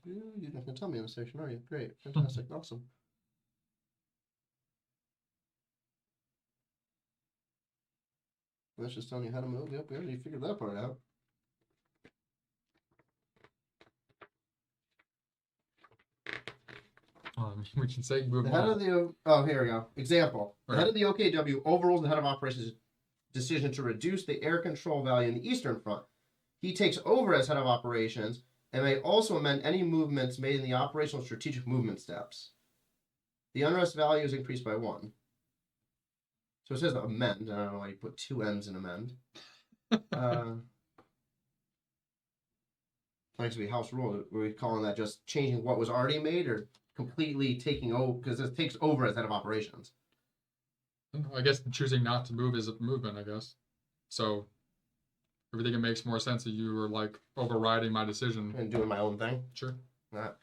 You're not going to tell me in the section, are you? Great. Fantastic. Awesome. That's just telling you how to move. Yep, we already figured that part out.
We can say move
The head of the... Oh, here we go. Example. The head of the OKW overrules the head of operations' decision to reduce the air control value in the Eastern Front. He takes over as head of operations and may also amend any movements made in the operational strategic movement steps. The unrest value is increased by 1. So it says amend. I don't know why you put 2 M's in amend. Thanks to be house rule. Were we calling that just changing what was already made or completely taking over? Because it takes over as head of operations.
I guess choosing not to move is a movement, I guess. So everything it makes more sense that you were like overriding my decision.
And doing my own thing.
Sure.
So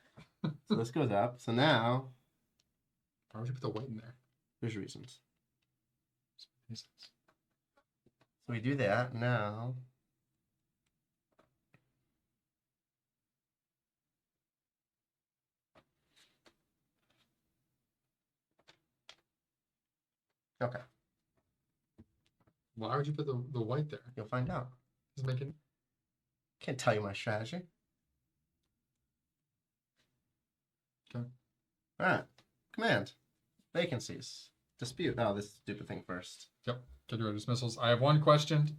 this goes up. So now...
Why would you put the white in there?
There's reasons. So we do that now. Okay.
Why would you put the white there?
You'll find out.
Doesn't make it.
Can't tell you my strategy.
Okay.
All right. Command. Vacancies. Dispute. Oh, this stupid thing first.
Yep. Get rid of dismissals. I have one question.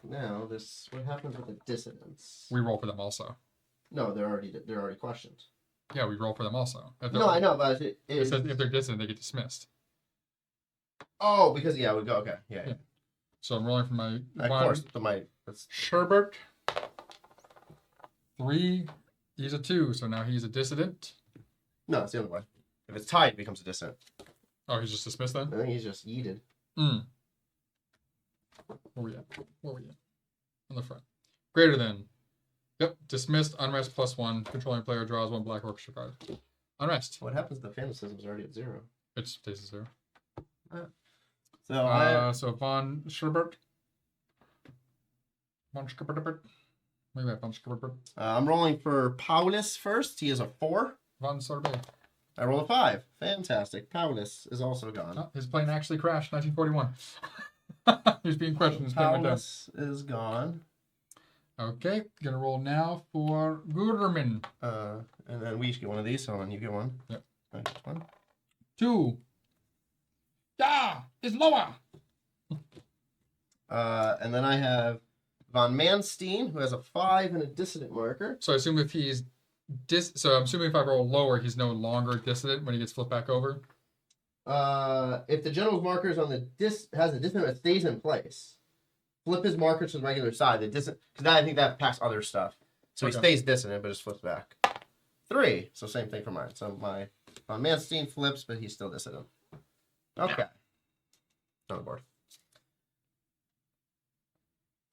Now this. What happens with the dissidents?
We roll for them also.
No, they're already questioned.
Yeah, we roll for them also.
No, I know, but
it says if they're dissident, they get dismissed.
Oh, because we go. Okay, yeah.
So I'm rolling for my
Of course, that's
Sherbert. 3. He's a 2, so now he's a dissident.
No, it's the other way. If it's tied, it becomes a dissident.
Oh, he's just dismissed then?
I think he's just yeeted.
Where we at? On the front. Greater than. Yep. Dismissed. Unrest +1. Controlling player draws 1 black orchestra card. Unrest.
What happens if the fanaticism is already at 0?
It stays at 0.
So
Von Schubert. Von Schubert. Look at that, Von Schubert.
I'm rolling for Paulus first. He is a 4.
Von Sorbet.
I roll a 5. Fantastic. Paulus is also gone.
Oh, his plane actually crashed 1941. He's being questioned. His plane went down.
Paulus is gone.
Okay, gonna roll now for Guderman.
And then we each get one of these, so then you get one.
Yep.
I get one.
2. Yeah, it's lower.
And then I have Von Manstein, who has a 5 and a dissident marker.
So I assume if he's so I'm assuming if I roll lower, he's no longer dissident when he gets flipped back over.
If the general's marker is on the has a dissident that stays in place, flip his marker to the regular side. The dissident, because I think that packs other stuff. So he stays dissident, but just flips back. 3. So same thing for mine. So my Von Manstein flips, but he's still dissident. Okay. On the board.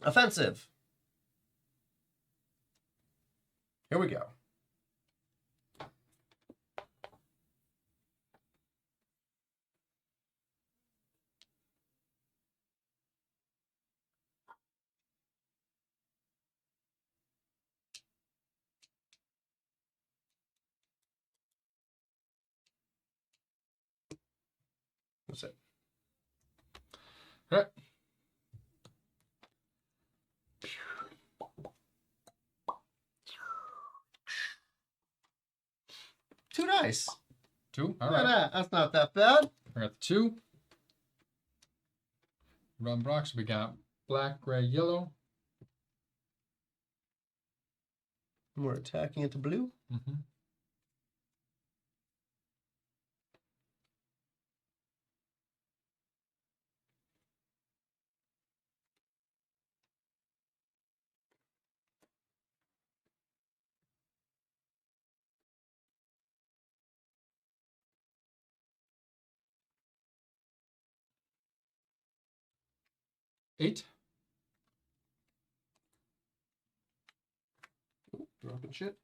Offensive. Here we go. That's it.
All right.
Two dice.
2. All
Look at
right.
that. That's not that bad.
I got the 2. Run blocks. We got black, gray, yellow.
We're attacking into blue.
Mm-hmm. Eight.
Dropping shit.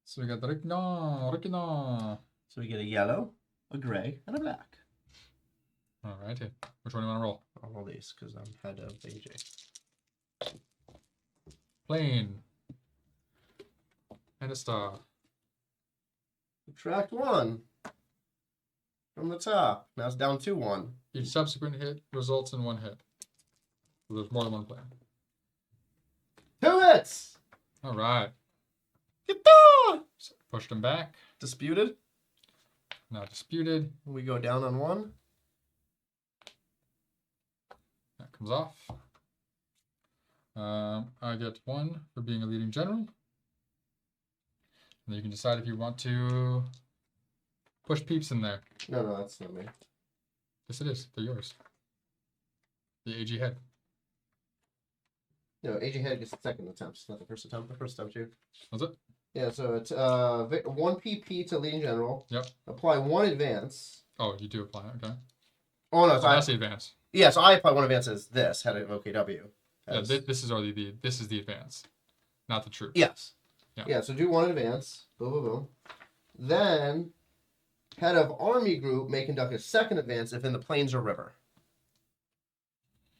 So we got the Rikna.
So we get a yellow, a gray, and a black.
All right. Which one do you want to roll?
I'll roll these because I'm head of AJ.
Plane. And a star.
Subtract 1 from the top. Now it's down 2-1.
Each subsequent hit results in 1 hit. So there's more than one plane.
2 hits!
All right.
Yatta!
So pushed him back.
Disputed.
Now disputed.
We go down on 1.
That comes off. I get 1 for being a leading general. And then you can decide if you want to push peeps in there.
No, that's not me.
Yes, it is. They're yours. The AG head.
No, AJ head gets the second attempt. It's not the first attempt. The first attempt here.
Was it?
Yeah, so it's 1 PP to leading general.
Yep.
Apply 1 advance.
Oh, you do apply. Okay.
Oh no,
So that's the advance.
yeah. So I apply 1 advance as this head of OKW.
Yeah, this is already this is the advance, not the troop.
Yes.
Yeah.
Yeah. So do 1 advance. Boom, boom, boom. Then head of army group may conduct a second advance if in the plains or river.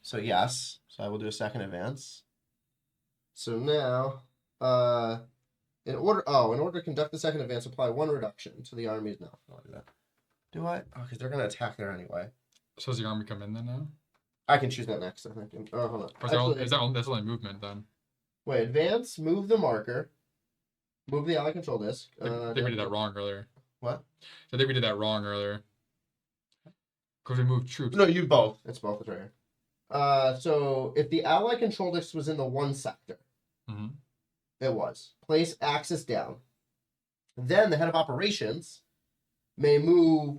So yes. So I will do a second advance. So now, in order to conduct the second advance, apply 1 reduction to the armies. No, I don't want to do that. Do I? Oh, because they're going to attack there anyway.
So does the army come in then now?
I can choose that next, I think. Oh, hold on.
Or that's only movement then?
Wait, advance, move the marker, move the ally control disc.
I think we did that wrong earlier.
What?
I think we did that wrong earlier. Because we moved troops.
No, you both. It's both. It's right here. So if the ally control disc was in the 1 sector, it was. Place axis down. Then the head of operations may move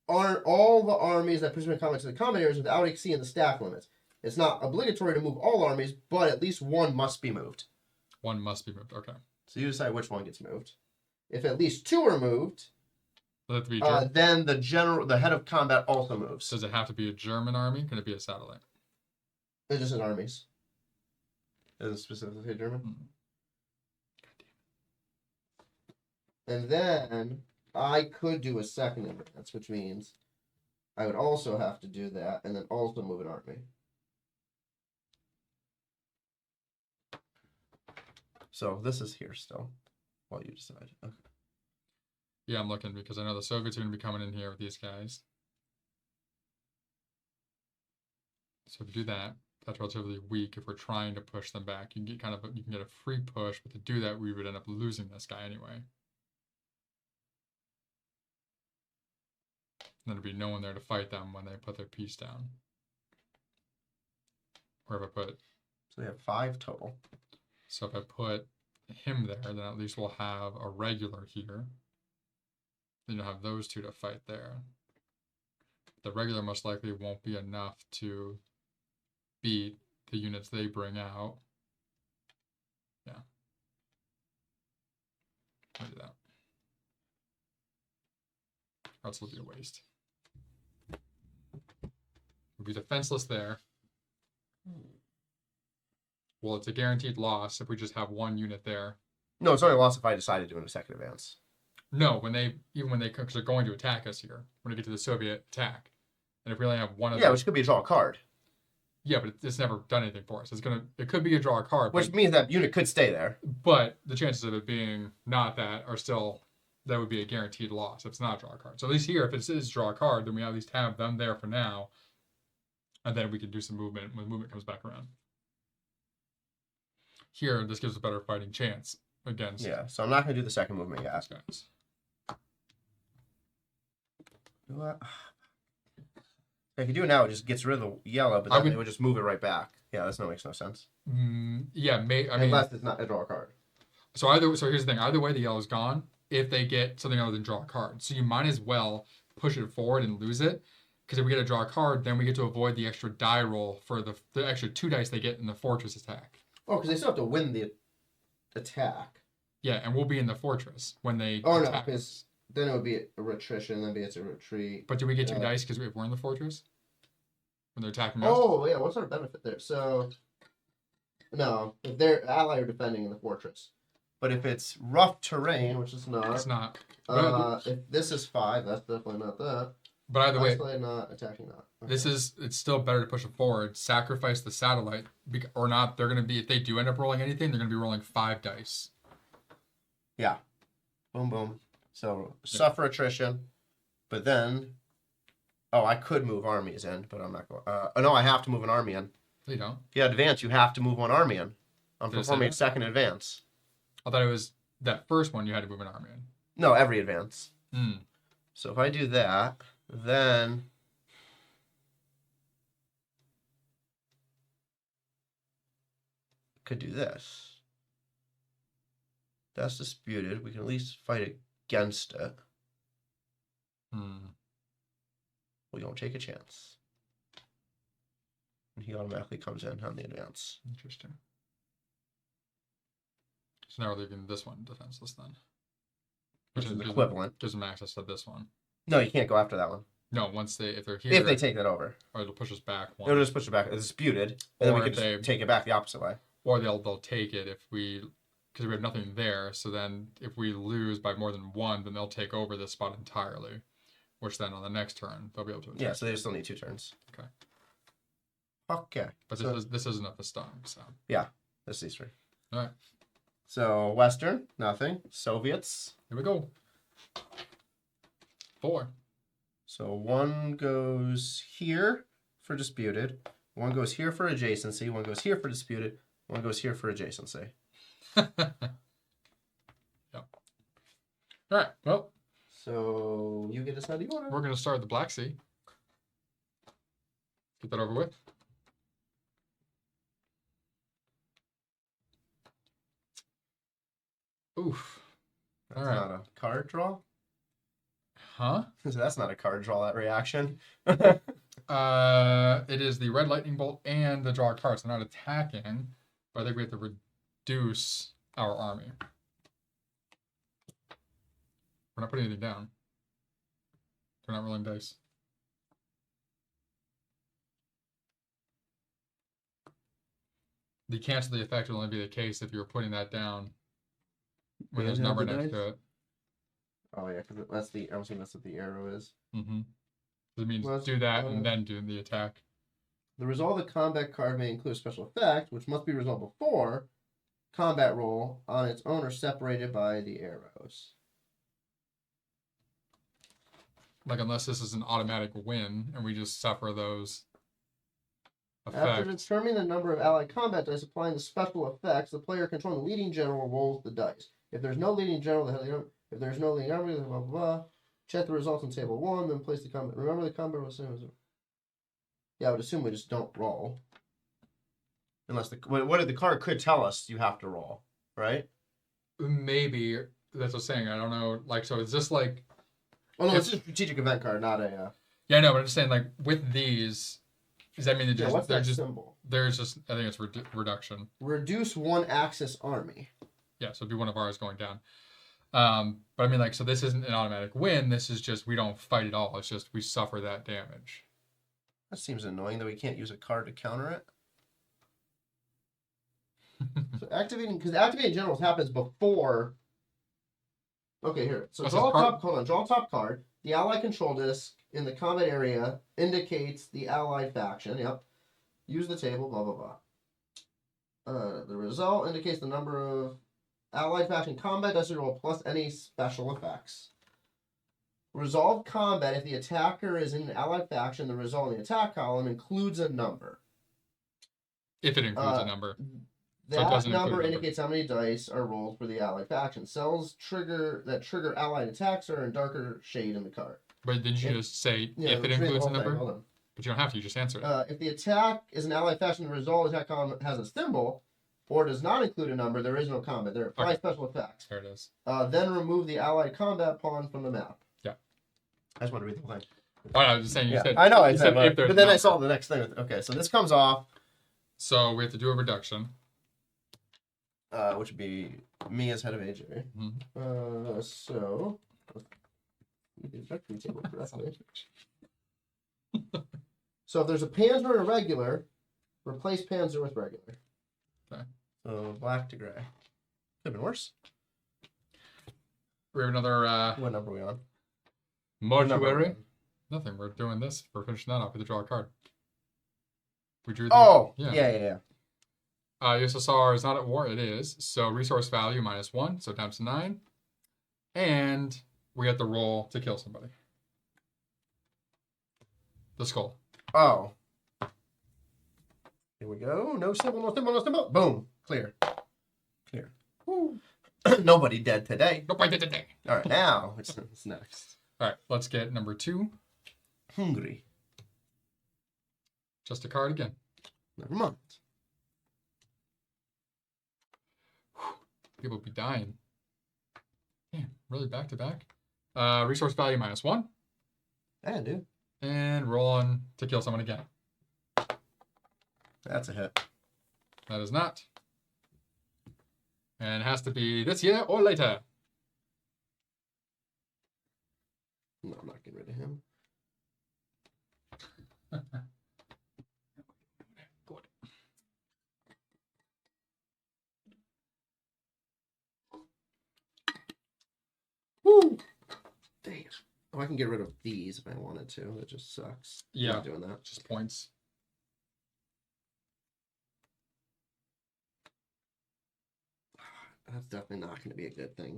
all the armies that participate in combat to the combat areas without exceeding the staff limits. It's not obligatory to move all armies, but at least 1 must be moved.
One must be moved. Okay.
So you decide which one gets moved. If at least 2 are moved,
Does it have to be
then the head of combat also moves.
Does it have to be a German army? Can it be a satellite?
It just says armies. Doesn't specifically German. And then I could do a second advance, which means I would also have to do that and then also move an army. So this is here still, while you decide. Okay.
Yeah, I'm looking because I know the Soviets are going to be coming in here with these guys. So if you do that, that's relatively weak. If we're trying to push them back, you can get you can get a free push, but to do that, we would end up losing this guy anyway. And there'd be no one there to fight them when they put their piece down. Or if I put...
So we have 5 total.
So if I put him there, then at least we'll have a regular here. Then you'll have those 2 to fight there. The regular most likely won't be enough to beat the units they bring out. Yeah. I'll do that. Or else it'll be a waste. We'll be defenseless there. Well, it's a guaranteed loss if we just have 1 unit there.
No, it's only a loss if I decide to do a second advance.
No, even when they, because they're going to attack us here, when we get to the Soviet attack. And if we only have 1 of them.
Yeah, which could be a draw card.
Yeah, but it's never done anything for us. It could be a draw card.
Which means that unit could stay there.
But the chances of it being not that are still, that would be a guaranteed loss if it's not a draw card. So at least here, if it is a draw card, then we at least have them there for now. And then we can do some movement when movement comes back around. Here, this gives us a better fighting chance against.
Yeah, so I'm not going to do the second movement yet.
These guys.
You know what? If you do it now, it just gets rid of the yellow, but then it would just move it right back. Yeah, makes no sense.
Yeah, I mean,
unless it's not a draw card.
So here's the thing. Either way, the yellow's gone if they get something other than draw a card. So you might as well push it forward and lose it. Because if we get a draw card, then we get to avoid the extra die roll for the extra 2 dice they get in the fortress attack.
Oh, because they still have to win the attack.
Yeah, and we'll be in the fortress when they
Oh,
attack.
no, because then it would be a attrition, then it's a retreat.
But do we get 2 dice because we're in the fortress? When they're attacking us?
Oh, yeah, what's our benefit there? So, no, if they're ally or defending in the fortress. But if it's rough terrain, which is not.
It's not.
If this is 5, that's definitely not that.
But either way,
definitely not attacking that. Okay.
It's still better to push it forward, sacrifice the satellite, or not. They're going to be, if they do end up rolling anything, they're going to be rolling 5 dice.
Yeah. Boom, boom. So, suffer attrition, but then, I could move armies in, but I'm not going. No, I have to move an army in.
You don't.
If you advance, you have to move 1 army in. I'm performing a second advance.
I thought it was that first one you had to move an army in.
No, every advance.
Hmm.
So if I do that, then I could do this. That's disputed. We can at least fight against it. We don't take a chance. And he automatically comes in on the advance.
Interesting. So now we're leaving this one defenseless then.
Which is equivalent.
Gives them access to this one.
No, you can't go after that one.
No, if they're here.
If they take that over.
Or it'll push us back one.
It'll just push it back. It's disputed. And then we can just take it back the opposite way.
Or they'll take it because we have nothing there. So then if we lose by more than 1, then they'll take over this spot entirely. Which then on the next turn, they'll be able to attack.
Yeah, so they still need 2 turns.
Okay.
Okay.
But this isn't enough to stun, so.
Yeah, this is these 3.
All right.
So Western, nothing. Soviets.
Here we go. 4.
So 1 goes here for disputed. 1 goes here for adjacency. 1 goes here for disputed. 1 goes here for adjacency.
Yep. All right. Well.
So you get to decide the order.
We're going to start the Black Sea. Get that over with. Oof.
That's
all right.
not a card draw?
Huh?
That's not a card draw, that reaction.
It is the red lightning bolt and the draw card. So not attacking, but I think we have to reduce our army. We're not putting anything down. We're not rolling dice. The cancel the effect will only be the case if you were putting that down when there's a number next to it.
Oh yeah, because that's the. I'm assuming that's what the arrow is.
Mm-hmm. It means
Well,
do that and then do the attack.
The resolve of the combat card may include a special effect, which must be resolved before combat roll on its own or separated by the arrows.
Like, unless this is an automatic win and we just suffer those
After
effects.
determining the number of allied combat dice applying the special effects, the player controlling the leading general rolls the dice. If there's no leading general, if there's no leading army, blah blah blah. Check the results on table 1, then place the combat. Remember the combat was same as. Yeah, I would assume we just don't roll. Unless what the card could tell us you have to roll, right?
Maybe that's what I'm saying. I don't know. Like, so is this like?
Oh no, it's just a strategic event card, not a.
Yeah, no, but I'm just saying, like, with these, does that mean that
what's
they're
that
just
symbol?
there's just I think it's reduction.
Reduce one axis army.
Yeah, so it'd be one of ours going down. But I mean, like, so this isn't an automatic win. This is just we don't fight at all. It's just we suffer that damage.
That seems annoying that we can't use a card to counter it. So activating generals happens before. Okay, here. So draw top card. The ally control disc in the combat area indicates the allied faction. Yep. Use the table. Blah blah blah. The result indicates the number of allied faction combat dice to roll plus any special effects. Resolve combat if the attacker is in an allied faction. The result in the attack column includes a number.
If it includes a number.
That number indicates how many dice are rolled for the allied faction. Cells that trigger allied attacks are in darker shade in the card.
But didn't you just say if it includes a number? But you don't have to. You just answer it.
If the attack is an allied faction, the result attack column has a symbol or does not include a number, there is no combat. There are 5 special effects.
There it is.
Then remove the allied combat pawn from the map.
Yeah.
I just want to read the whole thing.
Oh, I was just saying. You said.
I know. I
you
said,
if
but then I saw the next thing. Okay, so this comes off.
So we have to do a reduction.
Which would be me as head of AJ.
Mm-hmm.
So you did the table correctly. So if there's a Panzer and a regular, replace Panzer with regular.
Okay.
So black to gray. Could have been worse.
We have another
What number are we on?
mortuary. Nothing. We're doing this. We're finishing that off with a draw a card. We drew.
Yeah.
USSR is not at war. It is. So resource value -1, so down to 9. And we have to roll to kill somebody. The skull.
Oh. Here we go. No symbol, no symbol, no symbol. Boom. Clear. Woo. Nobody dead today.
Nobody did today.
All right, now it's next.
All right, let's get number 2.
Hungry.
Just a card again.
Never mind.
People be dying. Damn, really back to back. Resource value -1.
Yeah, dude.
And roll on to kill someone again.
That's a hit.
That is not. And it has to be this year or later.
No, I'm not getting rid of him.
Good.
Woo! Damn. Oh, I can get rid of these if I wanted to. That just sucks.
Yeah.
I'm not doing that.
Just points.
That's definitely not going to be a good thing.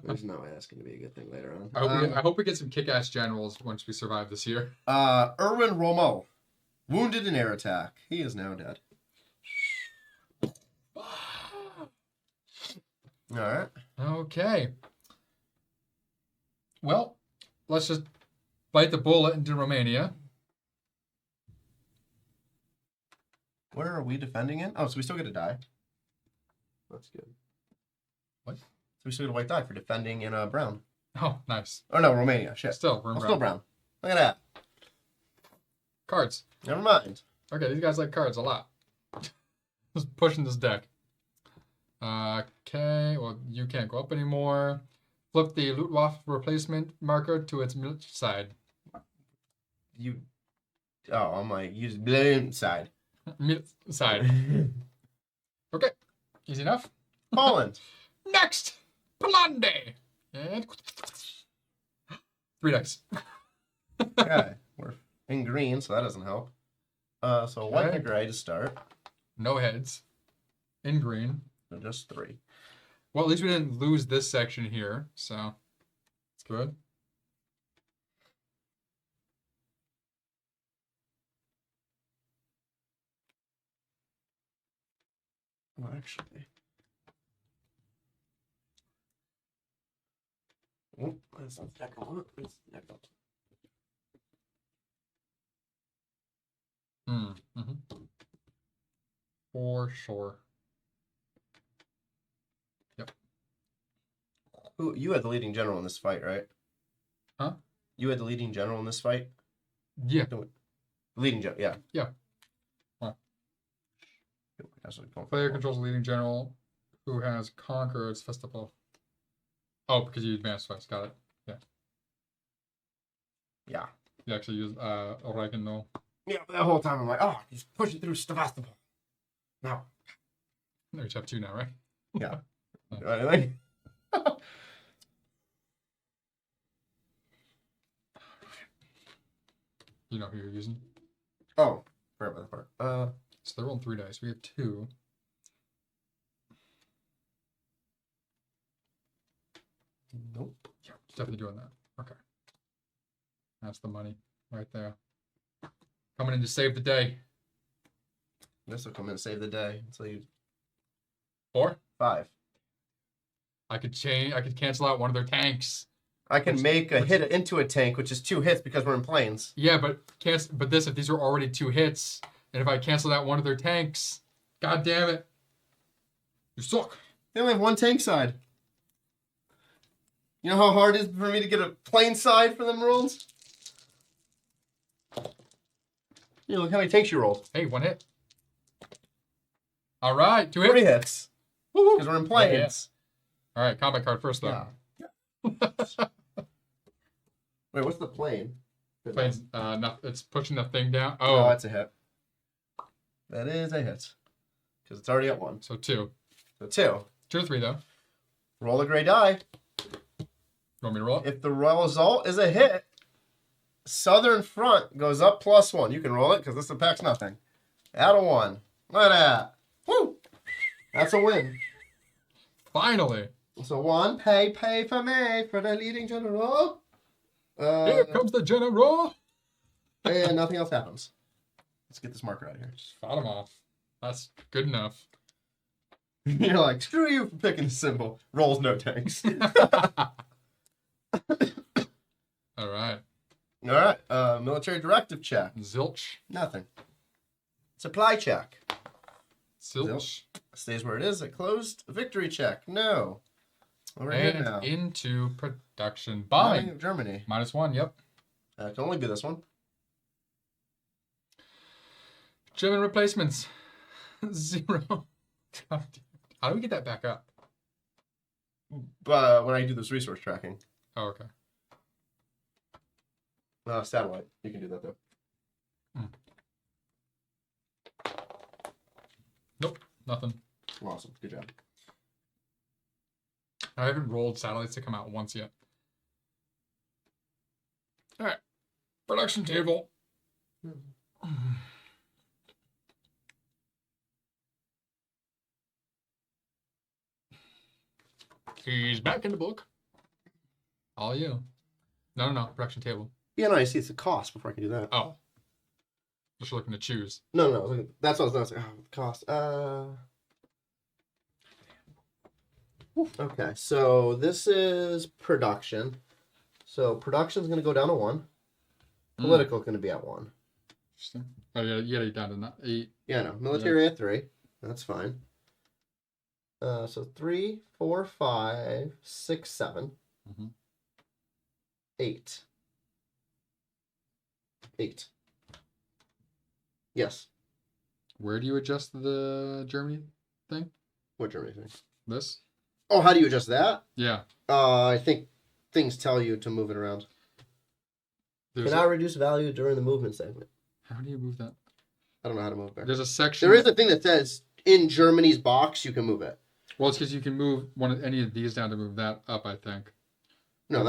There's no way that's going to be a good thing later on.
I hope we get some kick-ass generals once we survive this year.
Erwin Rommel, wounded in air attack. He is now dead. All right.
Okay. Well, let's just bite the bullet into Romania.
Where are we defending in? Oh, so we still get a die. That's good.
What?
So we still get a white die for defending in brown.
Oh, nice.
Oh no, Romania. Shit.
Still, we're in
Still brown. Look at that.
Cards.
Never mind. Okay,
these guys like cards a lot. Just pushing this deck. Okay, well, you can't go up anymore. Flip the Luftwaffe replacement marker to its military side.
I'm like, use blue side.
Side. Okay, easy enough.
Poland.
Next, Poland. And 3 dice.
Okay, we're in green, so that doesn't help. So one
Okay.
hit gray to start.
No heads. In green.
So just 3.
Well, at least we didn't lose this section here, so it's good.
Well, actually. Oh, that's not the second one. It's the second one.
Mm-hmm. For sure. Yep.
Who, you had the leading general in this fight, right?
Huh?
You had the leading general in this fight?
Yeah.
Leading general, yeah.
Yeah. Huh.
That's what I'm going for.
Player controls the leading general who has conquered Sevastopol. Oh, because you advanced twice. Got it. Yeah.
Yeah.
You actually use oregano.
Yeah, but that whole time I'm like, oh, he's pushing through Sevastopol. No.
No, you have 2 now, right?
Yeah.
Oh.
Anything?
You know who you're using.
Oh, forgot about that part.
So they're rolling 3 dice. We have 2.
Nope.
Yeah, definitely doing that. Okay. That's the money right there. Coming in to save the day.
This will come in and save the day until you
4.
5.
I could cancel out one of their tanks.
I can
Which-
make a
which-
hit into a tank, which is 2 hits because we're in planes.
Yeah, but if these were already 2 hits, and if I canceled out one of their tanks, god damn it. You suck.
They only have 1 tank side. You know how hard it is for me to get a plane side for them rolls? You know, look how many tanks you rolled.
Hey, 1 hit. All right, 2
3
hits.
hits.
Woo-hoo.
Because we're in planes.
All right, combat card first, though.
Yeah. Wait, what's the plane?
Plane's, it's pushing the thing down.
Oh,
Oh,
that's a hit. That is a hit. Because it's already at 1.
so 2.
So 2.
2 or 3, though.
Roll a gray die.
You want me to roll it?
If the result is a hit, Southern Front goes up +1. You can roll it because this impacts nothing. Add a 1. Look at that. Woo! That's a win.
Finally.
So 1, pay for me for the leading general.
Here comes the general.
And nothing else happens. Let's get this marker out of here.
Just fought him off. That's good enough.
You're like, screw you for picking the symbol. Rolls no tanks.
All right.
All right. Military directive check.
Zilch.
Nothing. Supply check.
Zilch.
Stays where it is. It closed. Victory check. No. Over here
And
now.
into production.
Bombing
Bombing.
of Germany.
-1, yep.
It can only be this one.
German replacements. 0. God damn it. How do we get that back up?
But when I do this resource tracking.
Oh, okay.
Satellite. You can do that though.
Nope. Nothing.
Awesome. Good job.
I haven't rolled satellites to come out once yet. All right. Production table. He's back in the book. All you. No. Production table.
Yeah, no, I see it's a cost before I can do that.
Oh. Just looking to choose.
No. That's what I was going to say. Oh, cost. Okay, so this is production. So production's going to go down to 1. Political going to be at 1.
Interesting. Oh, yeah, you're down to 8.
Yeah, no. Military at 3. That's fine. So 3, 4, 5, 6, 7,
Mhm.
8. 8. Yes.
Where do you adjust the Germany thing?
What Germany thing?
This?
Oh, how do you adjust that?
Yeah.
I think things tell you to move it around.
There's
Cannot reduce value during the movement segment.
how do you move that?
I don't know how to move it.
There's a section.
There is a thing that says in Germany's box you can move it.
Well, it's because you can move any of these down to move that up, I think.
No,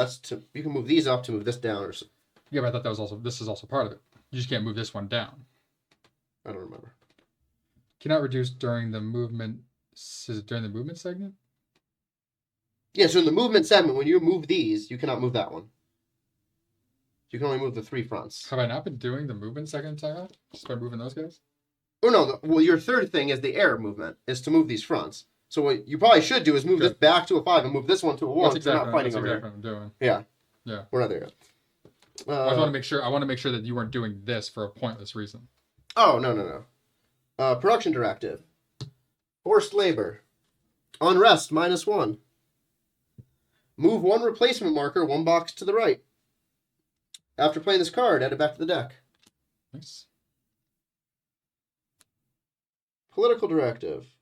you can move these up to move this down or something.
Yeah, but I thought this is also part of it. You just can't move this one down.
I don't remember.
Cannot reduce during the movement. Is it during the movement segment?
Yeah, so in the movement segment, when you move these, you cannot move that one. You can only move the 3 fronts.
Have I not been doing the movement segment entire just by moving those guys?
Oh no, well your third thing is the air movement, is to move these fronts. So what you probably should do is move this back to a 5 and move this one to a 1.
That's exactly,
We're not fighting
that's
over
exactly
here.
what I'm doing.
Yeah.
Yeah.
We're not there yet.
I just want to make sure. I want to make sure that you weren't doing this for a pointless reason.
Oh, no. Production directive. Forced labor. Unrest, -1. Move 1 replacement marker 1 box to the right. After playing this card, add it back to the deck.
Nice.
Political directive.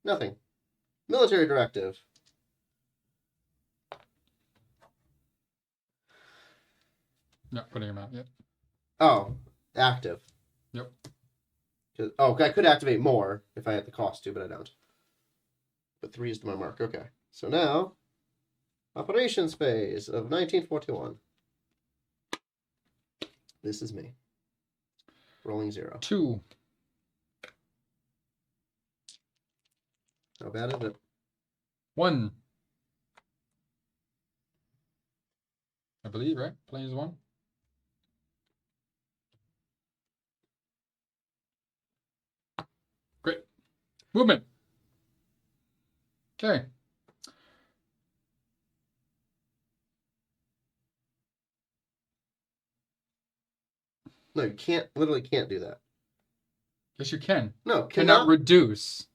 Nothing. Military directive.
Not putting them out yet.
Oh, active.
Yep.
Oh, I could activate more if I had the cost to, but I don't. But 3 is my mark. Okay. So now, operations phase of 1941. This is me. Rolling 0.
2.
How bad is it?
1. I believe, right? Playing is 1. Great. Movement. Okay.
No, you can't. Literally can't do that.
Yes, you can.
No,
Cannot reduce.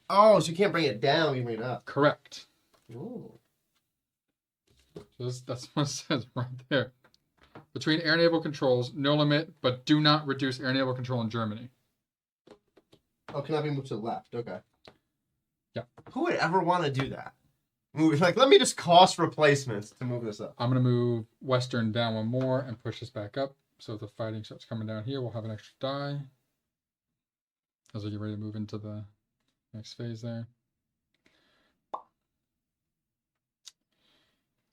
Oh, so you can't bring it down. You bring it up.
Correct.
Ooh.
So that's what it says right there. Between air naval controls, no limit, but do not reduce air naval control in Germany.
Oh, cannot be moved to the left. Okay.
Yeah.
Who would ever want to do that? Like, let me just cost replacements to move this up.
I'm going to move Western down 1 more and push this back up. So if the fighting starts coming down here, we'll have an extra die. As we get ready to move into the next phase there.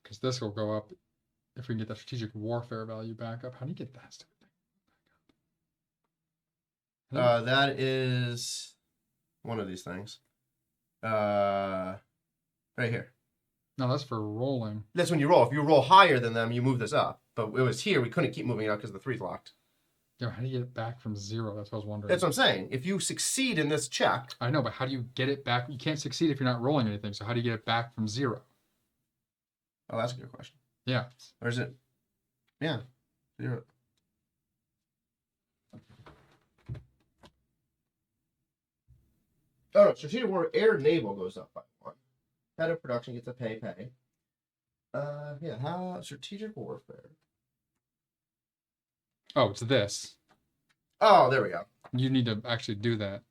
Because this will go up if we can get that strategic warfare value back up. How do you get that stupid thing back up?
That is one of these things. Right here.
No, that's for rolling.
That's when you roll. If you roll higher than them, you move this up. But it was here. We couldn't keep moving it up because the 3's locked.
Yeah, how do you get it back from 0? That's what I was wondering.
That's what I'm saying. If you succeed in this check.
I know, but how do you get it back? You can't succeed if you're not rolling anything. So how do you get it back from 0?
Oh, that's a good question.
Yeah.
Or is it? Yeah. 0. Oh, no. Strategic war air naval goes up by 1. Head of production gets a pay. Yeah. How strategic warfare?
Oh, it's this.
Oh, there we go.
You need to actually do that.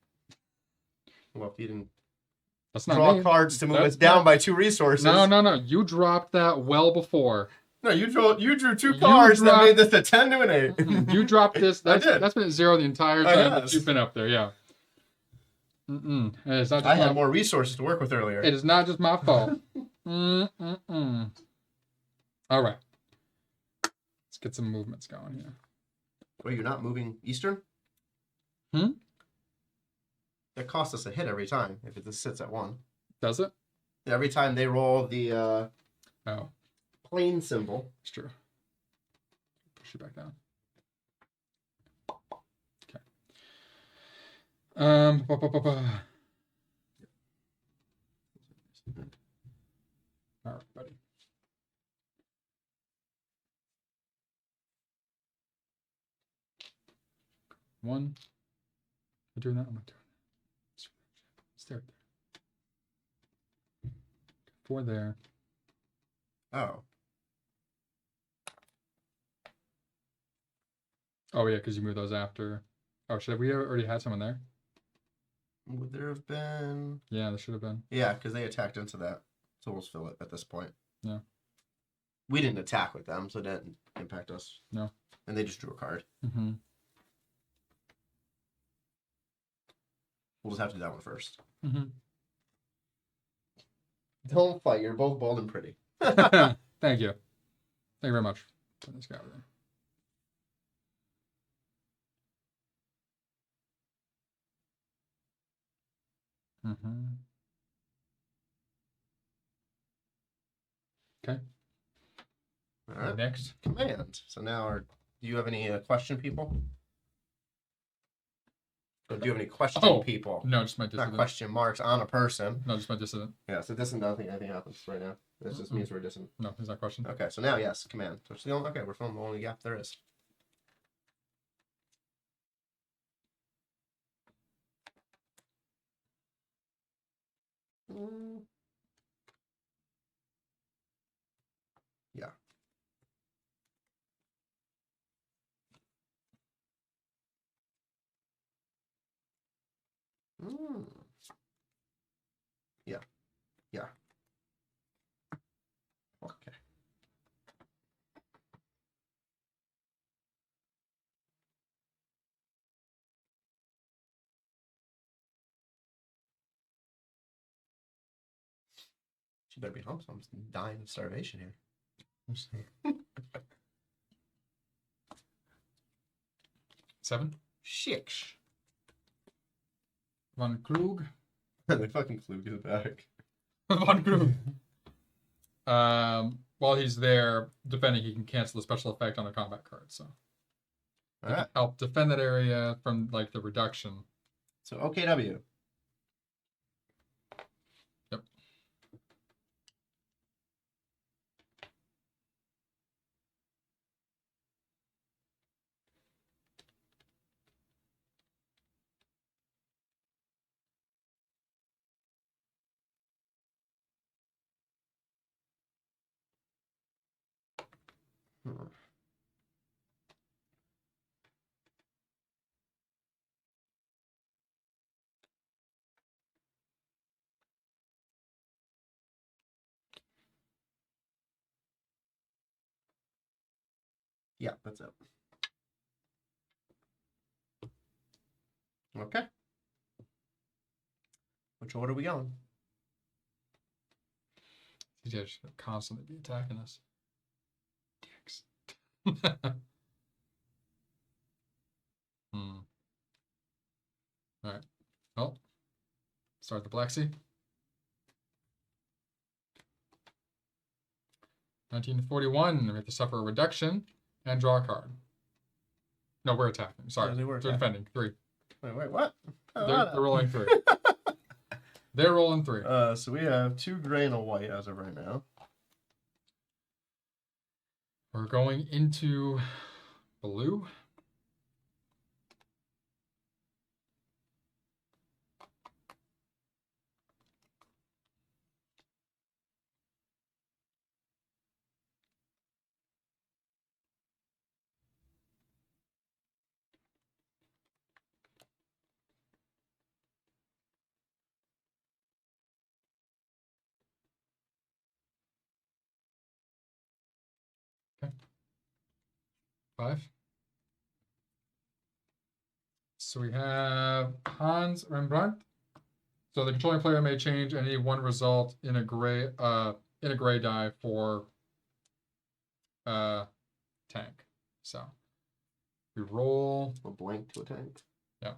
Well, if you didn't
That's not
draw
me.
cards to move
That's
us down
not-
by 2 resources.
No. You dropped that well before.
No, you drew 2 cards that
dropped-
made this a 10 to an 8.
You dropped this.
I
That's,
did.
that's been at 0 the entire
I
time that
guess.
you've been up there. Yeah. And it's not just
I had
my,
more resources to work with earlier.
It is not just my fault. All right. Let's get some movements going here.
Wait, you're not moving Eastern?
Hmm?
That costs us a hit every time if it just sits at 1.
Does it?
Every time they roll the
Oh,
plane symbol.
it's true. Push you back down. Okay. All right, buddy. One. I'm doing that. I'm not doing that. Stay right there. 4 there.
Oh.
Oh yeah, because you move those after. Oh, should we already had someone there?
Would there have been?
Yeah, there should have been.
Yeah, because they attacked into that. So we'll fill it at this point.
Yeah.
We didn't attack with them, so it didn't impact us.
No.
And they just drew a card.
Mm-hmm.
We'll just have to do that one first.
Mm-hmm.
Don't fight. You're both bald and pretty.
Thank you. Thank you very much. Put this guy over there. Mm-hmm. Okay.
All right.
Next.
Command. So now, do you have any question, people? Or do you have any question, people?
No, just my
Not
dissident.
question marks on a person.
No, just my dissident.
Yeah, so dissident, I don't think anything happens right now. This just means we're dissident.
No, he's not question.
Okay, so now, yes, command. So it's the only, okay, we're filling the only gap there is. Yeah. Yeah. Yeah. Okay. She better be home, so I'm dying of starvation here.
7.
6.
Von Krug.
The fucking Klug is back.
Von Krug. While he's there defending, he can cancel the special effect on a combat card. So
All right.
help defend that area from like the reduction.
So OKW.
Yep.
Yeah, that's it. Okay. Which order are we going?
These guys should constantly be attacking us. Dicks. All right. Well, start the Black Sea. 1941, we have to suffer a reduction and draw a card. No, we're attacking. Sorry,
Yeah, they were
they're defending. 3.
Wait, what?
They're rolling 3. They're rolling 3.
So we have 2 gray and a white as of right now.
We're going into blue. Okay. 5. So we have Hans Rembrandt. So the controlling player may change any one result in a gray die for tank. So we roll
A blank to a tank.
Yeah.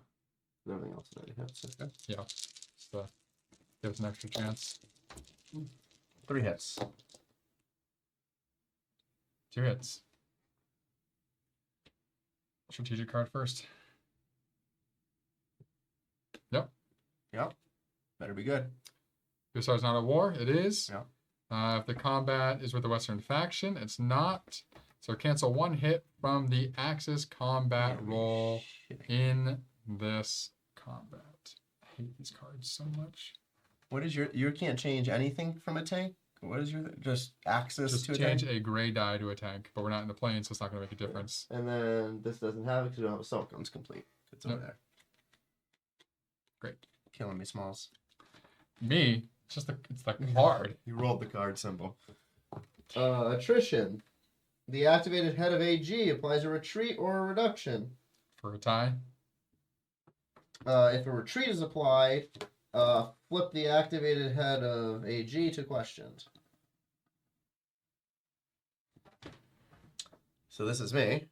Everything else that I have. So.
Yeah. So give us an extra chance.
3 hits.
2 hits. Strategic card first. Yep.
Yep. Better be good.
Hussar's not at war. It is.
Yeah.
If the combat is with the Western faction, it's not. So cancel 1 hit from the Axis combat roll in this combat. I hate these cards so much.
What is you can't change anything from a tank? What is your just access
Just
to a
change
tank?
a gray die to a tank, but we're not in the plane, so it's not going to make a difference.
And then this doesn't have it because we don't have assault guns complete. It's over
Nope.
there.
Great.
killing me, Smalls.
Me? It's the card.
You rolled the card symbol. Attrition. The activated head of AG applies a retreat or a reduction.
For a tie.
If a retreat is applied, flip the activated head of AG to questioned. So this is me.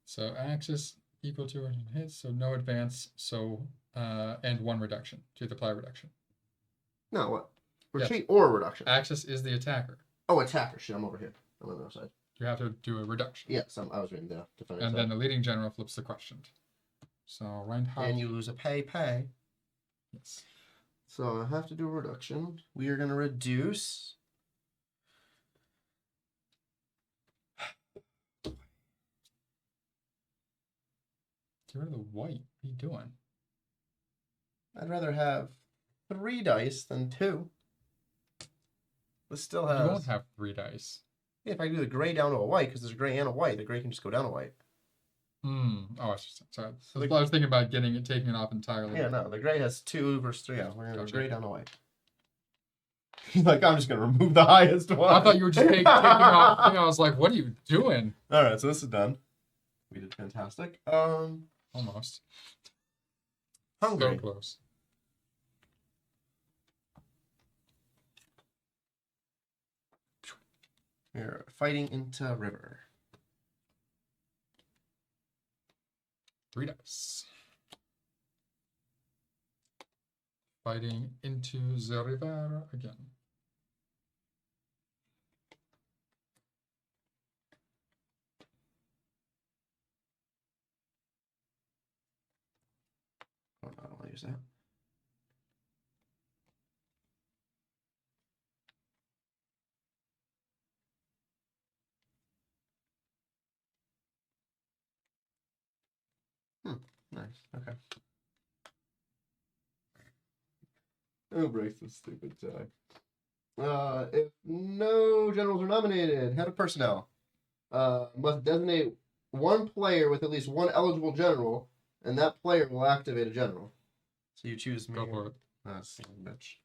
So axis equal to hits, so no advance, so and 1 reduction. So you have to apply a reduction.
No, what? Retreat or a reduction?
Axis is the attacker.
Oh, attacker. Shit, I'm over here. I'm on the other side.
You have to do a reduction.
Yes, I was reading the defender.
And then the leading general flips the questioned. So Reinhardt.
And you lose a pay.
Yes.
So I have to do a reduction. We are going to reduce.
Get rid of the white. What are you doing?
I'd rather have 3 dice than 2. This still has.
You won't have 3 dice.
Yeah, if I do the gray down to a white, because there's a gray and a white, the gray can just go down a white.
Oh, I was sorry.
So
I was thinking about taking it off entirely.
Yeah, no, the gray has 2 versus 3 out. We're going to
Gotcha.
go gray down to white. Like, I'm just going to remove the highest one.
I thought you were just taking off. I was like, what are you doing?
All right, so this is done. We did fantastic.
Almost.
Hungry.
So close.
We're fighting into river.
3 dice. Fighting into the river again.
Oh, no, I don't want to use that. Nice. Okay. Who breaks this stupid tie? If no generals are nominated, head of personnel must designate 1 player with at least 1 eligible general, and that player will activate a general. So you choose me.
Go for it.
Ah, son of a bitch.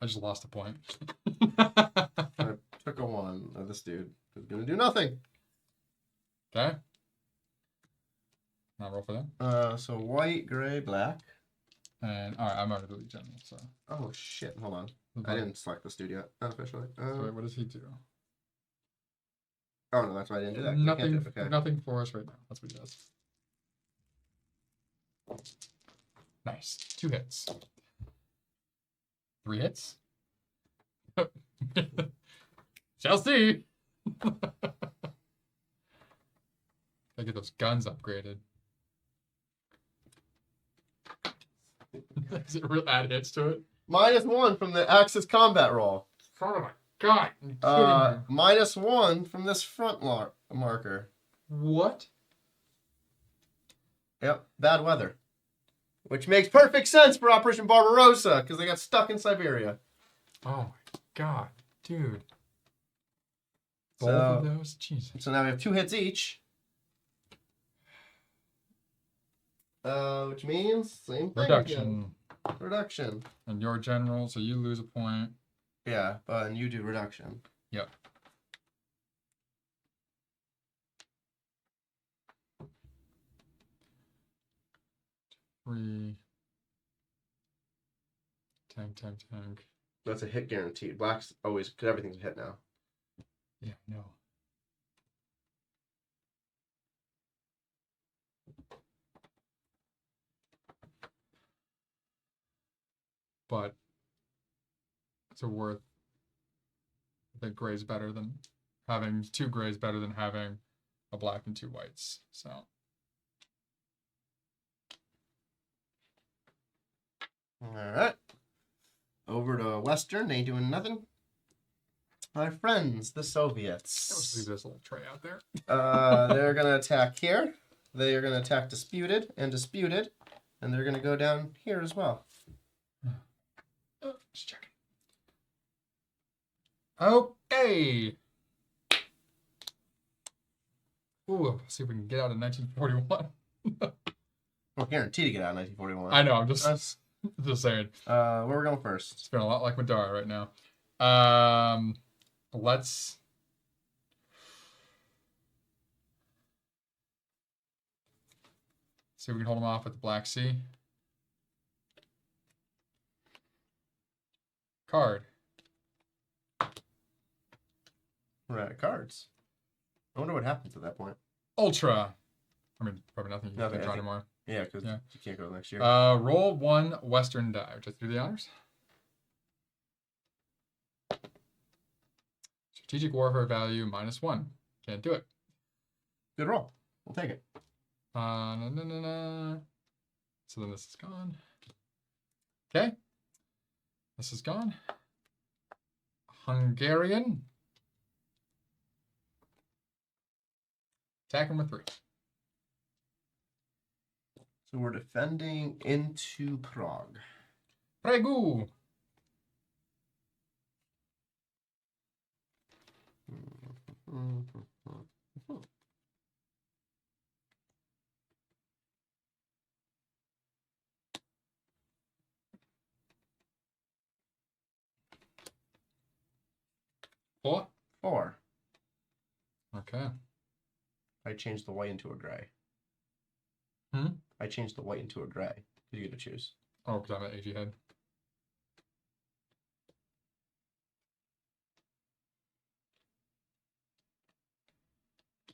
I just lost a point.
I took a 1. This dude is gonna do nothing.
Okay. Now roll for them.
So white, gray, black.
And alright, I'm already the lead general, so.
Oh shit! Hold on. I didn't select this dude yet, officially.
So wait, what does he do?
Oh no, that's why I didn't do that. 'Cause I can't
Nothing.
do it. Okay.
Nothing for us right now. That's what he does. Nice. 2 hits. 3 hits. Shall see. I get those guns upgraded. Does it really add hits to it?
-1 from the Axis combat roll.
Son of a god! Are you kidding me?
-1 from this front marker.
What?
Yep, bad weather. Which makes perfect sense for Operation Barbarossa, because they got stuck in Siberia.
Oh my god, dude. Both
So-
of those? Jesus.
So now we have 2 hits each. Which means same thing
Reduction.
again. Reduction.
And you're general, so you lose a point.
Yeah, but you do reduction.
Yep. Three. Tank.
That's a hit guaranteed. Black's always, because everything's a hit now.
Yeah, no. But it's worth. I think gray's better than having 2 grays better than having a black and 2 whites. So
Alright. Over to Western. They ain't doing nothing. My friends, the
let's
Soviets.
leave this little tray out there.
They're going to attack here. They are going to attack Disputed, and they're going to go down here as well.
Just checking. Okay. Ooh, see if we can get out of 1941.
We're guaranteed to get out in 1941.
I know, I'm just saying.
Where we're going first?
It's feeling a lot like Madara right now. Let's... see if we can hold them off at the Black Sea. Card.
We're out of cards. I wonder what happens at that point.
Ultra. I mean, probably nothing. You
Nothing,
can't draw
I think-
anymore.
Yeah, because
Yeah.
you can't go next year.
Roll 1 Western die. Just do the honors. Strategic warfare value -1. Can't do it.
Good roll. We'll take it.
So then this is gone. Okay. This is gone. Hungarian. Attack him with 3.
So we're defending into Prague.
Pregu. Four.
4.
Okay.
I changed the white into a gray.
Hmm?
I changed the white into a gray. You get to choose.
Oh, because I'm an AG head.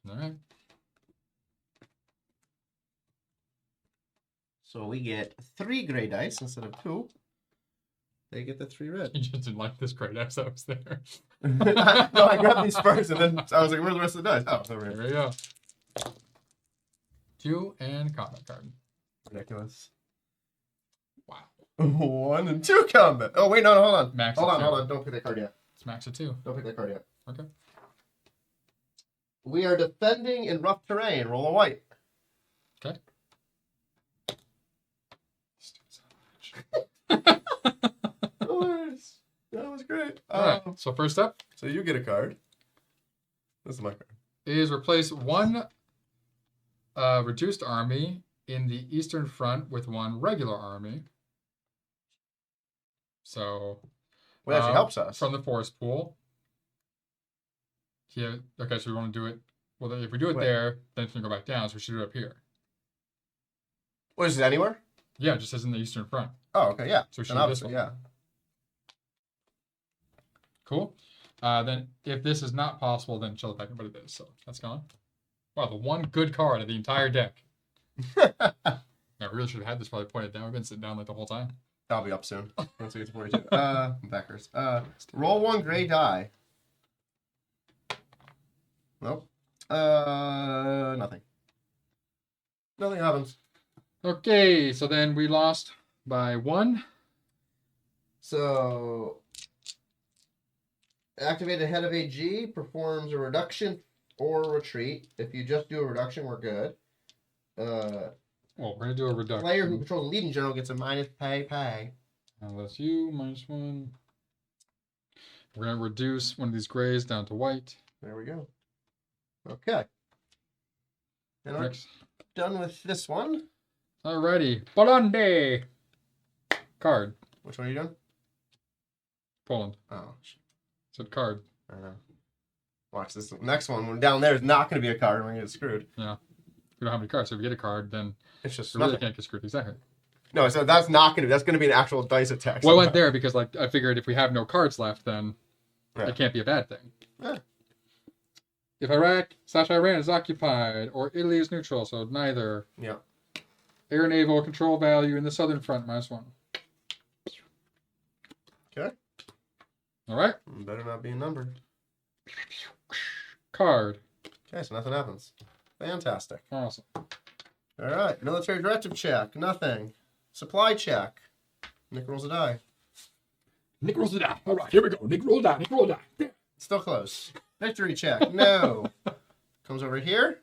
All right.
So we get 3 gray dice instead of 2. They get the 3 red.
You just didn't like this great X that was there.
No, I grabbed these first, and then I was like, "Where's the rest of the dice?" Oh, it's over here.
There we go. 2 and combat card.
Ridiculous.
Wow.
1 and 2 combat. Oh wait, no, hold on.
Max
Hold
of
on,
2.
hold on. Don't pick that card yet.
It's max of 2.
Don't pick that card yet.
Okay.
We are defending in rough terrain. Roll a white.
Okay.
That was great.
All right. So first up
So you get a card. This is my card.
is replace 1 reduced army in the Eastern Front with 1 regular army. So
Well, actually helps us.
from the forest pool. Yeah. Okay, so we want to do it. Well, if we do it
Wait.
there, then it's gonna go back down. So we should do it up here.
What is it? Anywhere?
Yeah, it just says in the Eastern Front.
Oh, okay, yeah.
So we should
Then
do this
obviously,
one.
yeah.
Cool. Then if this is not possible, then chill it back, but it is. So that's gone. Wow, the one good card of the entire deck. I really should have had this probably pointed down. We've been sitting down like the whole time.
I'll be up soon once we get to 42. Backers. Roll 1 gray die. Nope. Nothing. Nothing happens.
Okay, so then we lost by 1.
So, activated head of AG performs a reduction or retreat. If you just do a reduction, we're good.
Well, we're gonna do a reduction.
Player who controls the leading general gets a minus pay.
Unless you -1. We're gonna reduce one of these grays down to white.
There we go. Okay. And we're
Next.
done with this one.
Alrighty, Polande. Card.
Which one are you doing?
Poland.
Oh, shit.
Said card.
I don't know. Watch this next one. When down there is not going to be a card. We're going to get screwed.
We don't have any cards, so if we get a card, then
It's just
we really
nothing.
can't get screwed. Exactly.
No, so that's not going to. That's going to be an actual dice attack.
Well, I went
somehow.
there because like I figured if we have no cards left, then
Yeah.
it can't be a bad thing.
Yeah.
If Iraq/Iran is occupied or Italy is neutral, so neither.
Yeah.
Air naval control value in the southern front -1.
Okay.
All right.
Better not be a number.
Card.
Okay, so nothing happens. Fantastic.
Awesome.
All right. Military directive check. Nothing. Supply check. Nick rolls a die.
Nick rolls the die. All right, here we go. Nick roll die. Nick roll die.
Still close. Victory check. No. Comes over here.